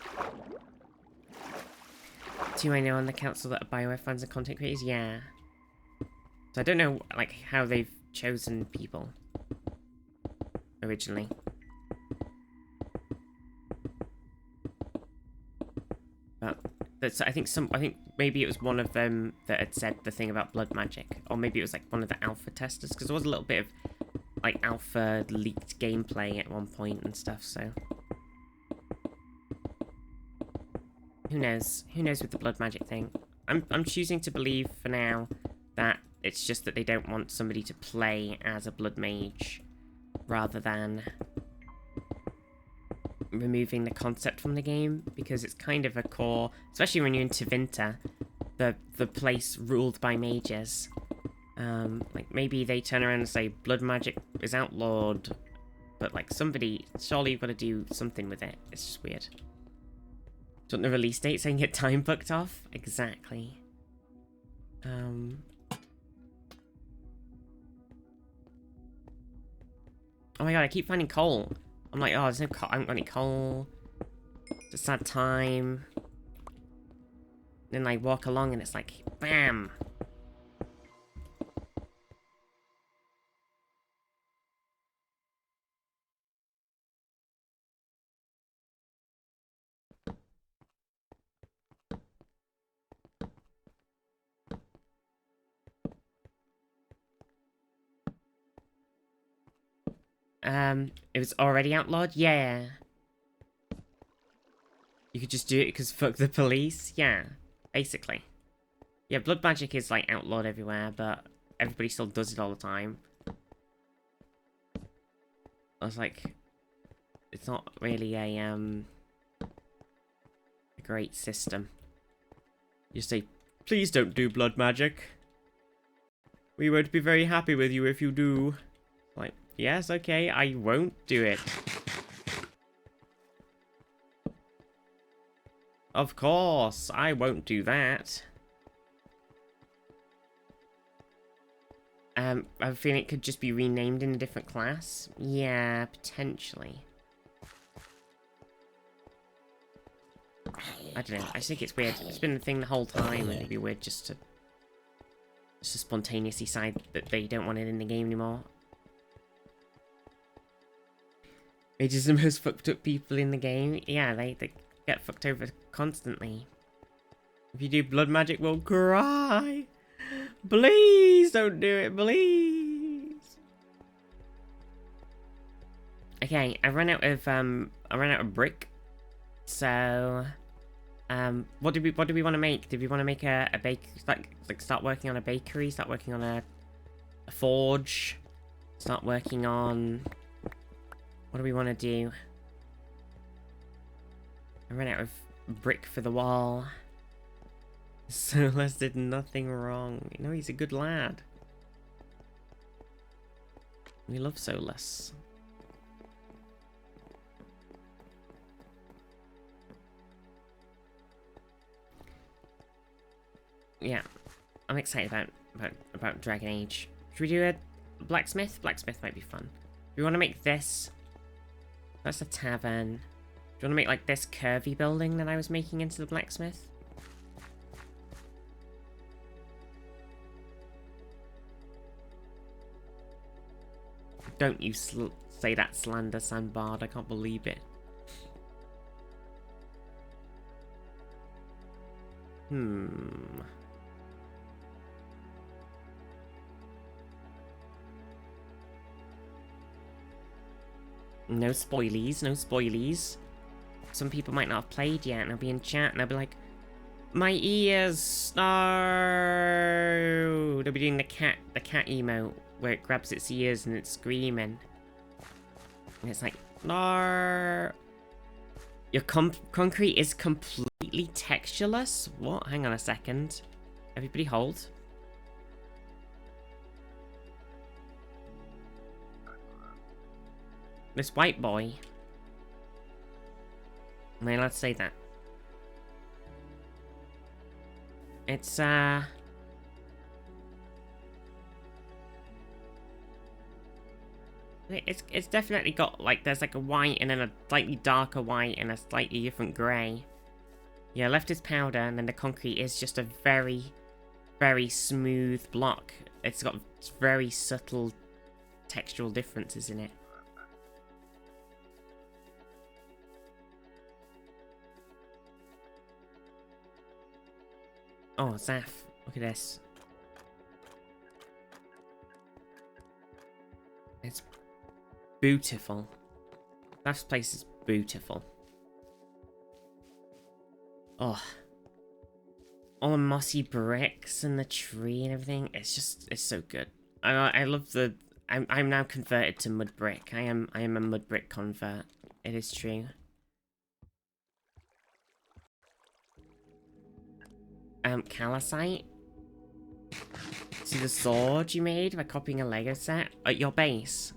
Do I know on the council that are BioWare fans and content creators? Yeah. So I don't know, like, how they've chosen people originally. But that's, I think maybe it was one of them that had said the thing about blood magic, or maybe it was like one of the alpha testers, because there was a little bit of like alpha leaked gameplay at one point and stuff. So who knows? Who knows with the blood magic thing? I'm choosing to believe for now that it's just that they don't want somebody to play as a blood mage, rather than removing the concept from the game, because it's kind of a core, especially when you're in Tevinter, the place ruled by mages. Like, maybe they turn around and say blood magic is outlawed, but like, somebody, surely you've got to do something with it. It's just weird. Do you want the release date saying get time booked off? Exactly. Oh my god, I keep finding coal. I'm like, oh, there's no coal. I haven't got any coal. It's a sad time. Then I walk along and it's like, bam! It was already outlawed? Yeah. You could just do it because fuck the police? Yeah, basically. Yeah, blood magic is, like, outlawed everywhere, but everybody still does it all the time. I was like, it's not really a great system. You say, please don't do blood magic. We won't be very happy with you if you do. Like, yes, okay, I won't do it. Of course, I won't do that. I have a feeling it could just be renamed in a different class. Yeah, potentially. I don't know, I just think it's weird. It's been a thing the whole time, and it'd be weird just to spontaneously decide that they don't want it in the game anymore. Mages are the most fucked up people in the game. Yeah, they get fucked over constantly. If you do blood magic, we'll cry. Please don't do it, please. Okay, I ran out of brick. So, what do we want to make? Did we want to make a bake, like start working on a bakery? Start working on a forge? Start working on, what do we want to do? I ran out of brick for the wall. Solus did nothing wrong. You know, he's a good lad. We love Solus. Yeah, I'm excited about Dragon Age. Should we do a blacksmith? Blacksmith might be fun. Do we want to make this? That's a tavern. Do you want to make like this curvy building that I was making into the blacksmith? Don't you say that slander, Sandbard. I can't believe it. No spoilies, no spoilies. Some people might not have played yet, and they'll be in chat, and they'll be like, "My ears, no!" They'll be doing the cat emote where it grabs its ears and it's screaming, and it's like, "No!" Your concrete is completely textureless. What? Hang on a second. Everybody hold. This white boy. Am I allowed to say that? It's It's definitely got, like, there's like a white and then a slightly darker white and a slightly different grey. Yeah, left is powder and then the concrete is just a very, very smooth block. It's got very subtle textural differences in it. Oh, Zaf, look at this. It's beautiful. Zaf's place is beautiful. Oh. All the mossy bricks and the tree and everything. It's just, it's so good. I love the, I'm now converted to mud brick. I am a mud brick convert. It is true. Calcite. See the sword you made by copying a Lego set at your base.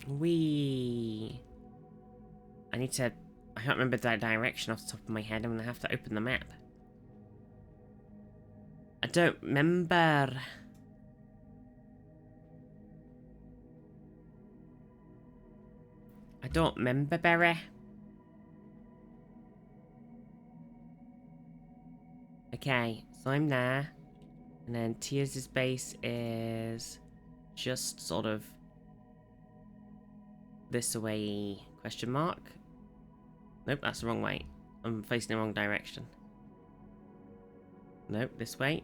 Wee. I need to. I can't remember that direction off the top of my head. I'm gonna have to open the map. I don't remember. I don't remember, Berry. Okay, so I'm there. And then Tears' base is just sort of this way, question mark. Nope, that's the wrong way. I'm facing the wrong direction. Nope, this way.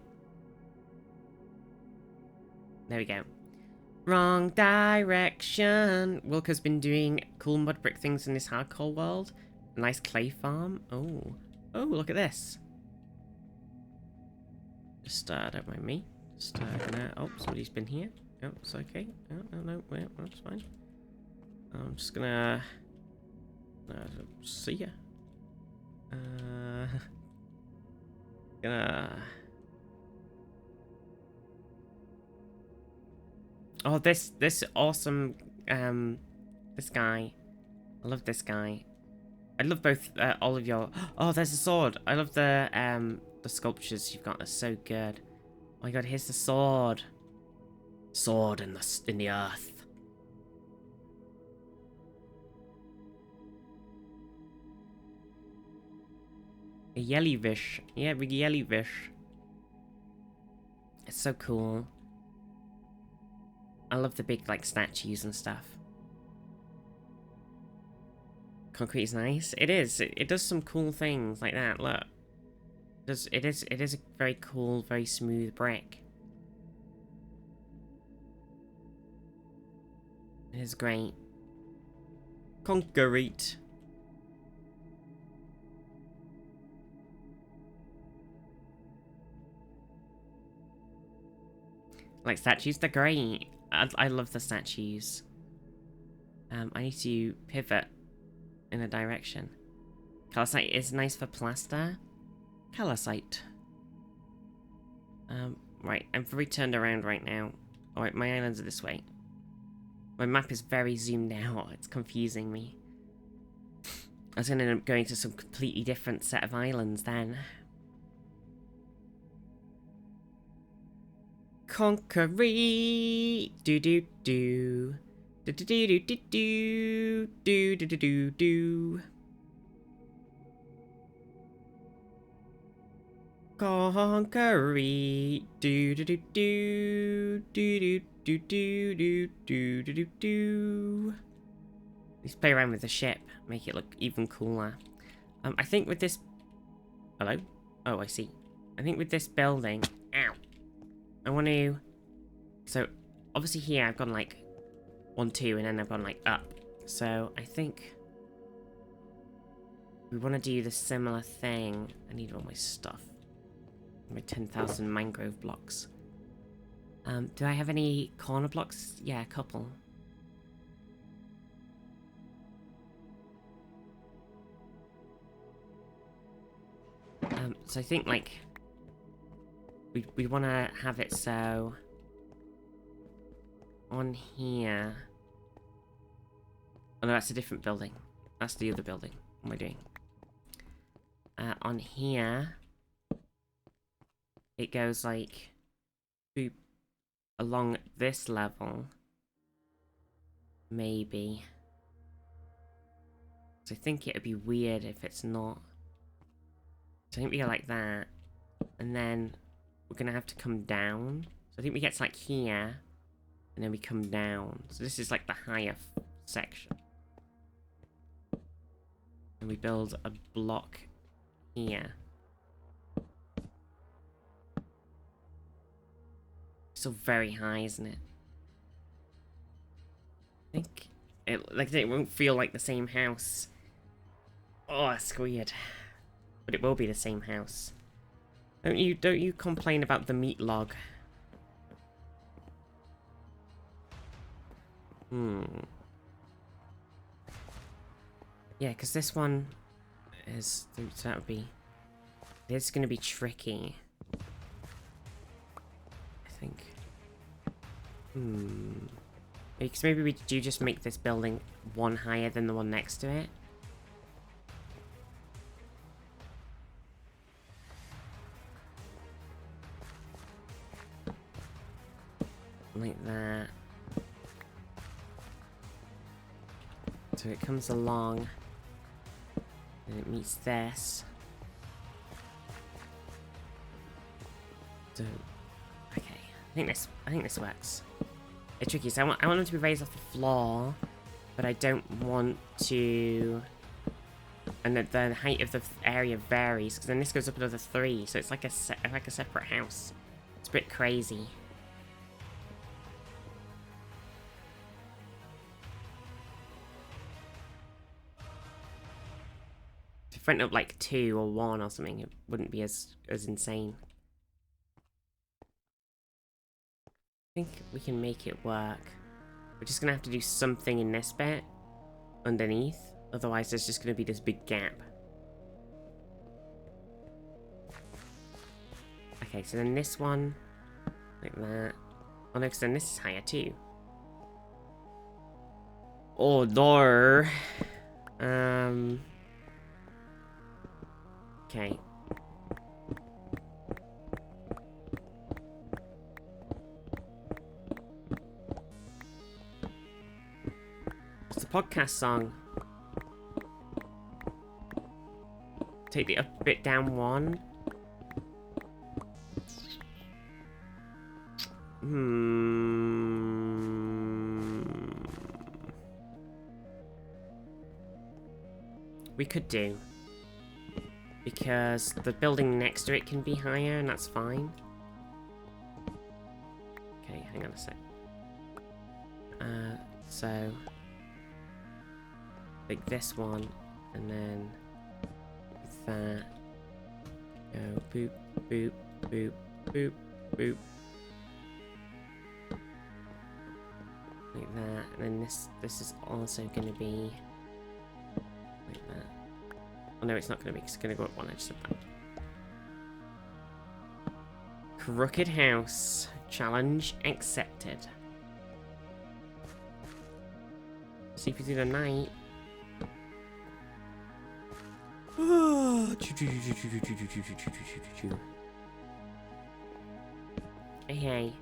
There we go. Wrong direction. Wilco's been doing cool mud brick things in this hardcore world. A nice clay farm. Oh. Oh, look at this. Just, don't mind me. Just, gonna... Oh, somebody's been here. Oh, it's okay. Oh, no, wait, that's fine. I'm just gonna... see ya. Gonna... Oh, this awesome, this guy. I love this guy. I love both, all of your... Oh, there's a sword. I love the sculptures you've got. They're so good. Oh my god, here's the sword. Sword in the earth. A jellyfish. Yeah, big jellyfish. It's so cool. I love the big, like, statues and stuff. Concrete is nice. It is. It does some cool things like that. Look. It is a very cool, very smooth brick. It is great. Concrete. Like statues, they're great. I love the statues. I need to pivot in a direction. Calcite is nice for plaster. Calcite. Right, I'm very turned around right now. Alright, my islands are this way. My map is very zoomed out. It's confusing me. I was going to end up going to some completely different set of islands then. Concrete. Do do do. Do do do do do do do do do do. concrete. Do do do do do do do do do do do do. Let's play around with the ship, make it look even cooler. I think with this... Hello? Oh, I see. I think with this building... Ow! I want to... So, obviously here I've gone like 1, 2, and then I've gone like up. So, I think... we want to do the similar thing. I need all my stuff. My 10,000 mangrove blocks. Do I have any corner blocks? Yeah, a couple. So I think, like, we want to have it so on here... Oh no, that's a different building. That's the other building. What am I doing? On here, it goes, like, boop, along this level. Maybe. So I think it would be weird if it's not... So I think we go like that, and then we're gonna have to come down. So I think we get to like here, and then we come down. So this is like the higher section. And we build a block here. Still very high, isn't it? I think it won't feel like the same house. Oh, that's weird. But it will be the same house. Don't you complain about the meat log? Yeah, because this one is... So that would be... It's going to be tricky. I think. Because maybe we do just make this building one higher than the one next to it. Like that. So it comes along, and it meets this. So, okay, I think this works. It's tricky. So I want them to be raised off the floor, but I don't want to. And the height of the area varies, because then this goes up another 3, so it's like a separate house. It's a bit crazy. If it went up like 2 or 1 or something, it wouldn't be as insane. I think we can make it work. We're just gonna have to do something in this bit underneath, otherwise there's just gonna be this big gap. Okay, so then this one, like that. Oh no, because then this is higher too. Oh no. Okay. What's the podcast song? Take the up bit down 1. We could do. Because the building next to it can be higher, and that's fine. Okay, hang on a sec. So... like this one, and then... that. Go boop, boop, boop, boop, boop. Like that, and then this is also gonna be... like that. Oh no, it's not gonna be, it's gonna go up 1, I just said that. Crooked house. Challenge accepted. Sleep through the night. Hey.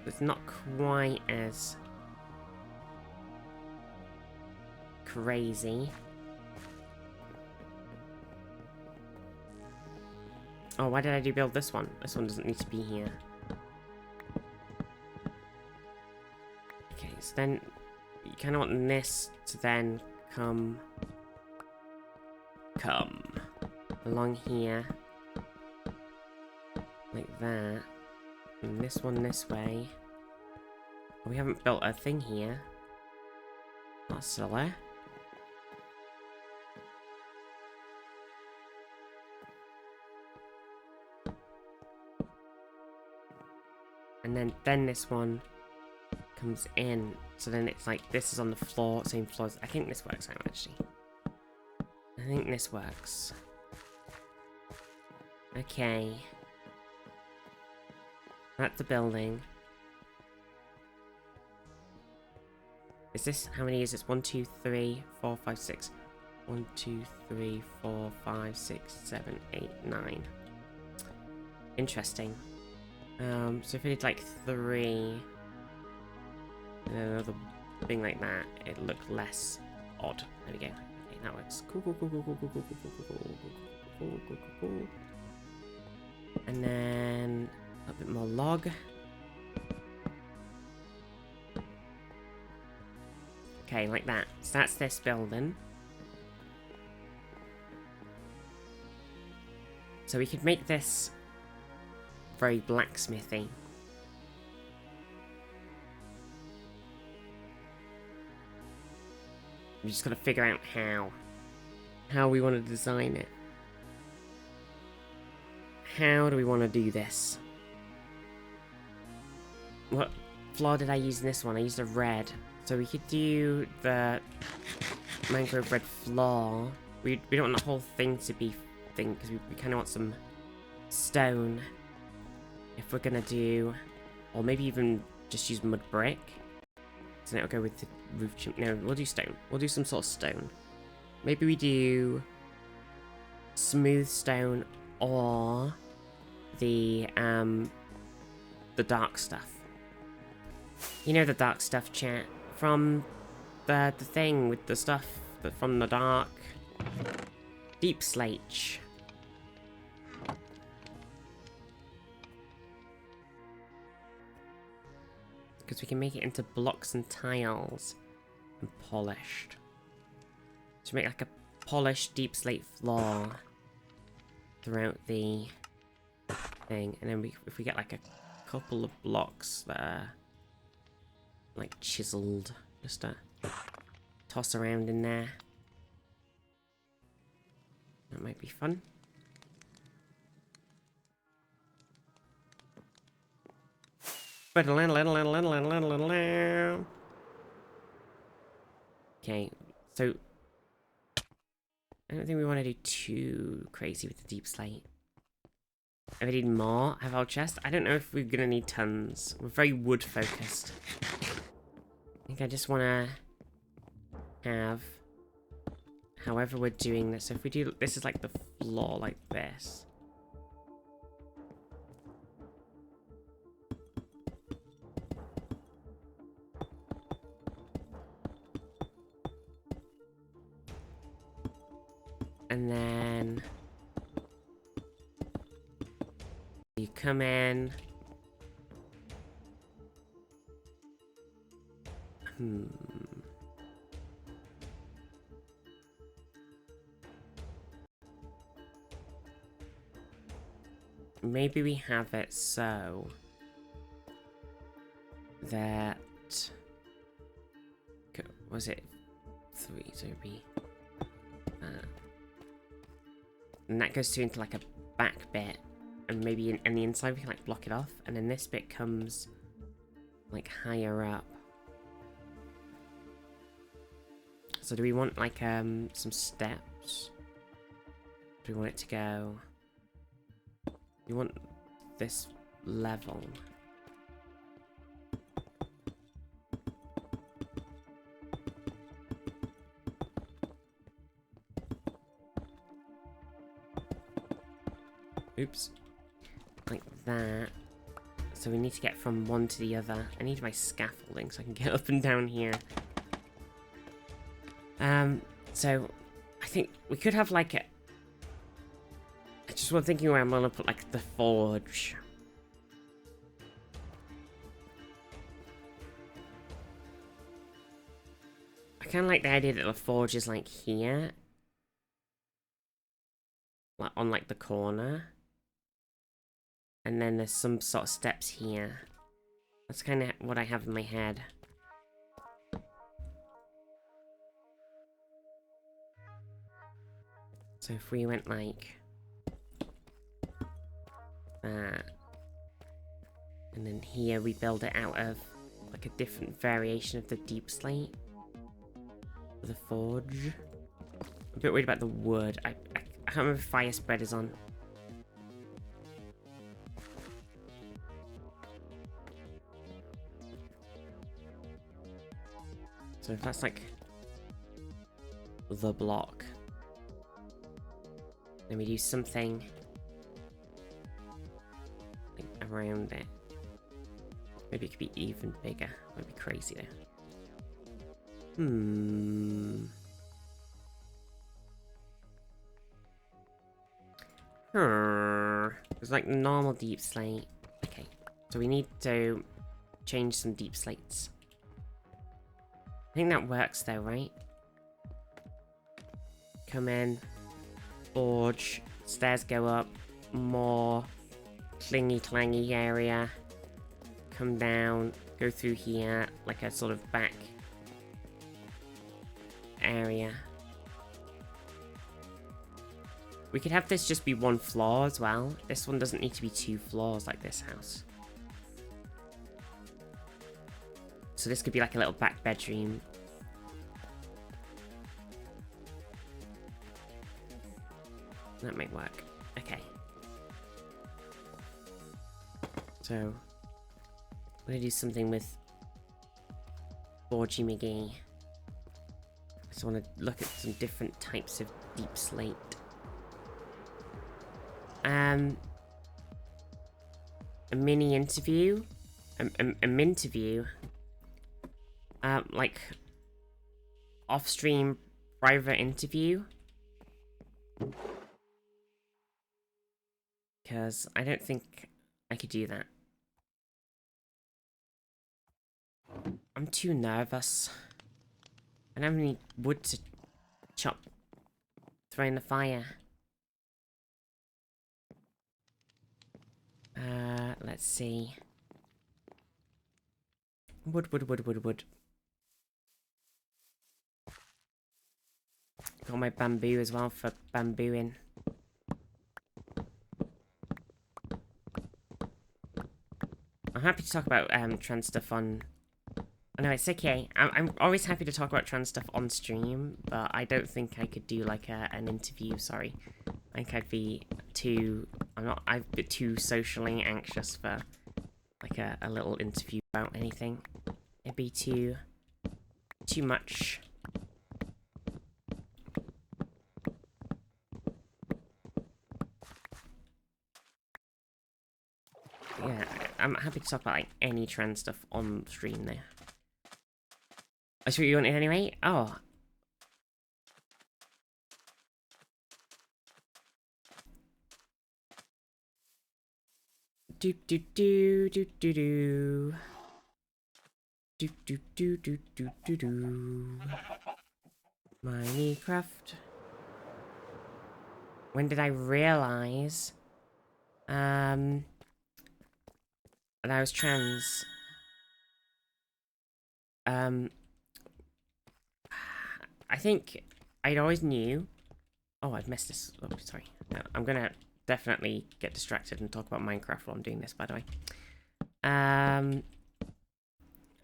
It's not quite as crazy. Oh, why did I do build this one? This one doesn't need to be here. Okay, so then you kind of want this to then come along here. Like that. And this one this way. We haven't built a thing here. That's silly. And then this one comes in. So then it's like this is on the floor, same floor. I think this works out actually. I think this works. Okay. That's the building. Is this, how many is this? 1, 2, 3, 4, 5, 6. 1, 2, 3, 4, 5, 6, 7, 8, 9. Interesting. So if we did like 3, and then another thing like that, it'd look less odd. There we go. Okay, that works. Cool. And then a bit more log. Okay, like that. So that's this building. So we could make this very blacksmithy. We just gotta figure out how we want to design it. How do we want to do this? What floor did I use in this one? I used a red. So we could do the mangrove red floor. We don't want the whole thing to be thing, because we kind of want some stone. If we're gonna do, or maybe even just use mud brick. So then it'll go with the roof chimney. No, we'll do stone. We'll do some sort of stone. Maybe we do smooth stone or the dark stuff. You know the dark stuff, chat, from the thing with the stuff from the dark. Deep slate. Because we can make it into blocks and tiles and polished. To make like a polished deep slate floor throughout the thing, and then if we get like a couple of blocks that are like chiseled, just to toss around in there, that might be fun. Okay, so I don't think we want to do too crazy with the deep slate. If we need more, have our chest. I don't know if we're gonna need tons. We're very wood focused. I think I just want to have, however we're doing this. So if we do, this is like the floor like this. And then you come in. Maybe we have it so that, was it 3, so it'd be and that goes into like a back bit, and maybe in the inside we can like block it off, and then this bit comes like higher up. So do we want like some steps? Do we want it to go? You want this level? Oops. Like that. So we need to get from one to the other. I need my scaffolding so I can get up and down here. So I think we could have like Just one thinking where I'm gonna put like the forge. I kind of like the idea that the forge is like here, like on like the corner, and then there's some sort of steps here. That's kind of what I have in my head. So if we went like that, and then here we build it out of like a different variation of the deep slate. The forge. I'm a bit worried about the wood. I can't remember if fire spread is on. So if that's like the block, then we do something like around it. Maybe it could be even bigger. Might be crazy though. It's like normal deep slate. Okay, so we need to change some deep slates. I think that works though, right? Come in, forge, stairs go up, more clingy-clangy area. Come down, go through here, like a sort of back area. We could have this just be one floor as well. This one doesn't need to be 2 floors like this house. So this could be like a little back bedroom. That might work. Okay. So, I'm gonna do something with Forgy McGee. I just want to look at some different types of deep slate. A mini interview, a minterview, like off-stream private interview, because I don't think I could do that. I'm too nervous. I don't have any wood to chop, throw in the fire. Let's see. Wood. Got my bamboo as well for bambooing. I'm happy to talk about trans stuff on... No, it's okay. I'm always happy to talk about trans stuff on stream, but I don't think I could do like an interview, sorry. I think I'd be too... I'd be too socially anxious for like a little interview about anything. It'd be too much. Yeah, I'm happy to talk about like any trans stuff on stream there. That's what you wanted anyway? Oh. Do. Minecraft. When did I realize that I was trans? I think I'd always knew. Oh, I've messed this. Oh, sorry. I'm gonna definitely get distracted and talk about Minecraft while I'm doing this, by the way. I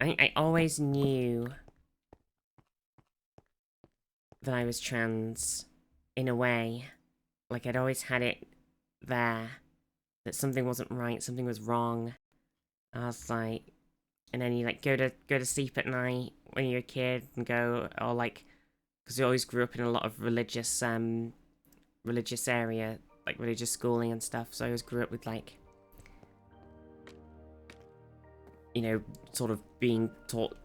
think I always knew that I was trans in a way. Like, I'd always had it there, that something wasn't right, something was wrong. I was like, and then you like go to sleep at night when you're a kid and go, or like, because we always grew up in a lot of religious area, like religious schooling and stuff. So I always grew up with like, you know, sort of being taught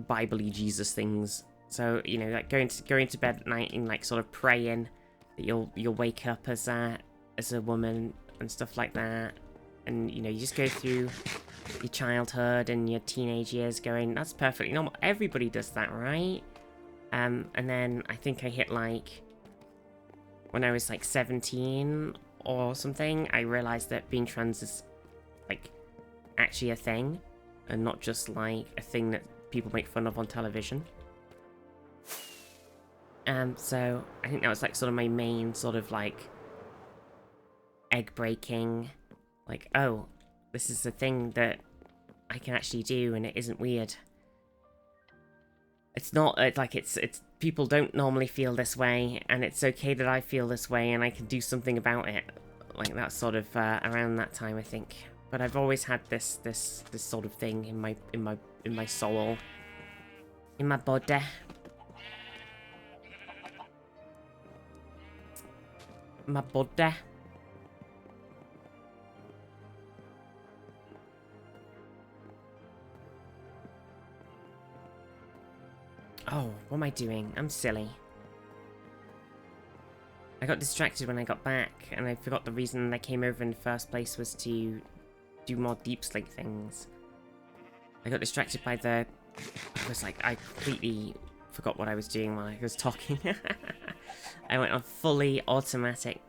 Bible-y Jesus things. So, you know, like going to bed at night and like sort of praying that you'll wake up as as a woman and stuff like that. And, you know, you just go through your childhood and your teenage years going, that's perfectly normal. Everybody does that, right? And then I think I hit, like, when I was, like, 17 or something, I realized that being trans is, like, actually a thing. And not just, like, a thing that people make fun of on television. So I think that was, like, sort of my main sort of, like, egg breaking. Like, oh, this is a thing that I can actually do and it isn't weird. It's not, it's people don't normally feel this way, and it's okay that I feel this way and I can do something about it. Like, that's sort of, around that time, I think. But I've always had this sort of thing in my soul. In my body. My body. Oh, what am I doing? I'm silly. I got distracted when I got back, and I forgot the reason I came over in the first place was to do more deep slate things. I got distracted by the... I completely forgot what I was doing while I was talking. I went on fully automatic.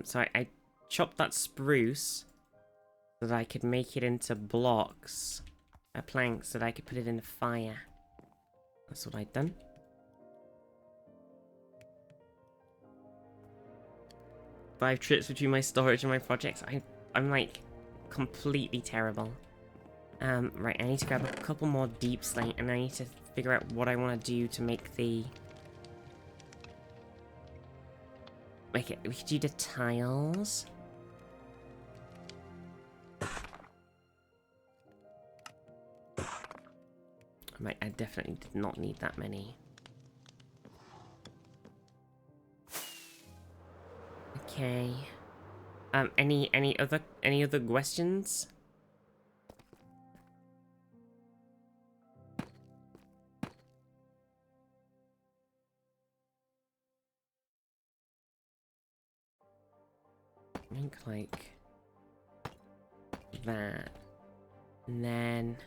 So I chopped that spruce so that I could make it into blocks. Planks so that I could put it in the fire. That's what I'd done. 5 trips between my storage and my projects. I'm like completely terrible. Right, I need to grab a couple more deep slate and I need to figure out what I want to do to make the... we could do the tiles. I definitely did not need that many. Okay. Any other questions? I think like that, and then.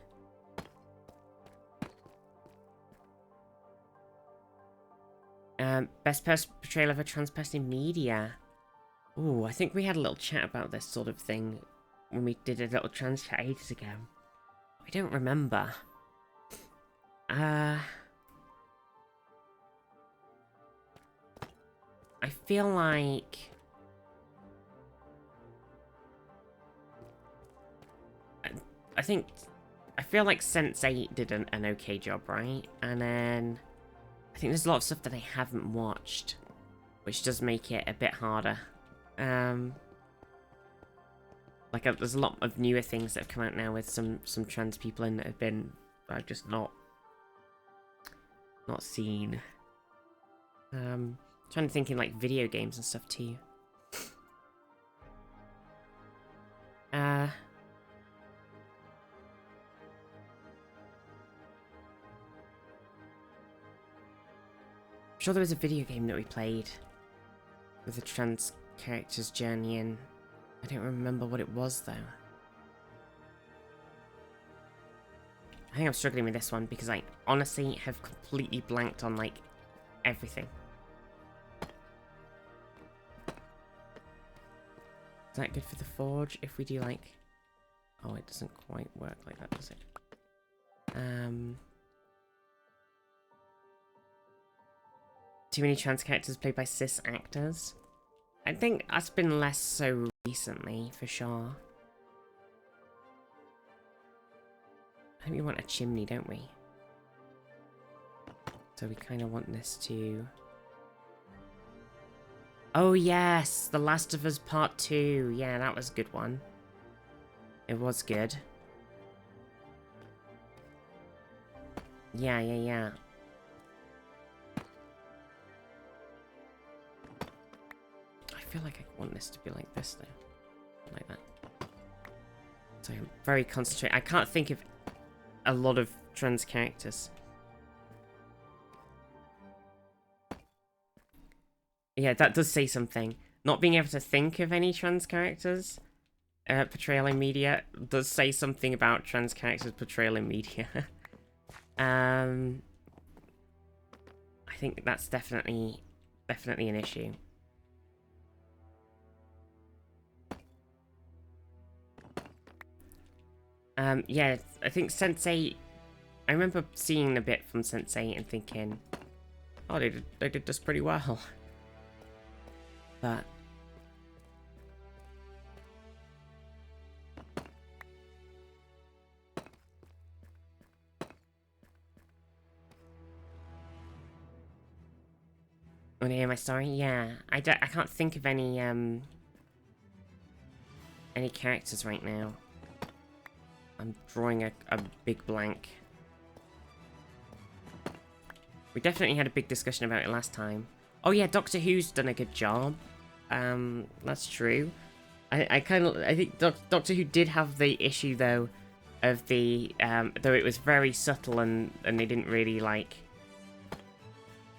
Best portrayal of a trans person in media. Ooh, I think we had a little chat about this sort of thing when we did a little trans chat ages ago. I don't remember. I feel like... I feel like Sense8 did an okay job, right? And then... I think there's a lot of stuff that I haven't watched, which does make it a bit harder. There's a lot of newer things that have come out now with some trans people in that have been I've just not seen. Trying to think in like video games and stuff too. I'm sure there was a video game that we played with a trans character's journey in. I don't remember what it was though. I think I'm struggling with this one because I honestly have completely blanked on like everything. Is that good for the forge if we do like... oh, it doesn't quite work like that, does it? Too many trans characters played by cis actors. I think that's been less so recently, for sure. I think we want a chimney, don't we? So we kind of want this to... oh yes! The Last of Us Part 2. Yeah, that was a good one. It was good. Yeah. I feel like I want this to be like this though. Like that. So I'm very concentrated. I can't think of a lot of trans characters. Yeah, that does say something. Not being able to think of any trans characters portrayal in media does say something about trans characters portrayal in media. I think that's definitely an issue. Yeah, I think Sense8. I remember seeing a bit from Sense8 and thinking, oh, they did this pretty well. But want to hear my story? Yeah, I can't think of any characters right now. I'm drawing a big blank. We definitely had a big discussion about it last time. Oh yeah, Doctor Who's done a good job. That's true. I think Doctor Who did have the issue though of the though it was very subtle and they didn't really like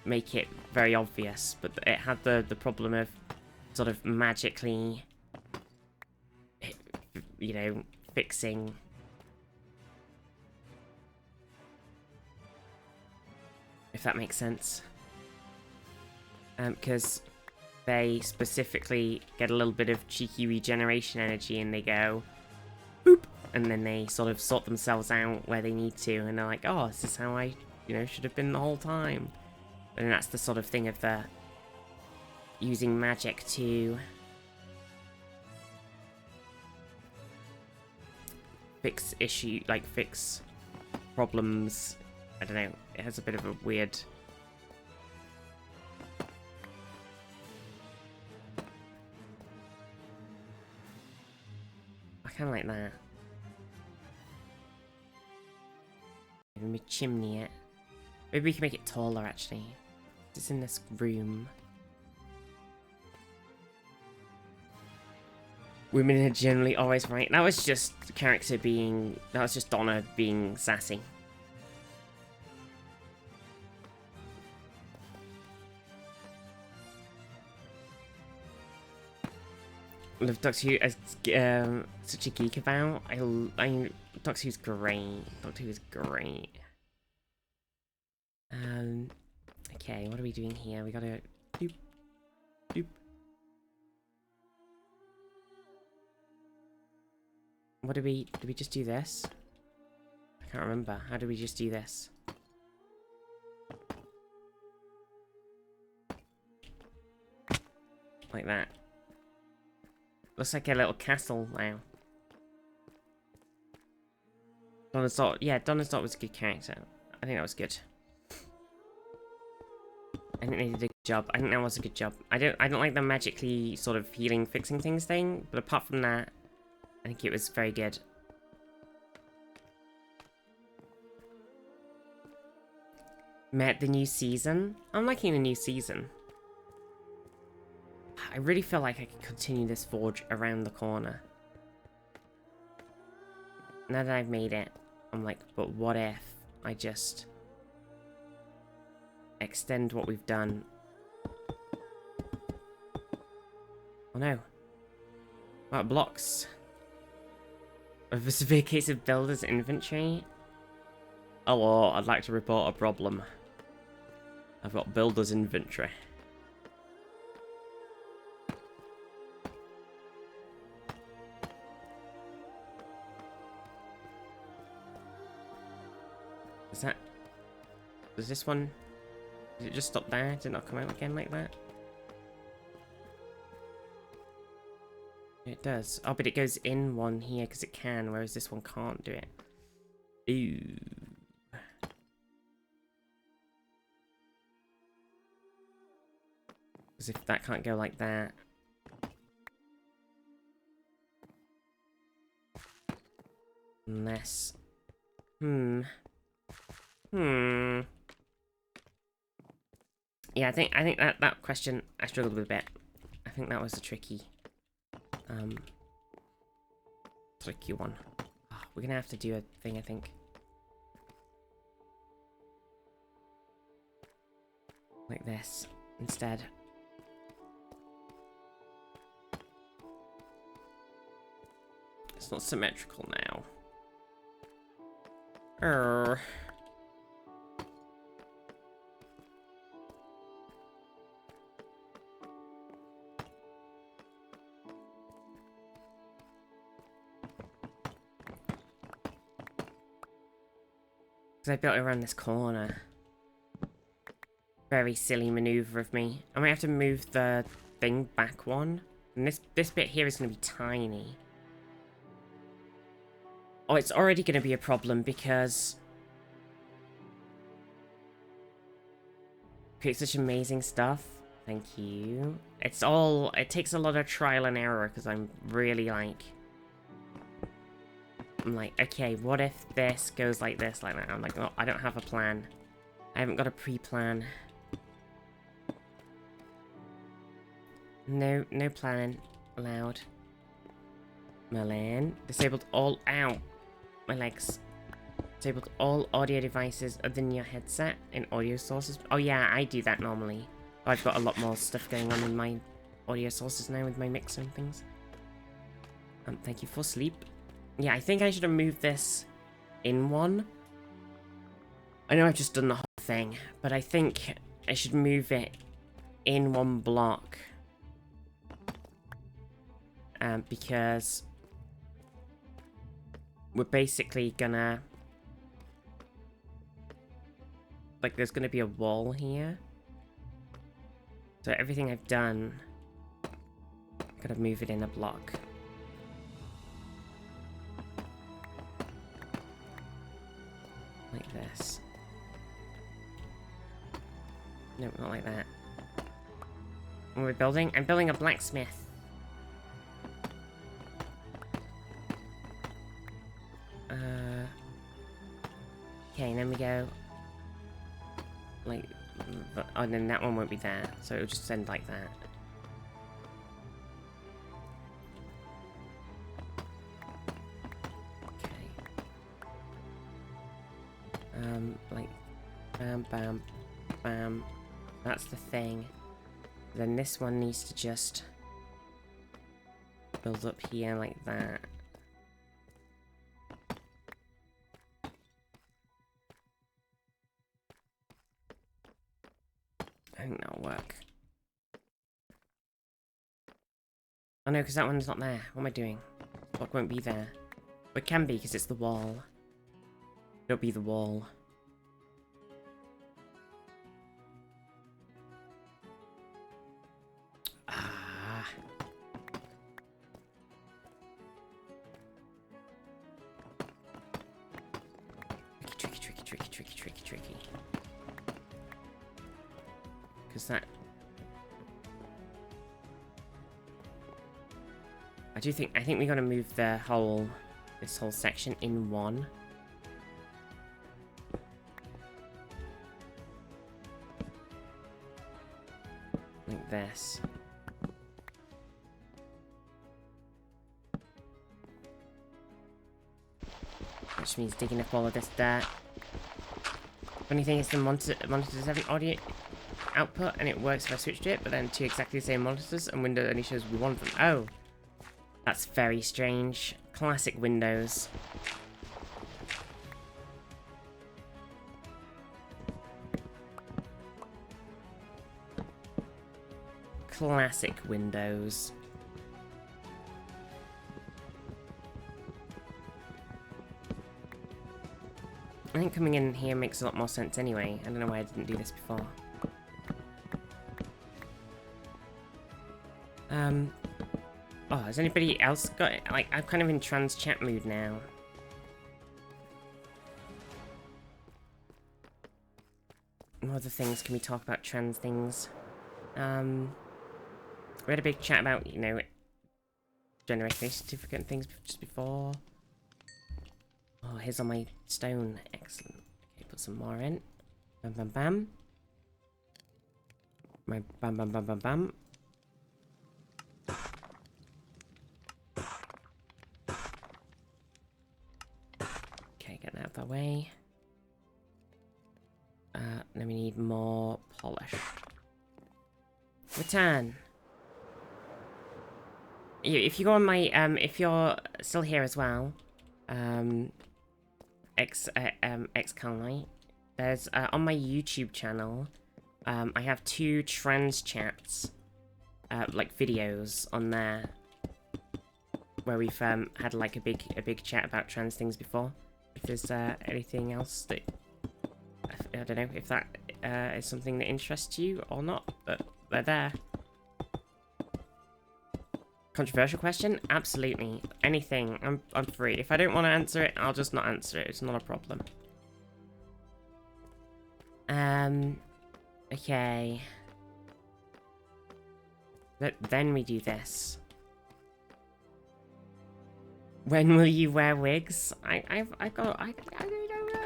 make it very obvious, but it had the problem of sort of magically, you know, fixing. If that makes sense. Because they specifically get a little bit of cheeky regeneration energy and they go boop, and then they sort of sort themselves out where they need to, and they're like, oh, this is how I, you know, should have been the whole time. And that's the sort of thing of the using magic to fix fix problems. I don't know, it has a bit of a weird... I kind of like that. Maybe we chimney it. Maybe we can make it taller, actually. It's in this room. Women are generally always right. That was just character being... That was just Donna being sassy. Love Doctor Who as such a geek about. Doctor Who's great. Doctor Who is great. Okay, what are we doing here? We gotta doop doop. What did we just do this? I can't remember. How did we just do this? Like that. Looks like a little castle now. Donna's Dot, yeah, Donna's Dot was a good character. I think that was good. I think they did a good job. I think that was a good job. I don't like the magically sort of healing, fixing things thing, but apart from that, I think it was very good. Met the new season. I'm liking the new season. I really feel like I could continue this forge around the corner. Now that I've made it, I'm like, but what if I just extend what we've done? Oh no. What blocks? Of a severe case of builder's inventory? Hello, I'd like to report a problem. I've got builder's inventory. Is that... Does this one... Did it just stop there? Did it not come out again like that? It does. Oh, but it goes in one here because it can, whereas this one can't do it. Ooh. Because if that can't go like that... Unless... Yeah, I think that question I struggled with a bit. I think that was a tricky one. Oh, we're gonna have to do a thing, I think. Like this instead. It's not symmetrical now. Err. Because I built it around this corner. Very silly maneuver of me. I might have to move the thing back one. And this bit here is going to be tiny. Oh, it's already going to be a problem because... Create such amazing stuff. Thank you. It's all... It takes a lot of trial and error because I'm really like... I'm like, okay, what if this goes like this, like that? I'm like, oh, I don't have a plan. I haven't got a pre-plan. No planning allowed. Merlin. Disabled all... Ow! My legs. Disabled all audio devices other than your headset in audio sources. Oh yeah, I do that normally. I've got a lot more stuff going on in my audio sources now with my mixer and things. Thank you for sleep. Yeah, I think I should have moved this in one. I know I've just done the whole thing, but I think I should move it in one block. Because we're basically gonna... Like, there's gonna be a wall here. So everything I've done, I've gotta move it in a block. Like this. No, not like that. What are we building? I'm building a blacksmith. Okay, then we go... Like... Oh, and then that one won't be there, so it'll just end like that. Okay. Like... Bam, bam, bam. That's the thing. Then this one needs to just... build up here like that. I think that'll work. Oh no, because that one's not there. What am I doing? Block won't be there. But it can be, because it's the wall. It'll be the wall. Ah. Tricky. Because that... I think we gotta move the whole... this whole section in one. Like this. Which means digging up all of this dirt. Funny thing is the monitor does have an audio output and it works if I switched it, but then two exactly the same monitors and Windows only shows one of them. Oh! That's very strange. Classic Windows. Classic Windows. I think coming in here makes a lot more sense anyway. I don't know why I didn't do this before. Oh, has anybody else got it? Like, I'm kind of in trans chat mood now. What other things can we talk about trans things? We had a big chat about, you know, generation certificate and things just before. Oh, here's all my stone. Excellent. Okay, put some more in. Bam, bam, bam. My bam, bam, bam, bam, bam. Okay, get that out of the way. Then we need more polish. Return. if you go on my, if you're still here as well, Calnite, there's, on my YouTube channel, I have 2 trans chats, like videos on there, where we've, had like a big chat about trans things before. If there's, anything else that, I don't know if that, is something that interests you or not, but they're there. Controversial question? Absolutely. Anything. I'm free. If I don't want to answer it, I'll just not answer it. It's not a problem. Okay. Then we do this. When will you wear wigs? I've got I don't know.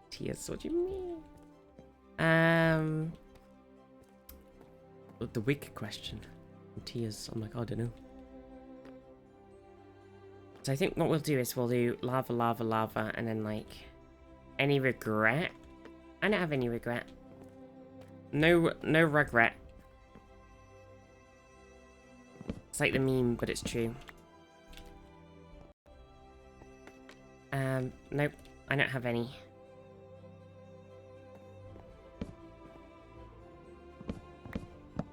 Tears, what do you mean? The wig question. Tears. Oh my god, I don't know. So I think what we'll do is we'll do lava, lava, lava, and then like any regret. I don't have any regret. No regret. It's like the meme, but it's true. Nope, I don't have any.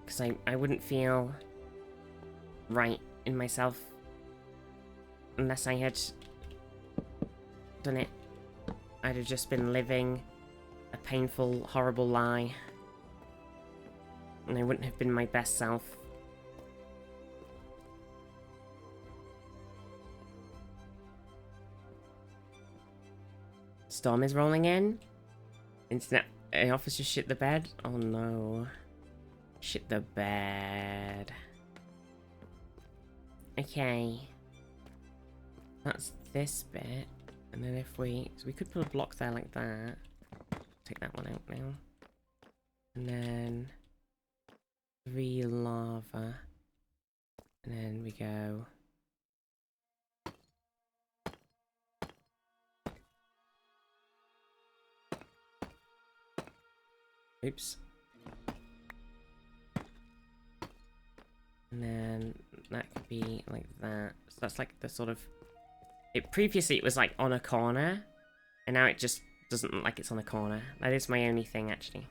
Because I wouldn't feel right in myself unless I had done it. I'd have just been living a painful, horrible lie. And I wouldn't have been my best self. Storm is rolling in. Internet officer shit the bed. Oh no. Shit the bed. Okay. That's this bit. And then if we... So we could put a block there like that. Take that one out now. And then... 3 lava. And then we go... Oops. And then that could be like that. So that's like the sort of... Previously it was like on a corner. And now it just doesn't look like it's on a corner. That is my only thing actually.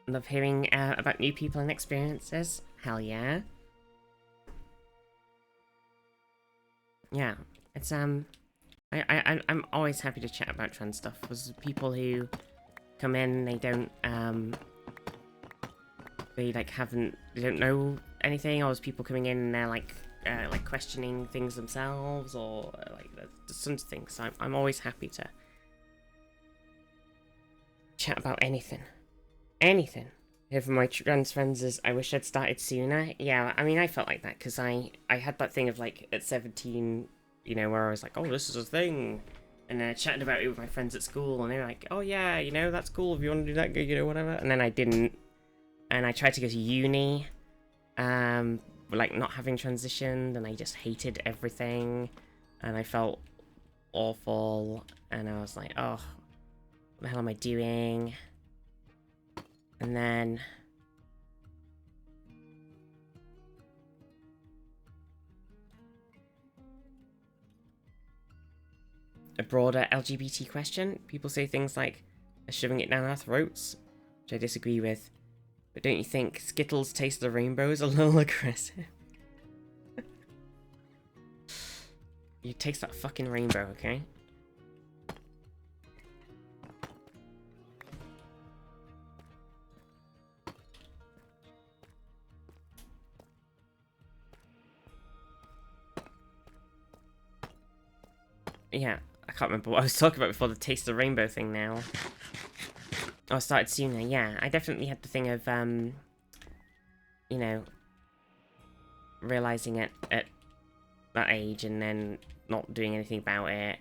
Love hearing about new people and experiences. Hell yeah. Yeah, it's I'm always happy to chat about trans stuff. There's people who come in, they don't they don't know anything, or there's people coming in and they're like questioning things themselves, or like there's tons of things. So I'm always happy to chat about anything. Anything. If my trans friends is, I wish I'd started sooner. Yeah, I mean, I felt like that because I had that thing of like at 17, you know, where I was like, oh, this is a thing, and then I chatted about it with my friends at school, and they were like, oh yeah, you know, that's cool if you want to do that, you know, whatever. And then I didn't, and I tried to go to uni, like not having transitioned, and I just hated everything, and I felt awful, and I was like, oh, what the hell am I doing? And then a broader LGBT question. People say things like shoving it down our throats, which I disagree with. But don't you think Skittles taste the rainbow is a little aggressive? You taste that fucking rainbow, okay? Yeah, I can't remember what I was talking about before the taste of the rainbow thing now. Oh, I started sooner, yeah. I definitely had the thing of, you know, realising it at that age and then not doing anything about it.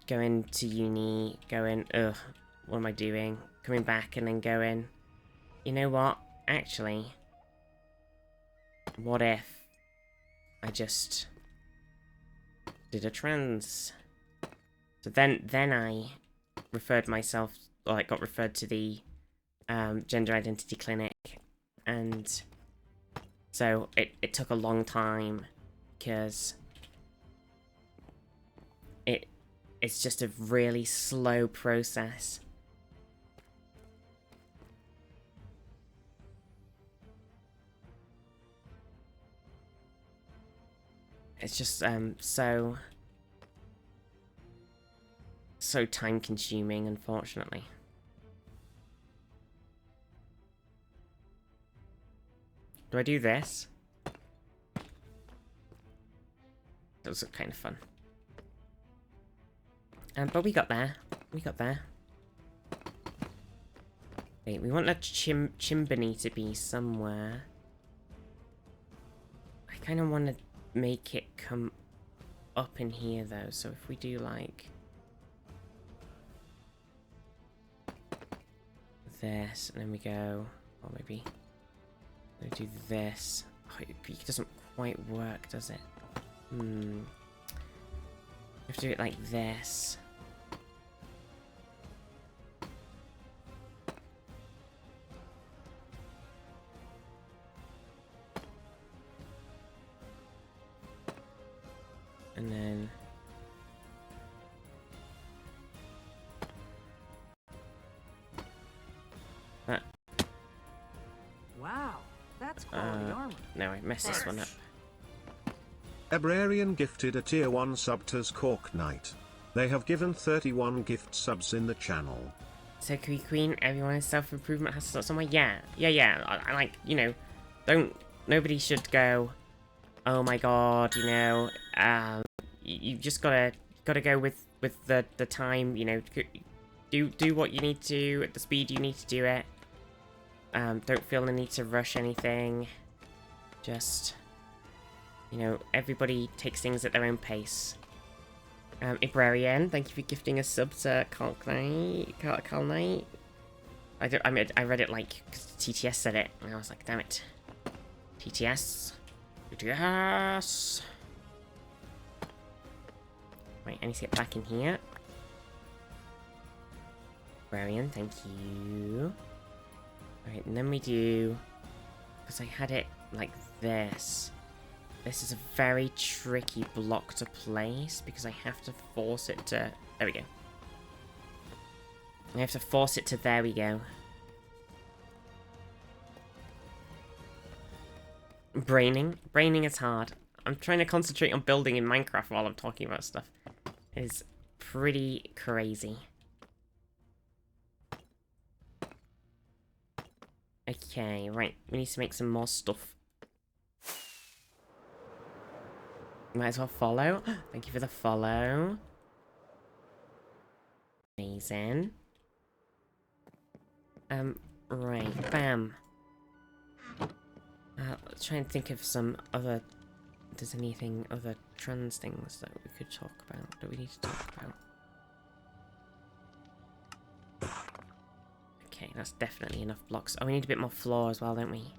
Going to uni, going, ugh, what am I doing? Coming back and then going, you know what? Actually, what if I just did a trans So then I referred myself, or I got referred to the gender identity clinic, and so it took a long time because it's just a really slow process. It's just so time consuming, unfortunately. Do I do this? Those are kind of fun. But we got there. We got there. Wait, we want that chimney to be somewhere. I kind of want to make it come up in here, though. So if we do, like, this, and then we go... Or maybe... we do this. Oh, it doesn't quite work, does it? We have to do it like this. And then... that. Wow, that's quality armor. No, I messed this one up. Abrarian gifted a tier 1 sub to Cork Knight. They have given 31 gift subs in the channel. So Queen, everyone's self-improvement has to start somewhere? Yeah. I like, you know, nobody should go, oh my god, you know, you just gotta go with the time, you know, do what you need to at the speed you need to do it. Don't feel the need to rush anything. Just, you know, everybody takes things at their own pace. Ibrarian, thank you for gifting a sub to Carl Knight. I read it like, cause TTS said it, and I was like, damn it. TTS. Wait, I need to get back in here. Ibrarian, thank you. Alright, and then we do... because I had it like this. This is a very tricky block to place because I have to force it to... there we go. I have to force it to... there we go. Braining is hard. I'm trying to concentrate on building in Minecraft while I'm talking about stuff. It is pretty crazy. Okay, right. We need to make some more stuff. Might as well follow. Thank you for the follow. Amazing. Right. Bam. Let's try and think of some other... if there's anything other trans things that we could talk about, that we need to talk about. Okay, that's definitely enough blocks. Oh, we need a bit more floor as well, don't we?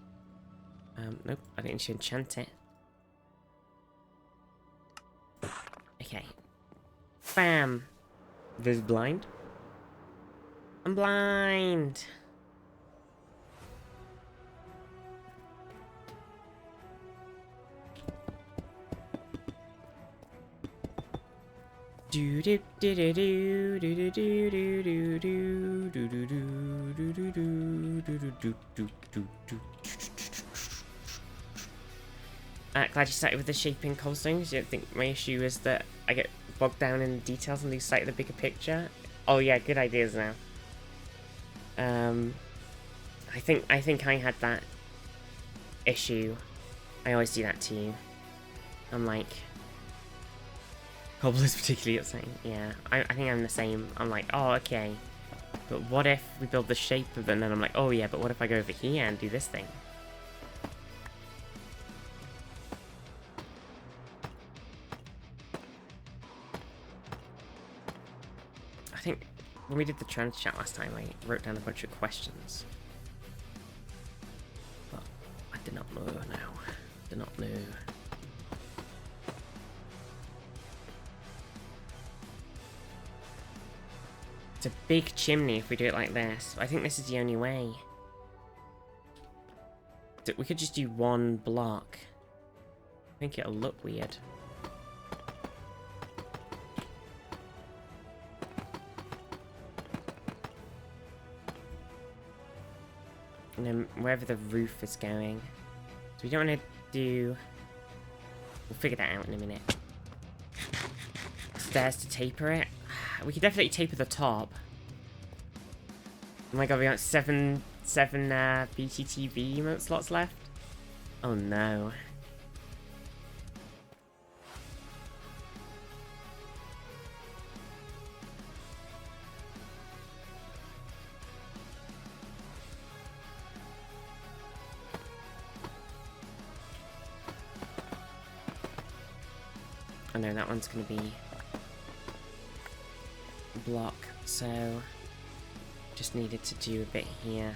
Nope, I didn't need to enchant it. Okay. Bam! This blind? I'm blind! Do do do do do do do do do do do do do do do do do do do. Glad you started with the shaping cobblestones. I think my issue is that I get bogged down in the details and lose sight of the bigger picture. Oh yeah, good ideas now. I think I had that issue. I always do that to you. I'm like, cobble is particularly upsetting. Yeah, I think I'm the same. I'm like, oh okay, but what if we build the shape of it, and then I'm like, oh yeah, but what if I go over here and do this thing? I think when we did the trans chat last time, I wrote down a bunch of questions. But I did not know now. Did not know. It's a big chimney if we do it like this. I think this is the only way. We could just do one block. I think it'll look weird. And then wherever the roof is going. So we don't want to do... We'll figure that out in a minute. Stairs to taper it. We could definitely taper the top. Oh my god, we got seven BTTV emote slots left. Oh no. Oh no, that one's gonna be block, so just needed to do a bit here.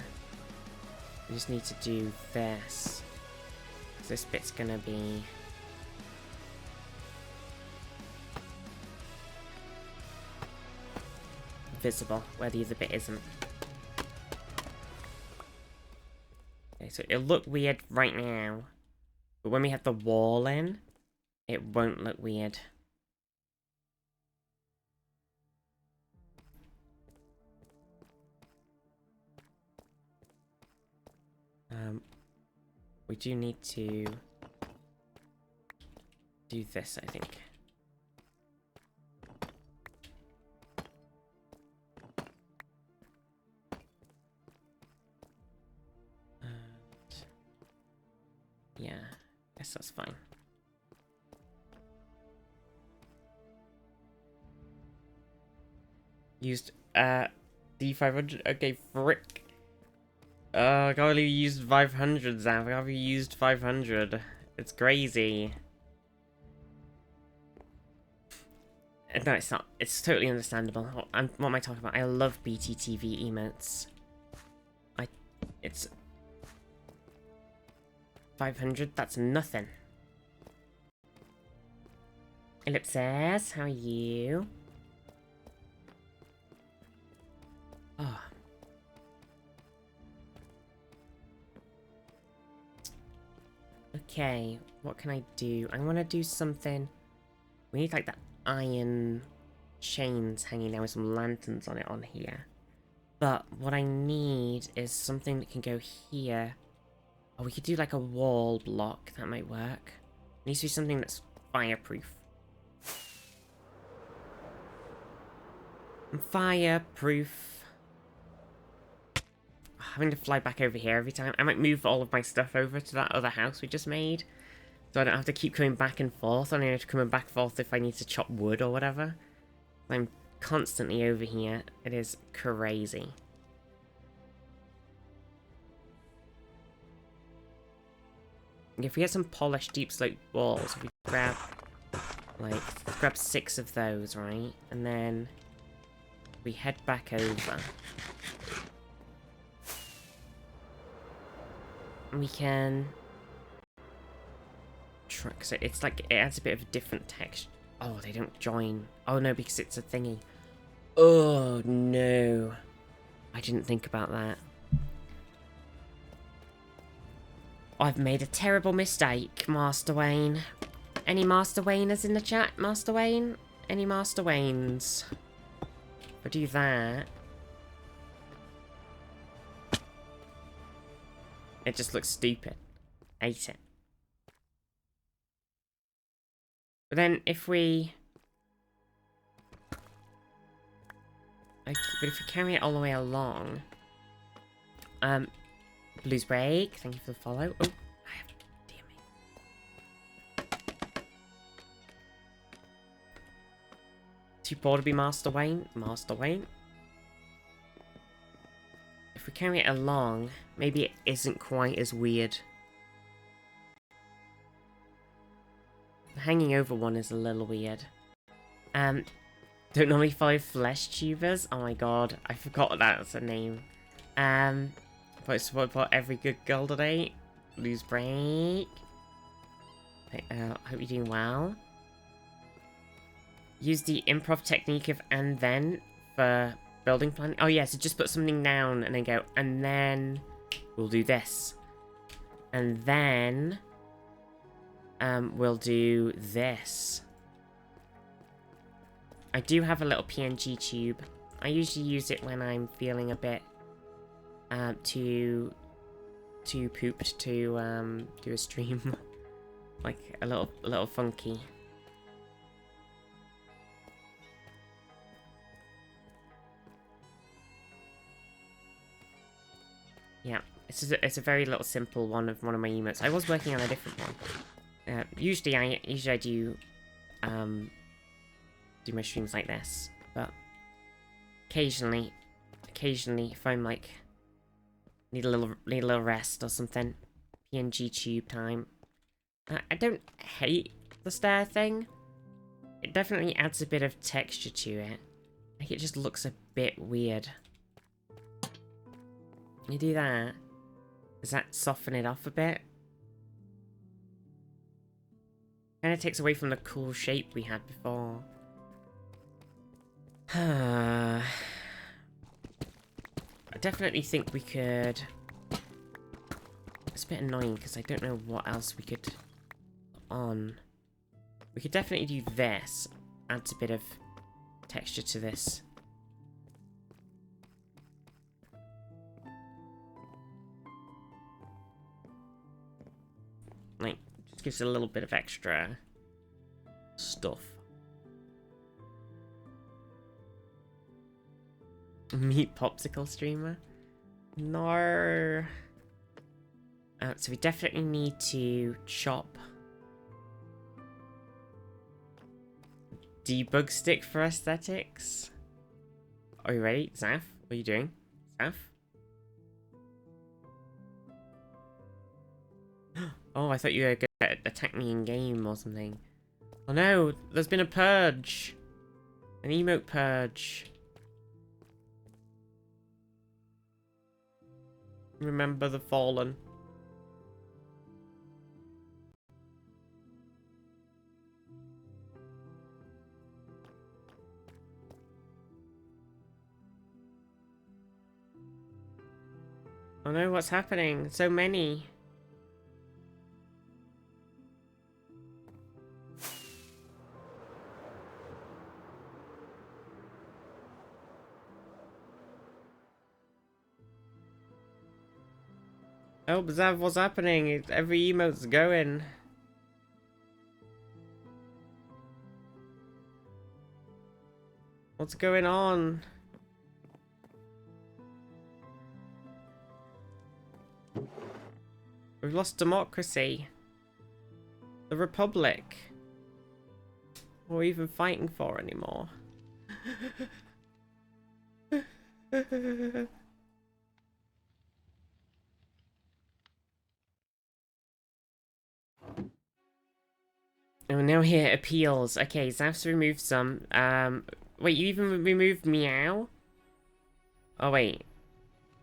We just need to do this. This bit's gonna be visible, where the other bit isn't. Okay, so it'll look weird right now, but when we have the wall in, it won't look weird. We do need to do this, I think. And yeah, I guess that's fine. Used D500. Okay, frick. I can't believe you used 500, Zaf. I can't believe you used 500. It's crazy. No, it's not. It's totally understandable. What am I talking about? I love BTTV emotes. It's 500. That's nothing. Ellipses, how are you? Oh. Okay, what can I do? I want to do something. We need like the iron chains hanging down with some lanterns on it on here. But what I need is something that can go here. Oh, we could do like a wall block. That might work. It needs to be something that's fireproof. Fireproof. Having to fly back over here every time. I might move all of my stuff over to that other house we just made. So I don't have to keep coming back and forth. I only have to come back and forth if I need to chop wood or whatever. I'm constantly over here. It is crazy. If we get some polished deep slope walls, we grab like grab 6 of those, right? And then we head back over. We can try, so it's like it adds a bit of a different texture. Oh, they don't join. Oh no, because it's a thingy. Oh no, I didn't think about that. I've made a terrible mistake, Master Wayne. Any Master Wayners in the chat, Master Wayne? Any Master Waynes? If I do that, it just looks stupid. Hate it. But then if we... Okay, but if we carry it all the way along... Blues Break, thank you for the follow. Oh, I have... Dear me. Too poor to be Master Wayne? Master Wayne? If we carry it along, maybe it isn't quite as weird. The hanging over one is a little weird. Don't normally follow flesh tubers. Oh my god, I forgot that's a name. But support for every good golden 8. Lose break. Hope you're doing well. Use the improv technique of and then for building plan. Oh yeah, so just put something down and then go, and then we'll do this. And then we'll do this. I do have a little PNG tube. I usually use it when I'm feeling a bit too pooped to do a stream. Like a little funky. Yeah, it's a very little simple one of my emotes. I was working on a different one. Usually I do my streams like this, but occasionally if I'm like need a little rest or something, PNG tube time. I don't hate the stair thing. It definitely adds a bit of texture to it. Like it just looks a bit weird. You do that. Does that soften it off a bit? Kind of takes away from the cool shape we had before. I definitely think we could... It's a bit annoying because I don't know what else we could put on. We could definitely do this. Adds a bit of texture to this. Like, just gives it a little bit of extra stuff. Meat popsicle streamer? No. So we definitely need to chop. Debug stick for aesthetics. Are you ready, Zaf? What are you doing, Zaf? Oh, I thought you were gonna attack me in game or something. Oh no, there's been a purge. An emote purge. Remember the fallen. Oh no, what's happening? So many. Oh, Zav, what's happening? Every emote's going. What's going on? We've lost democracy. The Republic. What are we even fighting for anymore? Oh, now here, appeals. Okay, Zaf's removed some. Wait, you even removed Meow? Oh, wait.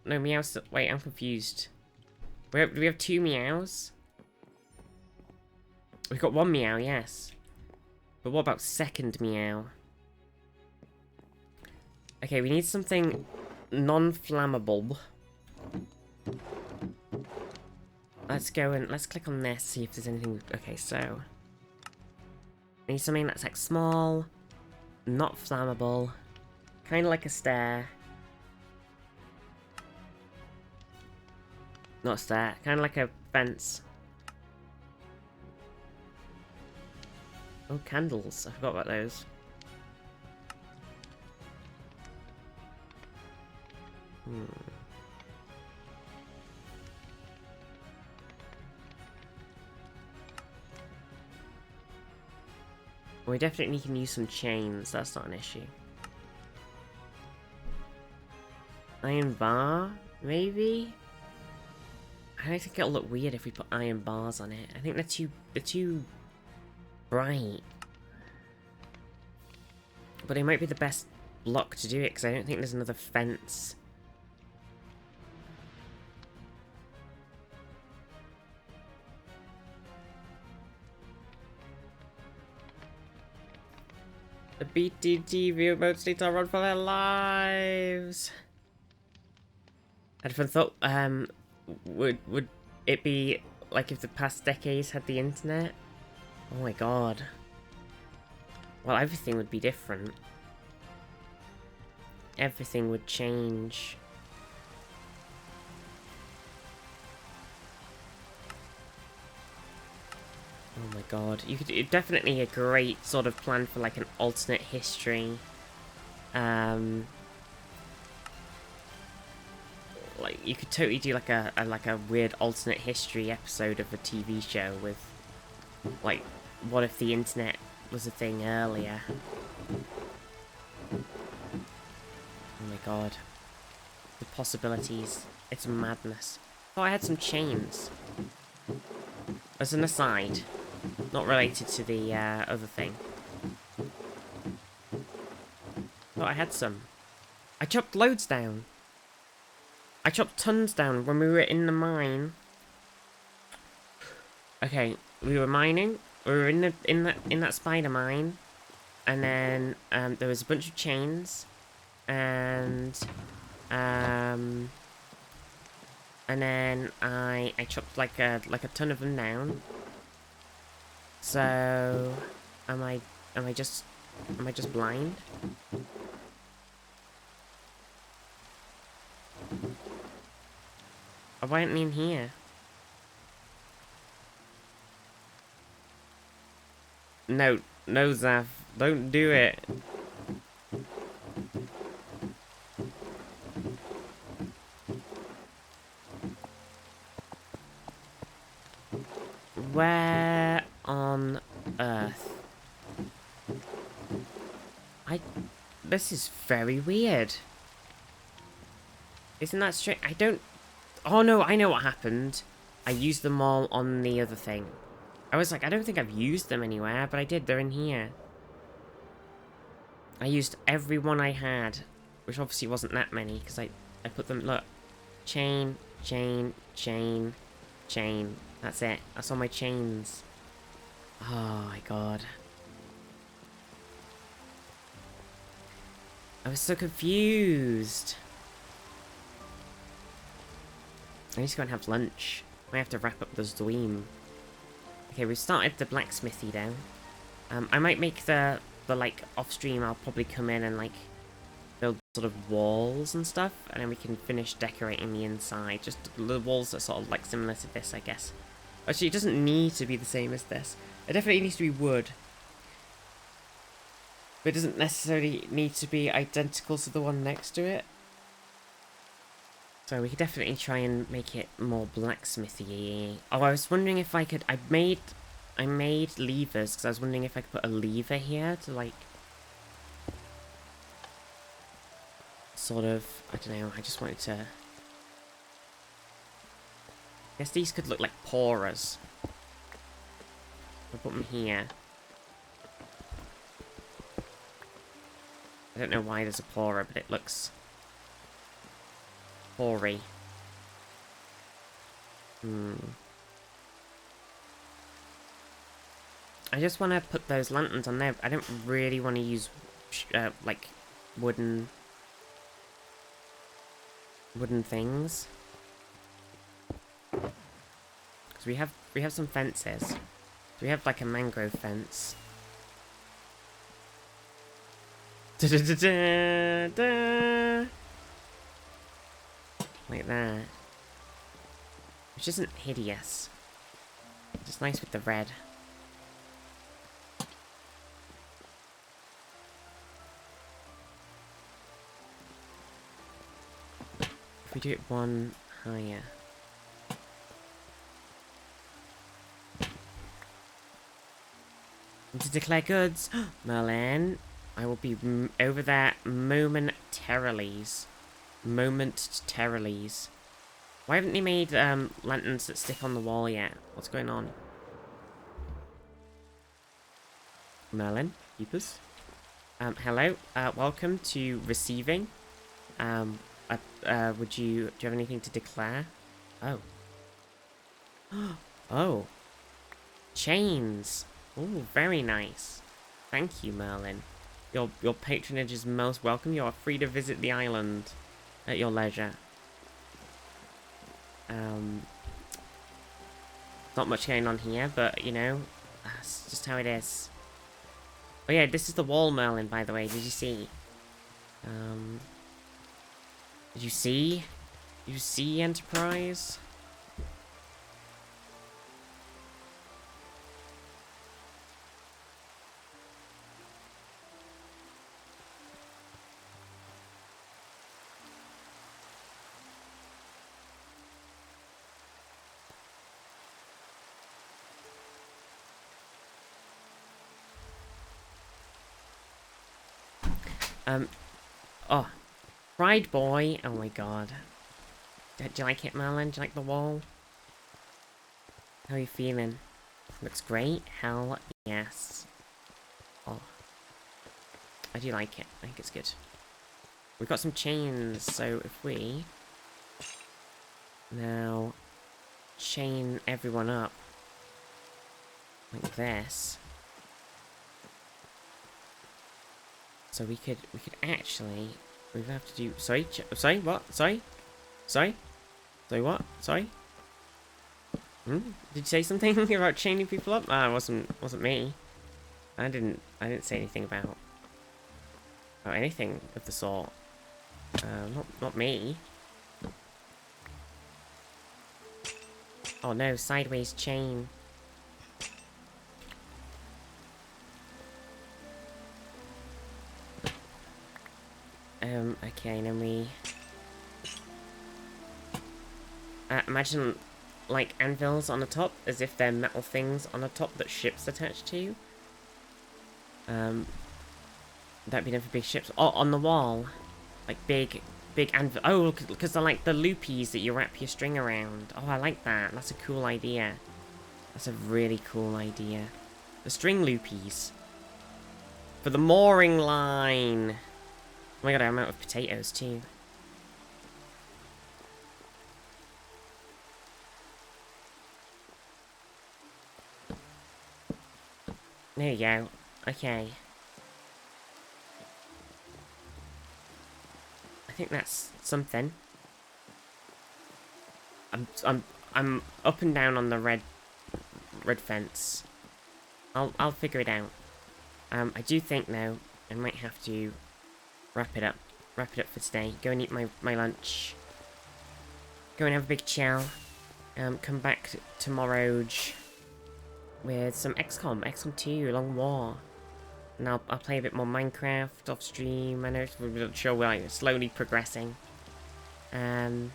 No, Meow's... Wait, I'm confused. Do we have 2 Meows? We've got 1 Meow, yes. But what about second Meow? Okay, we need something non-flammable. Let's go and... Let's click on this, see if there's anything... Okay, so... I need something that's like small, not flammable, kind of like a stair. Not a stair, kind of like a fence. Oh, candles. I forgot about those. We definitely can use some chains, that's not an issue. Iron bar, maybe? I don't think it'll look weird if we put iron bars on it. I think they're too bright. But it might be the best block to do it, because I don't think there's another fence. The BTT remotes need to run for their lives. I'd have thought, would it be like if the past decades had the internet? Oh my god. Well, everything would be different. Everything would change. Oh my god. You could definitely a great sort of plan for like an alternate history. Like you could totally do like a weird alternate history episode of a TV show with like what if the internet was a thing earlier. Oh my god. The possibilities. It's madness. Oh, I had some chains. As an aside. Not related to the other thing. Thought I had some. I chopped loads down. I chopped tons down when we were in the mine. Okay, we were mining. We were in that spider mine, and then there was a bunch of chains, and then I chopped like a ton of them down. So, am I just blind? Oh, why aren't they in here? No, Zaf, don't do it. Where on earth? This is very weird. Isn't that strange? I don't... Oh no, I know what happened. I used them all on the other thing. I was like, I don't think I've used them anywhere, but I did. They're in here. I used every one I had, which obviously wasn't that many, because I put them... Look. Chain, chain, chain, chain. That's it. That's all my chains. Oh my god. I was so confused. I need to go and have lunch. I have to wrap up this dream. Okay, we've started the blacksmithy now. I might make the like off stream. I'll probably come in and like build sort of walls and stuff, and then we can finish decorating the inside. Just the walls are sort of like similar to this, I guess. Actually, it doesn't need to be the same as this. It definitely needs to be wood. But it doesn't necessarily need to be identical to the one next to it. So we could definitely try and make it more blacksmithy-y. Oh, I was wondering if I could... I made levers, because I was wondering if I could put a lever here to, like... Sort of... I don't know, I just wanted to... I guess these could look like pourers. I'll put them here. I don't know why there's a pourer, but it looks... poury. I just want to put those lanterns on there. I don't really want to use, like, wooden things. Because we have some fences. We have, like, a mangrove fence. Da -da -da -da -da. Like that. Which isn't hideous. Just nice with the red. If we do it one higher. And to declare goods, Merlin, I will be over there momentarily. Why haven't they made lanterns that stick on the wall yet? What's going on? Merlin, keepers. Hello. Welcome to receiving. Do you have anything to declare? Oh. Oh. Chains. Oh, very nice. Thank you, Merlin. Your patronage is most welcome. You are free to visit the island at your leisure. Not much going on here, but you know, that's just how it is. Oh yeah, this is the wall Merlin, by the way. Did you see? Did you see? Did you see Enterprise? Oh, Pride Boy. Oh my god. Do you like it, Merlin? Do you like the wall? How are you feeling? Looks great. Hell yes. Oh, I do like it. I think it's good. We've got some chains, so if we now chain everyone up like this, so we could actually we have to do sorry what sorry what sorry did you say something about chaining people up? Ah, it wasn't me. I didn't say anything about anything of the sort. Not me. Oh no, sideways chain. Okay, and then we... imagine, like, anvils on the top, as if they're metal things on the top that ships attached to. That'd be done for big ships. Oh, on the wall. Like, big anvil. Oh, because they're like the loopies that you wrap your string around. Oh, I like that. That's a cool idea. That's a really cool idea. The string loopies. For the mooring line. Oh my god, I'm out of potatoes too. There you go. Okay. I think that's something. I'm up and down on the red fence. I'll figure it out. I do think though I might have to wrap it up for today. Go and eat my lunch. Go and have a big chow. Come back tomorrow with some XCOM 2, Long War. And I'll play a bit more Minecraft off stream. I know it's sure we're like slowly progressing. We'll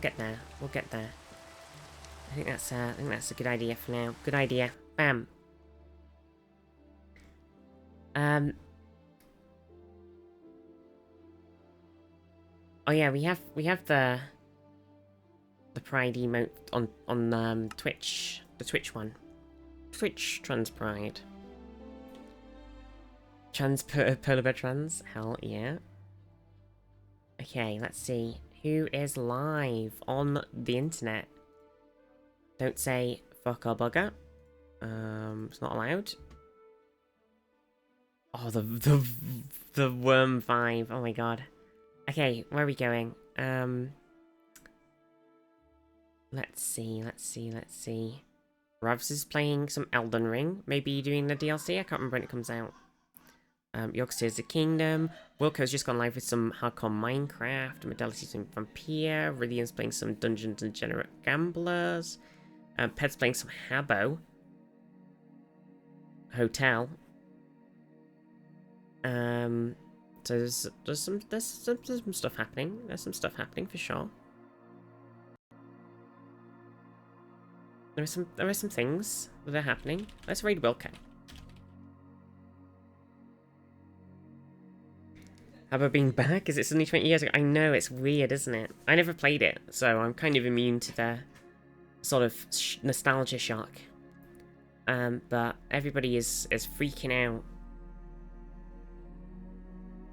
get there. We'll get there. I think that's a good idea for now. Good idea. Bam. Oh yeah, we have the Pride emote on Twitch, the Twitch one. Twitch trans Pride. Polar bear trans, hell yeah. Okay, let's see who is live on the internet. Don't say fuck or bugger. It's not allowed. Oh, the worm vibe. Oh my god. Okay, where are we going? Let's see. Ravs is playing some Elden Ring. Maybe doing the DLC? I can't remember when it comes out. Yorkshire Kingdom. Wilco's just gone live with some hardcore Minecraft. Modality's doing Vampire. Rillian's playing some Dungeons and Degenerate Gamblers. Ped's playing some Habbo. Hotel. So there's some stuff happening. There's some stuff happening for sure. There are some things that are happening. Let's raid Wilco. How about being back? Is it suddenly 20 years ago? I know, it's weird, isn't it? I never played it, so I'm kind of immune to the sort of nostalgia shock. But everybody is freaking out.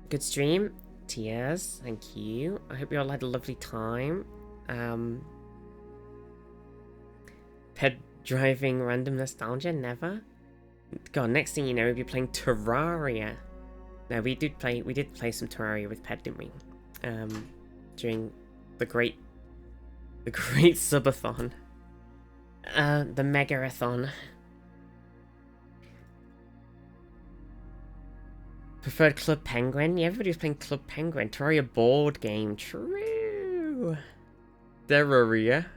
Good stream. Tears, thank you. I hope you all had a lovely time. Ped driving random nostalgia, never. God, next thing you know, we'll be playing Terraria. No, we did play some Terraria with Ped, didn't we? During the great subathon. The Megarathon. Preferred Club Penguin? Yeah, everybody was playing Club Penguin. Terraria board game. True. Terraria.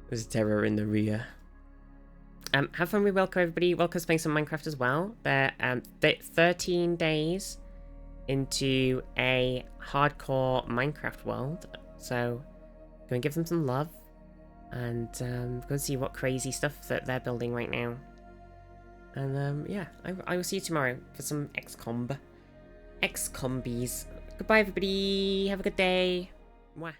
There's terror in the rear. Have fun with Welcome, everybody. Welcome's playing some Minecraft as well. They're 13 days into a hardcore Minecraft world. So, go and give them some love. And go and see what crazy stuff that they're building right now. And yeah, I will see you tomorrow for some XCombies. Goodbye, everybody. Have a good day. Mwah.